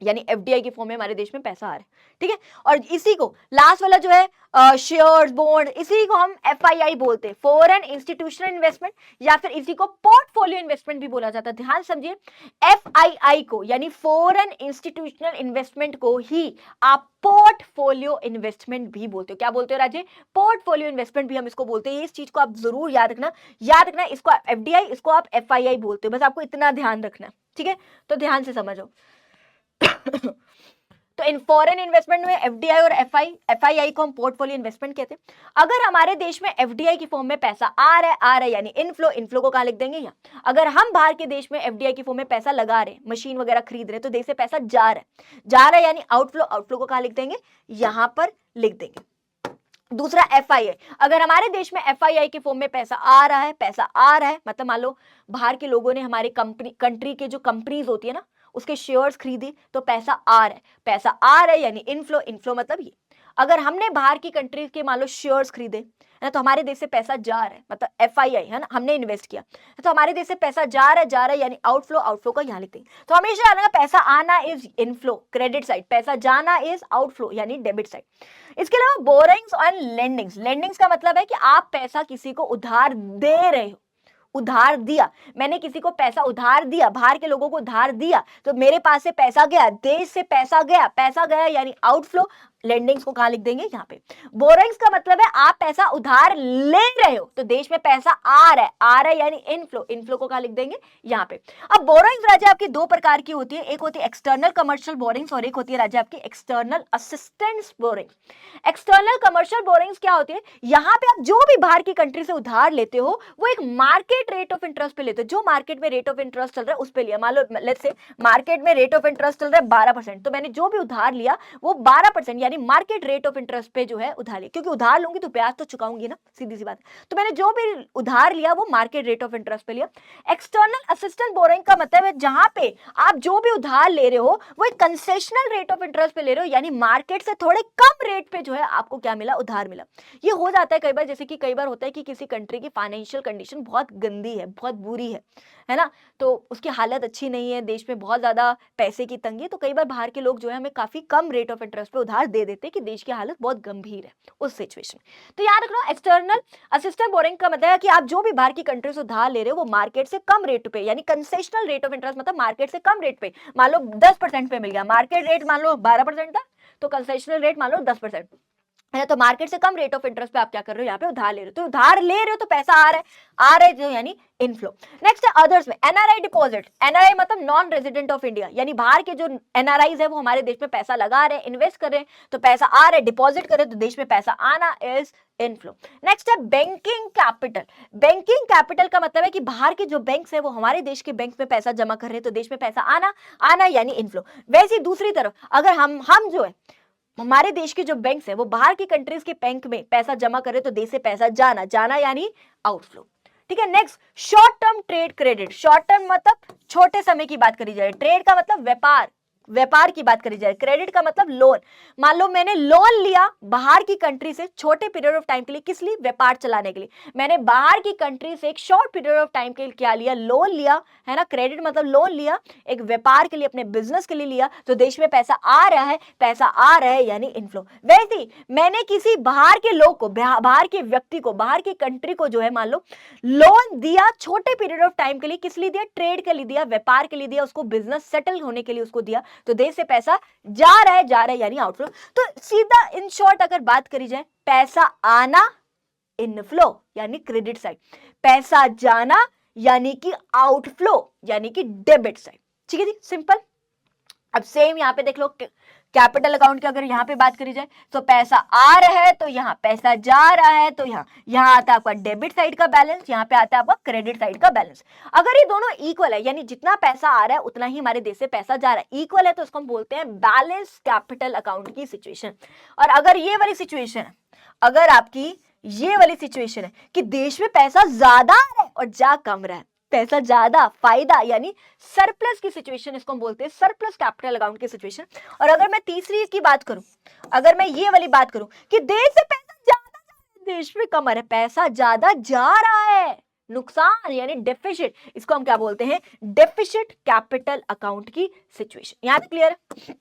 यानी एफडीआई के फॉर्म में हमारे देश में पैसा आ रहा है। ठीक है, और इसी को लास्ट वाला जो है शेयर्स, बॉन्ड, इसी को हम एफआईआई बोलते हैं, फॉरेन इंस्टीट्यूशनल इन्वेस्टमेंट, या फिर इसी को पोर्टफोलियो इन्वेस्टमेंट भी बोला जाता है। ध्यान समझिए, एफआईआई को यानी फॉरेन इंस्टीट्यूशनल इन्वेस्टमेंट को ही आप पोर्टफोलियो इन्वेस्टमेंट भी बोलते हो। क्या बोलते हो राजे, पोर्टफोलियो इन्वेस्टमेंट भी हम इसको बोलते हैं। इस चीज को आप जरूर याद रखना, इसको आप एफडीआई, इसको आप एफआईआई बोलते हो, बस आपको इतना ध्यान रखना। ठीक है, तो ध्यान से समझो। तो इन फॉरेन इन्वेस्टमेंट में एफडीआई और एफआईआई को हम पोर्टफोलियो इन्वेस्टमेंट कहते हैं। अगर हमारे देश में एफडीआई की फॉर्म में पैसा आ रहा है यानी इनफ्लो, इनफ्लो को कहां लिख देंगे, यहाँ। अगर हम बाहर के देश में एफडीआई की फॉर्म में पैसा लगा रहे हैं, मशीन वगैरह खरीद रहे हैं, तो देश से पैसा जा रहा है यानी आउटफ्लो, आउटफ्लो को कहां लिख देंगे, यहां पर लिख देंगे। दूसरा एफआईआई, अगर हमारे देश में एफआईआई के फॉर्म में पैसा आ रहा है, मतलब मान लो बाहर के लोगों ने हमारे कंट्री के जो कंपनीज होती है ना, उसके शेयर्स खरीदे, तो पैसा आ रहा है यानी इनफ्लो, इनफ्लो मतलब ये। अगर हमने बाहर की कंट्री के मान लो शेयर्स खरीदे है ना, तो हमारे देश से पैसा जा रहा है, मतलब एफआईआई है ना, हमने इन्वेस्ट किया, तो हमारे देश से पैसा जा रहा है यानी आउटफ्लो, आउटफ्लो का यहाँ लिखते हैं। तो हमेशा याद रखना, पैसा आना इज इनफ्लो क्रेडिट साइड, पैसा जाना इज आउटफ्लो यानी डेबिट साइड। इसके अलावा बोरिंग्स और लेंडिंग्स, लेंडिंग्स का मतलब है कि आप पैसा किसी को उधार दे रहे हो, उधार दिया, मैंने किसी को पैसा उधार दिया, बाहर के लोगों को उधार दिया, तो मेरे पास से पैसा गया, देश से पैसा गया यानी आउटफ्लो। लेंडिंग्स को कहां लिख देंगे, यहाँ पे। बोरिंग्स का मतलब है आप पैसा उधार ले रहे हो, तो देश में पैसा आ रहा है यानी इनफ्लो, इनफ्लो को कहां लिख देंगे, यहाँ पे। अब बोरिंग्स राजा आपकी 2 प्रकार की होती है, एक होती है एक्सटर्नल कमर्शियल बोरिंग्स और एक होती है राजा आपकी external assistance borings. External commercial borings क्या होती है, यहाँ पे आप जो भी बाहर की कंट्री से उधार लेते हो वो एक मार्केट रेट ऑफ इंटरेस्ट पे लेते हो, जो मार्केट में रेट ऑफ इंटरेस्ट चल रहा है उस पे लिया। मान लो लेट्स से मार्केट में रेट ऑफ इंटरेस्ट चल रहा है 12%, तो मैंने जो भी उधार लिया वो 12% यानी मार्केट रेट ऑफ इंटरेस्ट पे जो है उधार लिया, क्योंकि उधार लूंगी तो ब्याज तो चुकाऊंगी ना, सीधी सी बात है। तो मैंने जो भी उधार लिया वो मार्केट रेट ऑफ इंटरेस्ट पे लिया। एक्सटर्नल असिस्टेंट बोरिंग का मतलब है जहां पे आप जो भी उधार ले रहे हो वो एक कंसेशनल रेट ऑफ इंटरेस्ट पे ले रहे हो, यानी मार्केट से थोड़े कम रेट पे जो है आपको क्या मिला, उधार मिला। ये हो जाता है कई बार, जैसे कि कई बार होता है कि किसी कंट्री की फाइनेंशियल कंडीशन बहुत गंदी है, बहुत बुरी है ना, तो उसकी हालत अच्छी नहीं है, देश में बहुत ज्यादा पैसे की तंगी है, तो कई बार बाहर के लोग जो है हमें काफी कम रेट ऑफ इंटरेस्ट पे उधार दे देते हैं कि देश की हालत बहुत गंभीर है उस सिचुएशन में। तो याद रखना, एक्सटर्नल असिस्टेंट बोरिंग का मतलब है कि आप जो भी बाहर की कंट्री से उधार ले रहे हो वो मार्केट से कम रेट पे, यानी कंसेशनल रेट ऑफ इंटरेस्ट मतलब मार्केट से कम रेट पे, मान लो 10% पे मिल गया, मार्केट रेट मान लो 12% था, तो कंसेशनल रेट मान लो 10%। है ना। तो मार्केट से कम रेट ऑफ इंटरेस्ट पे आप क्या कर रहे हो, यहाँ पे उधार ले रहे हो, तो उधार ले रहे हो तो पैसा आ रहा है जो यानी इनफ्लो। नेक्स्ट है अदर्स में एनआरआई डिपॉजिट। एनआरआई मतलब नॉन रेजिडेंट ऑफ इंडिया, यानी बाहर के जो एनआरआईज है वो हमारे देश में पैसा लगा रहे हैं, इन्वेस्ट कर रहे हैं, तो पैसा आ रहा है, डिपॉजिट कर रहे हैं, तो देश में पैसा आना इज इनफ्लो। नेक्स्ट है बैंकिंग कैपिटल। बैंकिंग कैपिटल का मतलब है कि बाहर के जो बैंक्स है वो हमारे देश के बैंक में पैसा जमा कर रहे हैं, तो देश में पैसा आना यानी इनफ्लो। वैसे ही दूसरी तरफ अगर हम जो है हमारे देश के जो बैंक्स है वो बाहर की कंट्रीज के बैंक में पैसा जमा करे तो देश से पैसा जाना यानी आउटफ्लो। ठीक है। Next short term trade credit. Short term मतलब छोटे समय की बात करी जाए, ट्रेड का मतलब व्यापार की बात करी जाए, क्रेडिट का मतलब लोन। मान लो मैंने लोन लिया बाहर की कंट्री से छोटे पीरियड ऑफ टाइम के लिए, किस लिए, व्यापार चलाने के लिए। मैंने बाहर की कंट्री से एक शॉर्ट पीरियड ऑफ टाइम के लिए क्या लिया, लोन लिया, है ना। क्रेडिट मतलब लोन लिया, एक व्यापार के लिए, अपने बिजनेस के लिए लिया, तो देश में पैसा आ रहा है यानी इनफ्लो। वैसे ही मैंने किसी बाहर के लोग को, बाहर के व्यक्ति को, बाहर की कंट्री को जो है मान लो लोन दिया छोटे पीरियड ऑफ टाइम के लिए, किस लिए दिया, ट्रेड के लिए दिया, व्यापार के लिए दिया, उसको बिजनेस सेटल होने के लिए उसको दिया, तो देश से पैसा जा रहा है यानी आउटफ्लो। तो सीधा इन शॉर्ट अगर बात करी जाए, पैसा आना इनफ्लो यानी क्रेडिट साइड, पैसा जाना यानी कि आउटफ्लो यानी कि डेबिट साइड। ठीक है जी, सिंपल। अब सेम यहां पे देख लो, कैपिटल अकाउंट की अगर यहां पे बात करी जाए तो पैसा आ रहा है तो यहां पैसा जा रहा है, तो यहां आता है आपका डेबिट साइड का बैलेंस, यहां पे आता है आपका क्रेडिट साइड का बैलेंस। अगर ये दोनों इक्वल है, यानी जितना पैसा आ रहा है उतना ही हमारे देश से पैसा जा रहा है, इक्वल है, तो उसको हम बोलते हैं बैलेंस कैपिटल अकाउंट की सिचुएशन। और अगर ये वाली सिचुएशन है, अगर आपकी ये वाली सिचुएशन है कि देश में पैसा ज्यादा आ रहा है और जा कम रहा है, पैसा ज्यादा फायदा यानी सरप्लस की सिचुएशन, इसको हम बोलते हैं सरप्लस कैपिटल अकाउंट की सिचुएशन। और अगर मैं तीसरी की बात करूं, अगर मैं ये वाली बात करूं कि देश से पैसा ज्यादा जा रहा है, देश में कम आ रहा है, पैसा ज्यादा जा रहा है, नुकसान यानी डेफिसिट, इसको हम क्या बोलते हैं, डेफिसिट कैपिटल अकाउंट की सिचुएशन। यहां तक क्लियर है?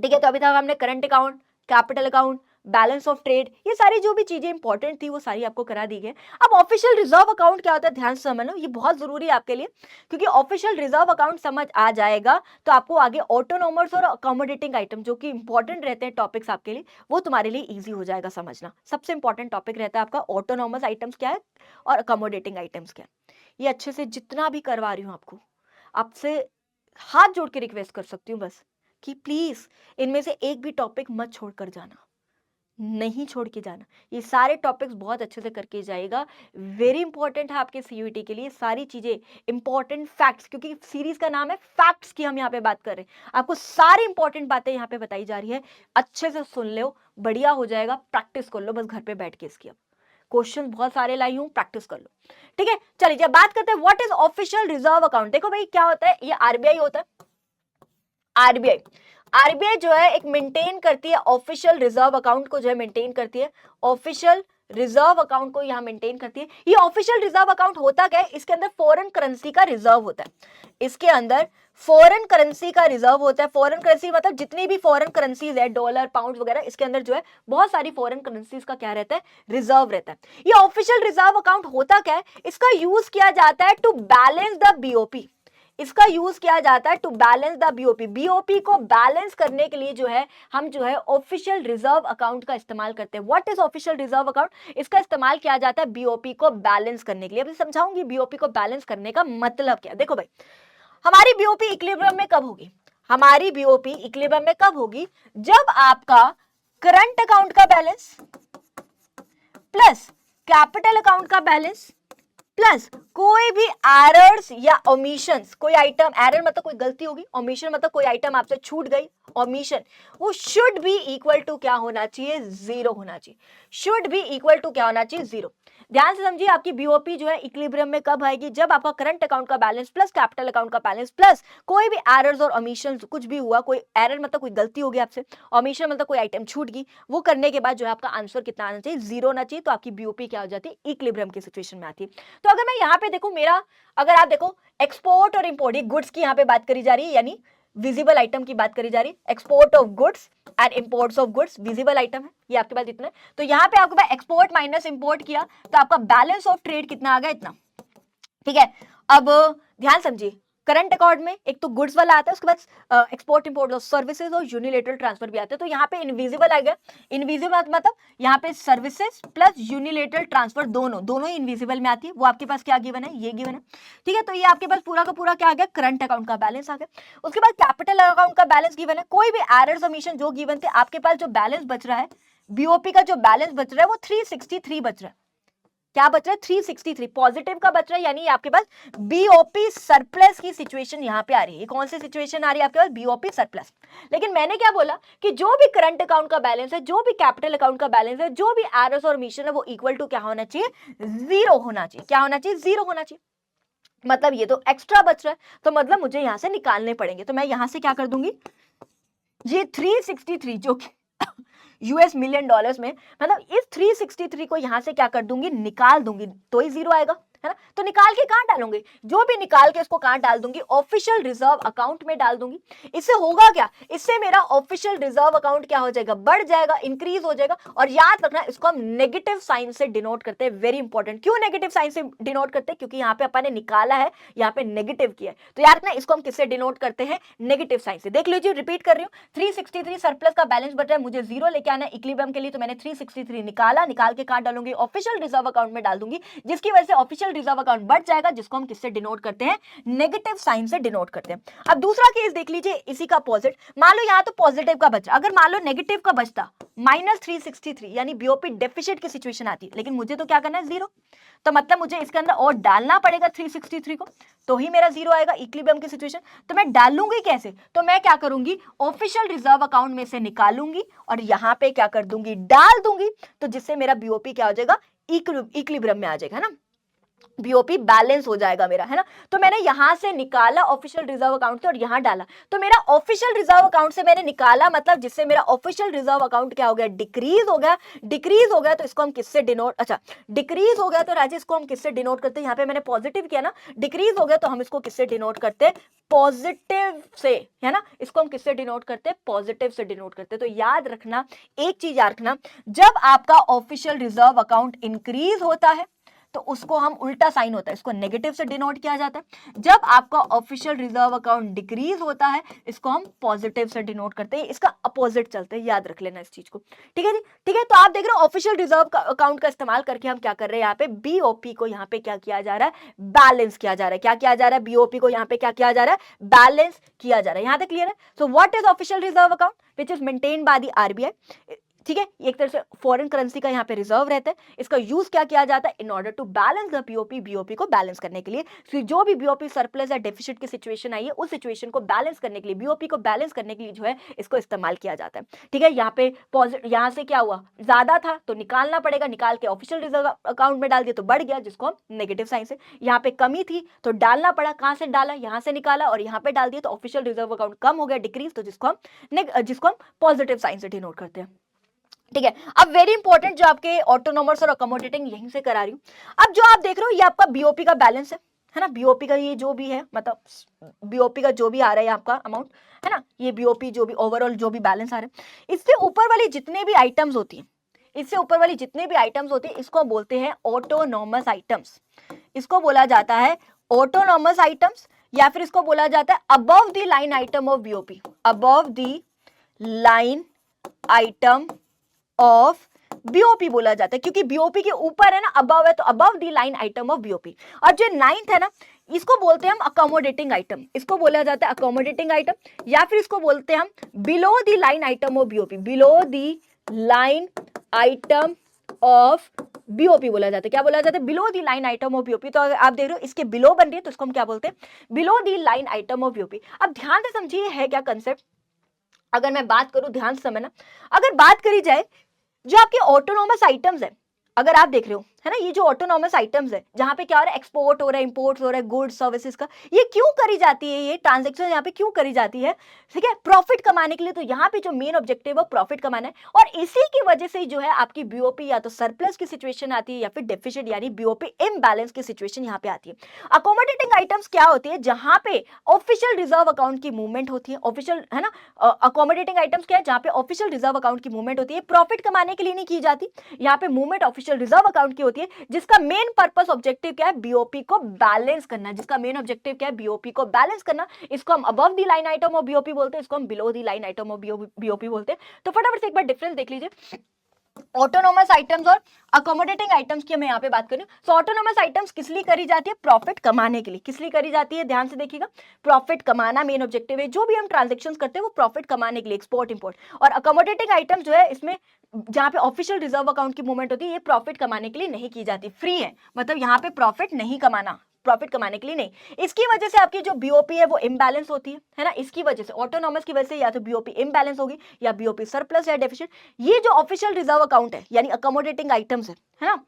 ठीक है। तो अभी तक हमने current account, capital account, balance of trade, ये सारी जो भी चीजें इंपॉर्टेंट थी वो सारी आपको करा दी गई। अब ऑफिशियल रिजर्व अकाउंट क्या होता है, ध्यान से समझ लो, ये बहुत जरूरी है आपके लिए, क्योंकि ऑफिशियल रिजर्व अकाउंट समझ आ जाएगा तो आपको आगे ऑटोनोमस और अकोमोडेटिंग आइटम जो कि इंपॉर्टेंट रहते हैं टॉपिक्स आपके लिए, वो तुम्हारे लिए ईजी हो जाएगा समझना। सबसे इंपॉर्टेंट टॉपिक रहता है आपका ऑटोनोमस आइटम्स क्या है और अकोमोडेटिंग आइटम्स क्या है। ये अच्छे से जितना भी करवा रही हूँ आपसे हाथ जोड़ के रिक्वेस्ट कर सकती हूँ बस कि प्लीज इनमें से एक भी टॉपिक मत छोड़ कर जाना, नहीं छोड़ के जाना। ये सारे टॉपिक्स बहुत अच्छे से करके जाएगा, वेरी इंपॉर्टेंट है आपके सीयूईटी के लिए। सारी चीजें इंपॉर्टेंट फैक्ट्स, क्योंकि सीरीज का नाम है फैक्ट्स की, हम यहाँ पे बात कर रहे हैं, आपको सारी इंपॉर्टेंट बातें यहाँ पे बताई जा रही है, अच्छे से सुन लो, बढ़िया हो जाएगा। प्रैक्टिस कर लो बस घर पे बैठ के इसकी। अब क्वेश्चन बहुत सारे लाई हूं, प्रैक्टिस कर लो। ठीक है, चलिए बात करते हैं what is official reserve account. देखो भाई क्या होता है, ये आरबीआई होता है। आरबीआई जो है एक मेंटेन करती है ऑफिशियल रिजर्व अकाउंट को, जो है मेंटेन करती है ऑफिशियल रिजर्व अकाउंट को, यहां मेंटेन करती है। ये ऑफिशियल रिजर्व अकाउंट होता क्या है, इसके अंदर फॉरेन करेंसी का रिजर्व होता है, इसके अंदर फॉरेन करेंसी का रिजर्व होता है। फॉरेन करेंसी मतलब जितनी भी फॉरेन करेंसीज है, डॉलर, पाउंड वगैरह, इसके अंदर जो है बहुत सारी फॉरेन करेंसीज का क्या रहता है, रिजर्व रहता है। ये ऑफिशियल रिजर्व अकाउंट होता क्या है, इसका यूज किया जाता है टू बैलेंस द बीओपी, इसका यूज किया जाता है to balance the BOP. BOP को बैलेंस करने के लिए जो है हम जो है ऑफिशियल रिजर्व अकाउंट का इस्तेमाल करते हैं। What is official reserve account, इसका इस्तेमाल किया जाता है बीओपी को बैलेंस करने के लिए। अभी समझाऊंगी बीओपी को बैलेंस करने का मतलब क्या। देखो भाई, हमारी बीओपी इक्विलिब्रियम में कब होगी, हमारी बीओपी इक्विलिब्रियम में कब होगी, जब आपका करंट अकाउंट का बैलेंस प्लस कैपिटल अकाउंट का बैलेंस प्लस कोई भी एरर्स या ओमिशंस, कोई आइटम, एरर मतलब कोई गलती होगी, ओमिशन मतलब कोई आइटम आपसे छूट गई, ओमिशन, वो शुड बी इक्वल टू क्या होना चाहिए, जीरो होना चाहिए। शुड बी इक्वल टू क्या होना चाहिए, जीरो। ध्यान से समझिए, आपकी बीओपी जो है इक्विलिब्रियम में कब आएगी, जब आपका करंट अकाउंट का बैलेंस प्लस कैपिटल अकाउंट का बैलेंस प्लस कोई भी एरर्स और ओमिशन, कुछ भी हुआ, कोई एरर मतलब कोई गलती होगी आपसे, ओमिशन मतलब कोई आइटम छूट गई, वो करने के बाद जो है आपका आंसर कितना आना चाहिए, जीरो होना चाहिए। तो आपकी बीओपी क्या हो जाती है, इक्विलिब्रियम की सिचुएशन में आती है। तो अगर मैं यहाँ पे देखूं, मेरा अगर आप देखो एक्सपोर्ट और इंपोर्ट, गुड्स की यहाँ पे बात करी जा रही है, यानी विजिबल आइटम की बात करी जा रही है, export of goods and imports of goods visible item है, ये आपके पास इतना है। तो यहाँ पे आपके पास एक्सपोर्ट माइनस इंपोर्ट किया तो आपका बैलेंस ऑफ ट्रेड कितना आ गया, इतना। ठीक है, अब ध्यान समझिए, करंट अकाउंट में एक तो गुड्स वाला आता है, उसके बाद एक्सपोर्ट इंपोर्ट ऑफ सर्विसेज और यूनिलेटरल ट्रांसफर भी आता है। तो यहाँ पे इनविजिबल आ गया, इनविजिबल मतलब यहाँ पे सर्विसेज प्लस यूनिलेटरल ट्रांसफर दोनों ही इनविजिबल में आती है। वो आपके पास क्या गिवन है, ये गिवन है, ठीक है। तो ये आपके पास पूरा का पूरा क्या आ गया, करंट अकाउंट का बैलेंस आ गया। उसके बाद कैपिटल अकाउंट का बैलेंस गिवन है, कोई भी एरर्स ओमिशन जो गिवन थे, आपके पास जो बैलेंस बच रहा है, बीओपी का जो बैलेंस बच रहा है वो 363 बच रहा है। क्या बच रहा है, 363 पॉजिटिव का बच रहा है, यानी आपके पास बीओपी सरप्लस की सिचुएशन यहां पे आ रही है। कौन सी सिचुएशन आ रही है आपके पास, बीओपी सरप्लस। लेकिन मैंने क्या बोला कि जो भी करंट अकाउंट का बैलेंस है, जो भी कैपिटल अकाउंट का बैलेंस है, जो भी एरर्स और ओमिशन है, वो इक्वल टू क्या होना चाहिए, जीरो होना चाहिए। क्या होना चाहिए, जीरो होना चाहिए। मतलब ये तो एक्स्ट्रा बच रहा है, तो मतलब मुझे यहां से निकालने पड़ेंगे। तो मैं यहां से क्या कर दूंगी, ये 363 जो कि यूएस मिलियन डॉलर्स में, मतलब इस 363 को यहां से क्या कर दूंगी, निकाल दूंगी, तो ही जीरो आएगा, है ना। तो निकाल के कहां डालूंगी, जो भी निकाल के इसको कहां डाल दूंगी, ऑफिशियल रिजर्व अकाउंट में डाल दूंगी। इससे होगा क्या, इससे मेरा ऑफिशियल रिजर्व अकाउंट क्या हो जाएगा, बढ़ जाएगा, इंक्रीज हो जाएगा। और याद रखना इसको हम नेगेटिव साइन से डिनोट करते हैं, वेरी इंपॉर्टेंट। क्यों नेगेटिव साइन से डिनोट करते हैं, क्योंकि यहाँ पे अपन ने निकाला है, यहाँ पे नेगेटिव किया है। तो याद रखना इसको हम किससे डिनोट करते हैं, नेगेटिव साइन से। देख लीजिए, रिपीट कर रही हूँ, 363 सरप्लस का बैलेंस बच रहा है, मुझे जीरो लेके आना है इक्विलिब्रियम के लिए। तो मैंने 363 निकाला, निकाल के कहां डालूंगी, ऑफिशियल रिजर्व अकाउंट में डाल दूंगी, जिसकी वजह से ऑफिशियल रिजर्व अकाउंट बढ़ जाएगा, जिसको हम किससे डिनोट करते हैं, नेगेटिव साइन से डिनोट करते हैं। अब दूसरा केस देख लीजिए, इसी का अपोजिट। मान लो यहां तो पॉजिटिव का बचा, अगर मान लो नेगेटिव का बचता, -363 यानी बीओपी डेफिसिट की सिचुएशन आती, लेकिन मुझे तो क्या करना है, जीरो। तो मतलब मुझे इसके अंदर और डालना पड़ेगा 363 को, तो ही मेरा जीरो आएगा, इक्विलिब्रियम की सिचुएशन। तो मैं डालूंगी कैसे, तो मैं क्या करूंगी, ऑफिशियल रिजर्व अकाउंट में से निकालूंगी और यहां पे क्या कर दूंगी, डाल दूंगी, तो जिससे मेरा बीओपी क्या हो जाएगा, इक्विलिब्रियम में आ जाएगा, है ना, बीओपी बैलेंस हो जाएगा मेरा, है ना। तो मैंने यहां से निकाला ऑफिशियल रिजर्व अकाउंट से और यहां डाला, तो मेरा ऑफिशियल रिजर्व अकाउंट से मैंने निकाला, मतलब जिससे मेरा ऑफिशियल रिजर्व अकाउंट क्या हो गया, डिक्रीज हो गया। डिक्रीज हो गया तो इसको हम किससे डिनोट, अच्छा डिक्रीज हो गया तो राजेश इसको हम किससे डिनोट करते हैं, यहाँ पे मैंने पॉजिटिव किया ना, डिक्रीज हो गया तो हम इसको किससे डिनोट करते हैं, पॉजिटिव से, है ना। इसको हम किससे डिनोट करते हैं, पॉजिटिव से डिनोट करते हैं। तो याद रखना, एक चीज याद रखना, जब आपका ऑफिशियल रिजर्व अकाउंट इंक्रीज होता है तो उसको हम उल्टा साइन होता है, इसको नेगेटिव से डिनोट किया जाता है। जब आपका ऑफिशियल रिजर्व अकाउंट डिक्रीज होता है, इसको हम पॉजिटिव से डिनोट करते हैं, इसका अपोजिट चलते हैं, याद रख लेना इस चीज को, ठीक है जी, ठीक है। तो आप देख रहे हो ऑफिशियल रिजर्व अकाउंट का इस्तेमाल करके हम क्या कर रहे हैं, यहाँ पे बीओपी को यहाँ पे क्या किया जा रहा है, बैलेंस किया जा रहा है। क्या किया जा रहा है, बीओपी को यहाँ पे क्या किया जा रहा है, बैलेंस किया जा रहा है। यहाँ तक क्लियर है। So what is official reserve account which is maintained by the RBI, ठीक है। एक तरह से फॉरेन करेंसी का यहाँ पे रिजर्व रहता है, इसका यूज क्या किया जाता है, in order to balance the BOP, BOP को बैलेंस करने के लिए। तो जो भी बीओपी सरप्लस या डेफिसिट की सिचुएशन आई है, उस सिचुएशन को बैलेंस करने के लिए, बीओपी को बैलेंस करने के लिए जो है इसको इस्तेमाल किया जाता है, ठीक है। यहाँ पे पॉजिटिव, यहाँ से क्या हुआ, ज्यादा था तो निकालना पड़ेगा, निकाल के ऑफिशियल रिजर्व अकाउंट में डाल दिया तो बढ़ गया, जिसको हम नेगेटिव साइन से। यहाँ पे कमी थी तो डालना पड़ा, कहां से डाला, यहाँ से निकाला और यहाँ पे डाल दिया, तो ऑफिशियल रिजर्व अकाउंट कम हो गया, डिक्रीज, तो जिसको हम पॉजिटिव साइन से डिनोट करते हैं, ठीक है। अब वेरी इंपॉर्टेंट, जो आपके ऑटोनोमस और अकोमोडेटिंग यहीं से करा रही हूं। अब जो आप देख रहे हो ये आपका बीओपी का बैलेंस है ना, बीओपी का ये जो भी है, मतलब बीओपी का जो भी आ रहा है आपका अमाउंट, है ना, ये बीओपी जो भी ओवरऑल जो भी बैलेंस आ रहा है, इससे ऊपर वाली जितने भी आइटम्स होती हैं, इससे ऊपर वाली जितने भी आइटम्स होती है, इसको बोलते हैं ऑटोनोमस आइटम्स। इसको बोला जाता है ऑटोनोमस आइटम्स, या फिर इसको बोला जाता है above the line item of BOP, above the line item of BOP बोला जाता है, क्योंकि बीओपी के ऊपर है ना, अबव है, तो above the line item of BOP. और जो नाइन्थ है ना, इसको बोलते हैं हम अकोमोडेटिंग आइटम, इसको बोला जाता है अकोमोडेटिंग आइटम, या फिर इसको बोलते हैं हम below the line item of BOP, below the line item of BOP बोला जाता है। क्या बोला जाता है, below the line item of BOP. तो अगर आप देख रहे हो इसके बिलो बन रही है, तो इसको हम क्या बोलते हैं, below the line item of BOP. अब ध्यान से समझिए है क्या कंसेप्ट, अगर मैं बात करूं, ध्यान से समझना, अगर बात करी जाए जो आपके ऑटोनोमस आइटम्स है, अगर आप देख रहे हो, है ना, ये जो ऑटोनोमस आइटम्स है, जहां पे क्या हो रहा है, एक्सपोर्ट हो रहा है, इंपोर्ट हो रहा है, गुड्स सर्विसेज का, ये क्यों करी जाती है, ये ट्रांजैक्शन यहाँ पे क्यों करी जाती है, ठीक है, प्रॉफिट कमाने के लिए। तो यहाँ पे जो मेन ऑब्जेक्टिव है प्रॉफिट कमाना है, और इसी की वजह से जो है आपकी बीओपी या तो सरप्लस की सिचुएशन आती है, या फिर डेफिसिट यानी बीओपी इम्बैलेंस की सिचुएशन यहाँ पे आती है। अकोमोडेटिंग आइटम्स क्या होती है, जहां पे ऑफिशियल रिजर्व अकाउंट की मूवमेंट होती है, ऑफिशियल, है ना, अकोमोडेटिंग आइटम्स क्या है, जहां पे ऑफिशियल रिजर्व अकाउंट की मूवमेंट होती है, प्रॉफिट कमाने के लिए नहीं की जाती, यहाँ पे मूवमेंट ऑफिशियल रिजर्व अकाउंट की होती है जिसका मेन पर्पस ऑब्जेक्टिव क्या है, बीओपी को बैलेंस करना। जिसका मेन ऑब्जेक्टिव क्या है, बीओपी को बैलेंस करना। इसको हम above the line item of BOP बोलते हैं, इसको हम below the line item of BOP बोलते हैं। तो फटाफट से एक बार डिफरेंस देख लीजिए ऑटोनोमस आइटम्स और अकोमोडेटिंग आइटम्स की मैं यहाँ पे बात करूँ। सो ऑटोनोमस आइटम्स किस लिए करी जाती है, प्रॉफिट कमाने के लिए। किस लिए करी जाती है, ध्यान से देखिएगा, प्रॉफिट कमाना मेन ऑब्जेक्टिव है। जो भी हम ट्रांजेक्शंस करते हैं वो प्रॉफिट कमाने के लिए, एक्सपोर्ट इंपोर्ट। और अकोमोडेटिंग आइटम्स जो है इसमें जहाँ पे ऑफिशियल रिजर्व अकाउंट की मूवमेंट होती है, ये प्रॉफिट कमाने के लिए नहीं की जाती, फ्री है, मतलब यहाँ पे प्रॉफिट नहीं कमाना, प्रॉफिट कमाने के लिए नहीं। इसकी वजह से आपकी जो बीओपी है वो इम्बैलेंस होती है ना। इसकी वजह से ऑटोनॉमस की वजह से या तो बीओपी इम्बैलेंस होगी या बीओपी सरप्लस या डेफिशिएंट। ये जो ऑफिशियल रिजर्व अकाउंट है यानी अकोमोडेटिंग आइटम्स है ना,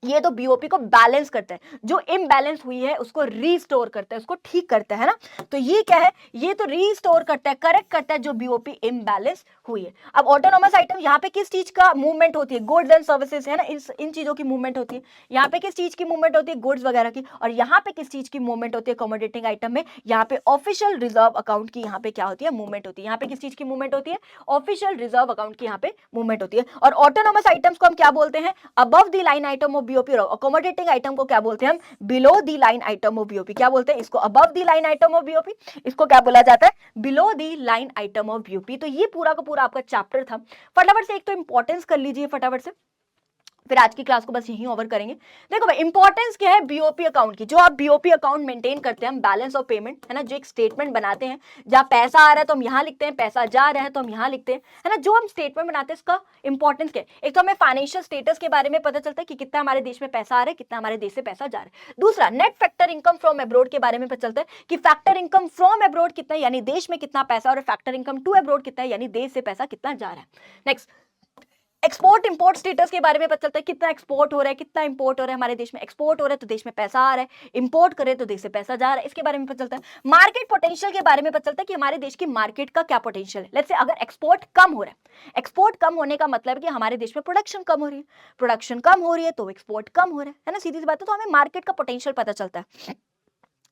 ये तो बीओपी को बैलेंस करता है, जो इम्बैलेंस हुई है उसको रीस्टोर करता है, उसको ठीक करता है ना। तो ये क्या है, ये तो रीस्टोर करता है, करेक्ट करता है जो बीओपी इम्बैलेंस हुई है। अब ऑटोनोमस आइटम यहाँ पे किस चीज का मूवमेंट होती है, गुड्स एंड सर्विसेज है ना, इन चीजों की मूवमेंट होती है। यहाँ पे किस चीज की मूवमेंट होती है, गुड्स वगैरह की। और यहाँ पे किस चीज की मूवमेंट होती है, अकोमोडेटिंग आइटम में, यहाँ पे ऑफिशियल रिजर्व अकाउंट की यहाँ पे क्या होती है, मूवमेंट होती है। यहाँ पे किस चीज की मूवमेंट होती है, ऑफिशियल रिजर्व अकाउंट की यहाँ पे मूवमेंट होती है। और ऑटोनोमस आइटम्स को हम क्या बोलते हैं, above the line item of BOP. Accommodating item को क्या बोलते हैं हम, below the line item of BOP. क्या बोलते हैं इसको, above the line item of BOP. इसको क्या बोला जाता है, below the line item of BOP. तो ये पूरा का पूरा आपका चैप्टर था। फटाफट से एक तो इंपॉर्टेंस कर लीजिए फटाफट से, फिर आज की क्लास को बस यहीं ओवर करेंगे। देखो भाई इंपॉर्टेंस क्या है बीओपी अकाउंट की। जो आप बीओपी अकाउंट मेंटेन करते हैं हम, बैलेंस ऑफ पेमेंट है ना, जो एक स्टेटमेंट बनाते हैं जहां पैसा आ रहा है तो हम यहां लिखते हैं, पैसा जा रहा है तो हम यहां लिखते हैं, है ना। जो हम स्टेटमेंट बनाते हैं इसका इंपॉर्टेंस क्या है, एक तो हमें फाइनेंशियल स्टेटस के बारे में पता चलता है कि कितना हमारे देश में पैसा आ रहा है, कितना हमारे देश से पैसा जा रहा है। दूसरा net factor income from abroad के बारे में पता चलता है कि फैक्टर इनकम फ्रॉम अब्रॉड कितना है, यानी देश में कितना पैसा, और फैक्टर इनकम टू अब्रॉड कितना है, यानी देश से पैसा कितना जा रहा है। नेक्स्ट एक्सपोर्ट इंपोर्ट स्टेटस के बारे में पता चलता है, कितना एक्सपोर्ट हो रहा है, कितना इंपोर्ट हो रहा है हमारे देश में। एक्सपोर्ट हो रहा है तो देश में पैसा आ रहा है, इंपोर्ट करे तो देश से पैसा जा रहा है, इसके बारे में पता चलता है। मार्केट पोटेंशियल के बारे में पता चलता है कि हमारे देश की मार्केट का क्या पोटेंशियल है। लेट्स से अगर एक्सपोर्ट कम हो रहा है, एक्सपोर्ट कम होने का मतलब है कि हमारे देश में प्रोडक्शन कम हो रही है, प्रोडक्शन कम हो रही है तो एक्सपोर्ट कम हो रहा है ना, सीधी सी बात है। तो हमें मार्केट का पोटेंशियल पता चलता है,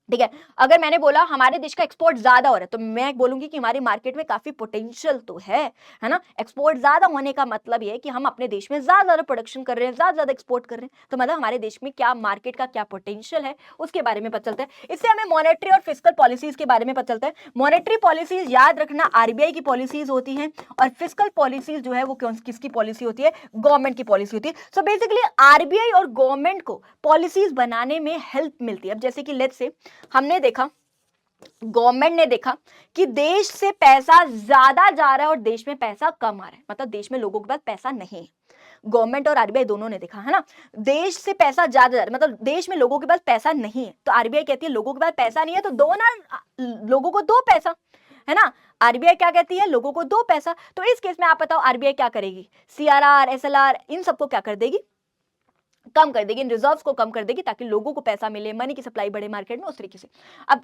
ठीक है। अगर मैंने बोला हमारे देश का एक्सपोर्ट ज्यादा हो रहा है तो मैं बोलूंगी कि हमारी मार्केट में काफी पोटेंशियल तो है ना। एक्सपोर्ट ज्यादा होने का मतलब ये है कि हम अपने देश में ज्यादा प्रोडक्शन कर रहे हैं, ज्यादा एक्सपोर्ट कर रहे हैं, तो मतलब हमारे देश में क्या मार्केट का क्या पोटेंशियल है उसके बारे में पता चलता है। इससे हमें मॉनेटरी और फिस्कल पॉलिसीज के बारे में पता चलता है। मॉनेटरी पॉलिसीज याद रखना आरबीआई की पॉलिसीज होती है, और फिस्कल पॉलिसीज जो है वो किसकी पॉलिसी होती है, गवर्नमेंट की पॉलिसी होती है। सो बेसिकली आरबीआई और गवर्नमेंट को पॉलिसीज बनाने में हेल्प मिलती है। अब जैसे कि लेट्स से हमने देखा, गवर्नमेंट ने देखा कि देश से पैसा ज्यादा जा रहा है और देश में पैसा कम आ रहा है, मतलब देश में लोगों के पास पैसा नहीं है। गवर्नमेंट और आरबीआई दोनों ने देखा है ना, देश से पैसा ज्यादा जा रहा है, मतलब देश में लोगों के पास पैसा नहीं है। तो आरबीआई कहती है लोगों के पास पैसा नहीं है तो दो ना, लोगों को दो पैसा, है ना। आरबीआई क्या कहती है, लोगों को दो पैसा। तो इस केस में आप बताओ आरबीआई क्या करेगी, सीआरआर, एसएलआर, इन सबको क्या कर देगी, कम कर देगी, इन रिजर्व्स को कम कर देगी, ताकि लोगों को पैसा मिले, मनी की सप्लाई बढ़े मार्केट में, उस तरीके से। अब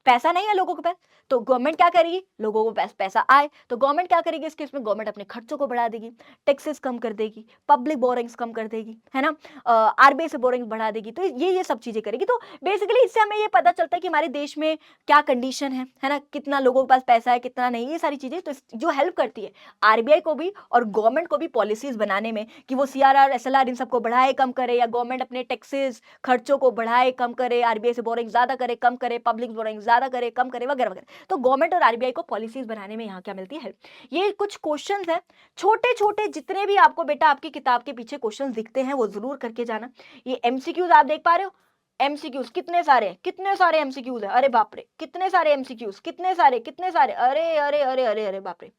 पैसा नहीं है लोगों के पास तो गवर्नमेंट क्या करेगी, लोगों को पैसा आए तो गवर्नमेंट क्या करेगी, इस केस में गवर्नमेंट अपने खर्चों को बढ़ा देगी, टैक्सेस कम कर देगी, पब्लिक बोरिंग्स कम कर देगी, है ना, आरबीआई से बोरिंग्स बढ़ा देगी। तो ये सब चीजें करेगी। तो बेसिकली इससे हमें ये पता चलता है कि हमारे देश में क्या कंडीशन है ना, कितना लोगों के पास पैसा है, कितना नहीं, ये सारी चीजें तो जो हेल्प करती है आरबीआई को भी और गवर्नमेंट को भी पॉलिसीज बनाने में, कि वो सीआरआर, एसएलआर इन सबको बढ़ाए कम करे, या गवर्नमेंट अपने टैक्सेस खर्चों को बढ़ाए कम करे, आरबीआई से बोरिंग ज्यादा करे कम करे, पब्लिक बोरिंग ज्यादा करे कम करे, वगैरह वगैरह। तो गवर्नमेंट और आरबीआई को पॉलिसीज बनाने में यहाँ क्या मिलती है, ये कुछ क्वेश्चंस हैं छोटे छोटे, जितने भी आपको बेटा आपकी किताब के पीछे क्वेश्चंस दिखते हैं वो जरूर करके जाना। ये एमसीक्यूज आप देख पा रहे हो, एमसीक्यूज कितने सारे एमसीक्यूज है, अरे बाप रे कितने सारे एमसीक्यूज, कितने सारे अरे अरे अरे अरे अरे बाप रे,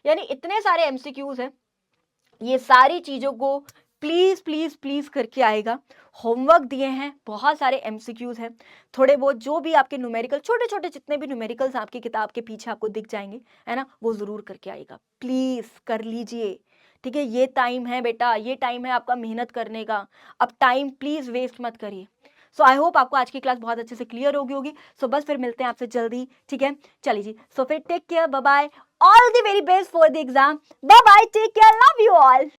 यानी इतने सारे एमसीक्यूज हैं। ये सारी चीजों को प्लीज प्लीज प्लीज करके आएगा। होमवर्क दिए हैं, बहुत सारे एमसीक्यूज हैं, थोड़े बहुत जो भी आपके न्यूमेरिकल, छोटे छोटे जितने भी न्यूमेरिकल्स आपकी किताब के पीछे आपको दिख जाएंगे, है ना, वो जरूर करके आएगा। प्लीज कर लीजिए, ठीक है। ये टाइम है बेटा, ये टाइम है आपका मेहनत करने का। अब टाइम प्लीज वेस्ट मत करिए। सो आई होप आपको आज की क्लास बहुत अच्छे से क्लियर होगी। सो बस फिर मिलते हैं आपसे जल्दी, ठीक है। चलिए जी, सो फिर take care, bye bye, all the very best for the exam, bye bye, take care, love you all.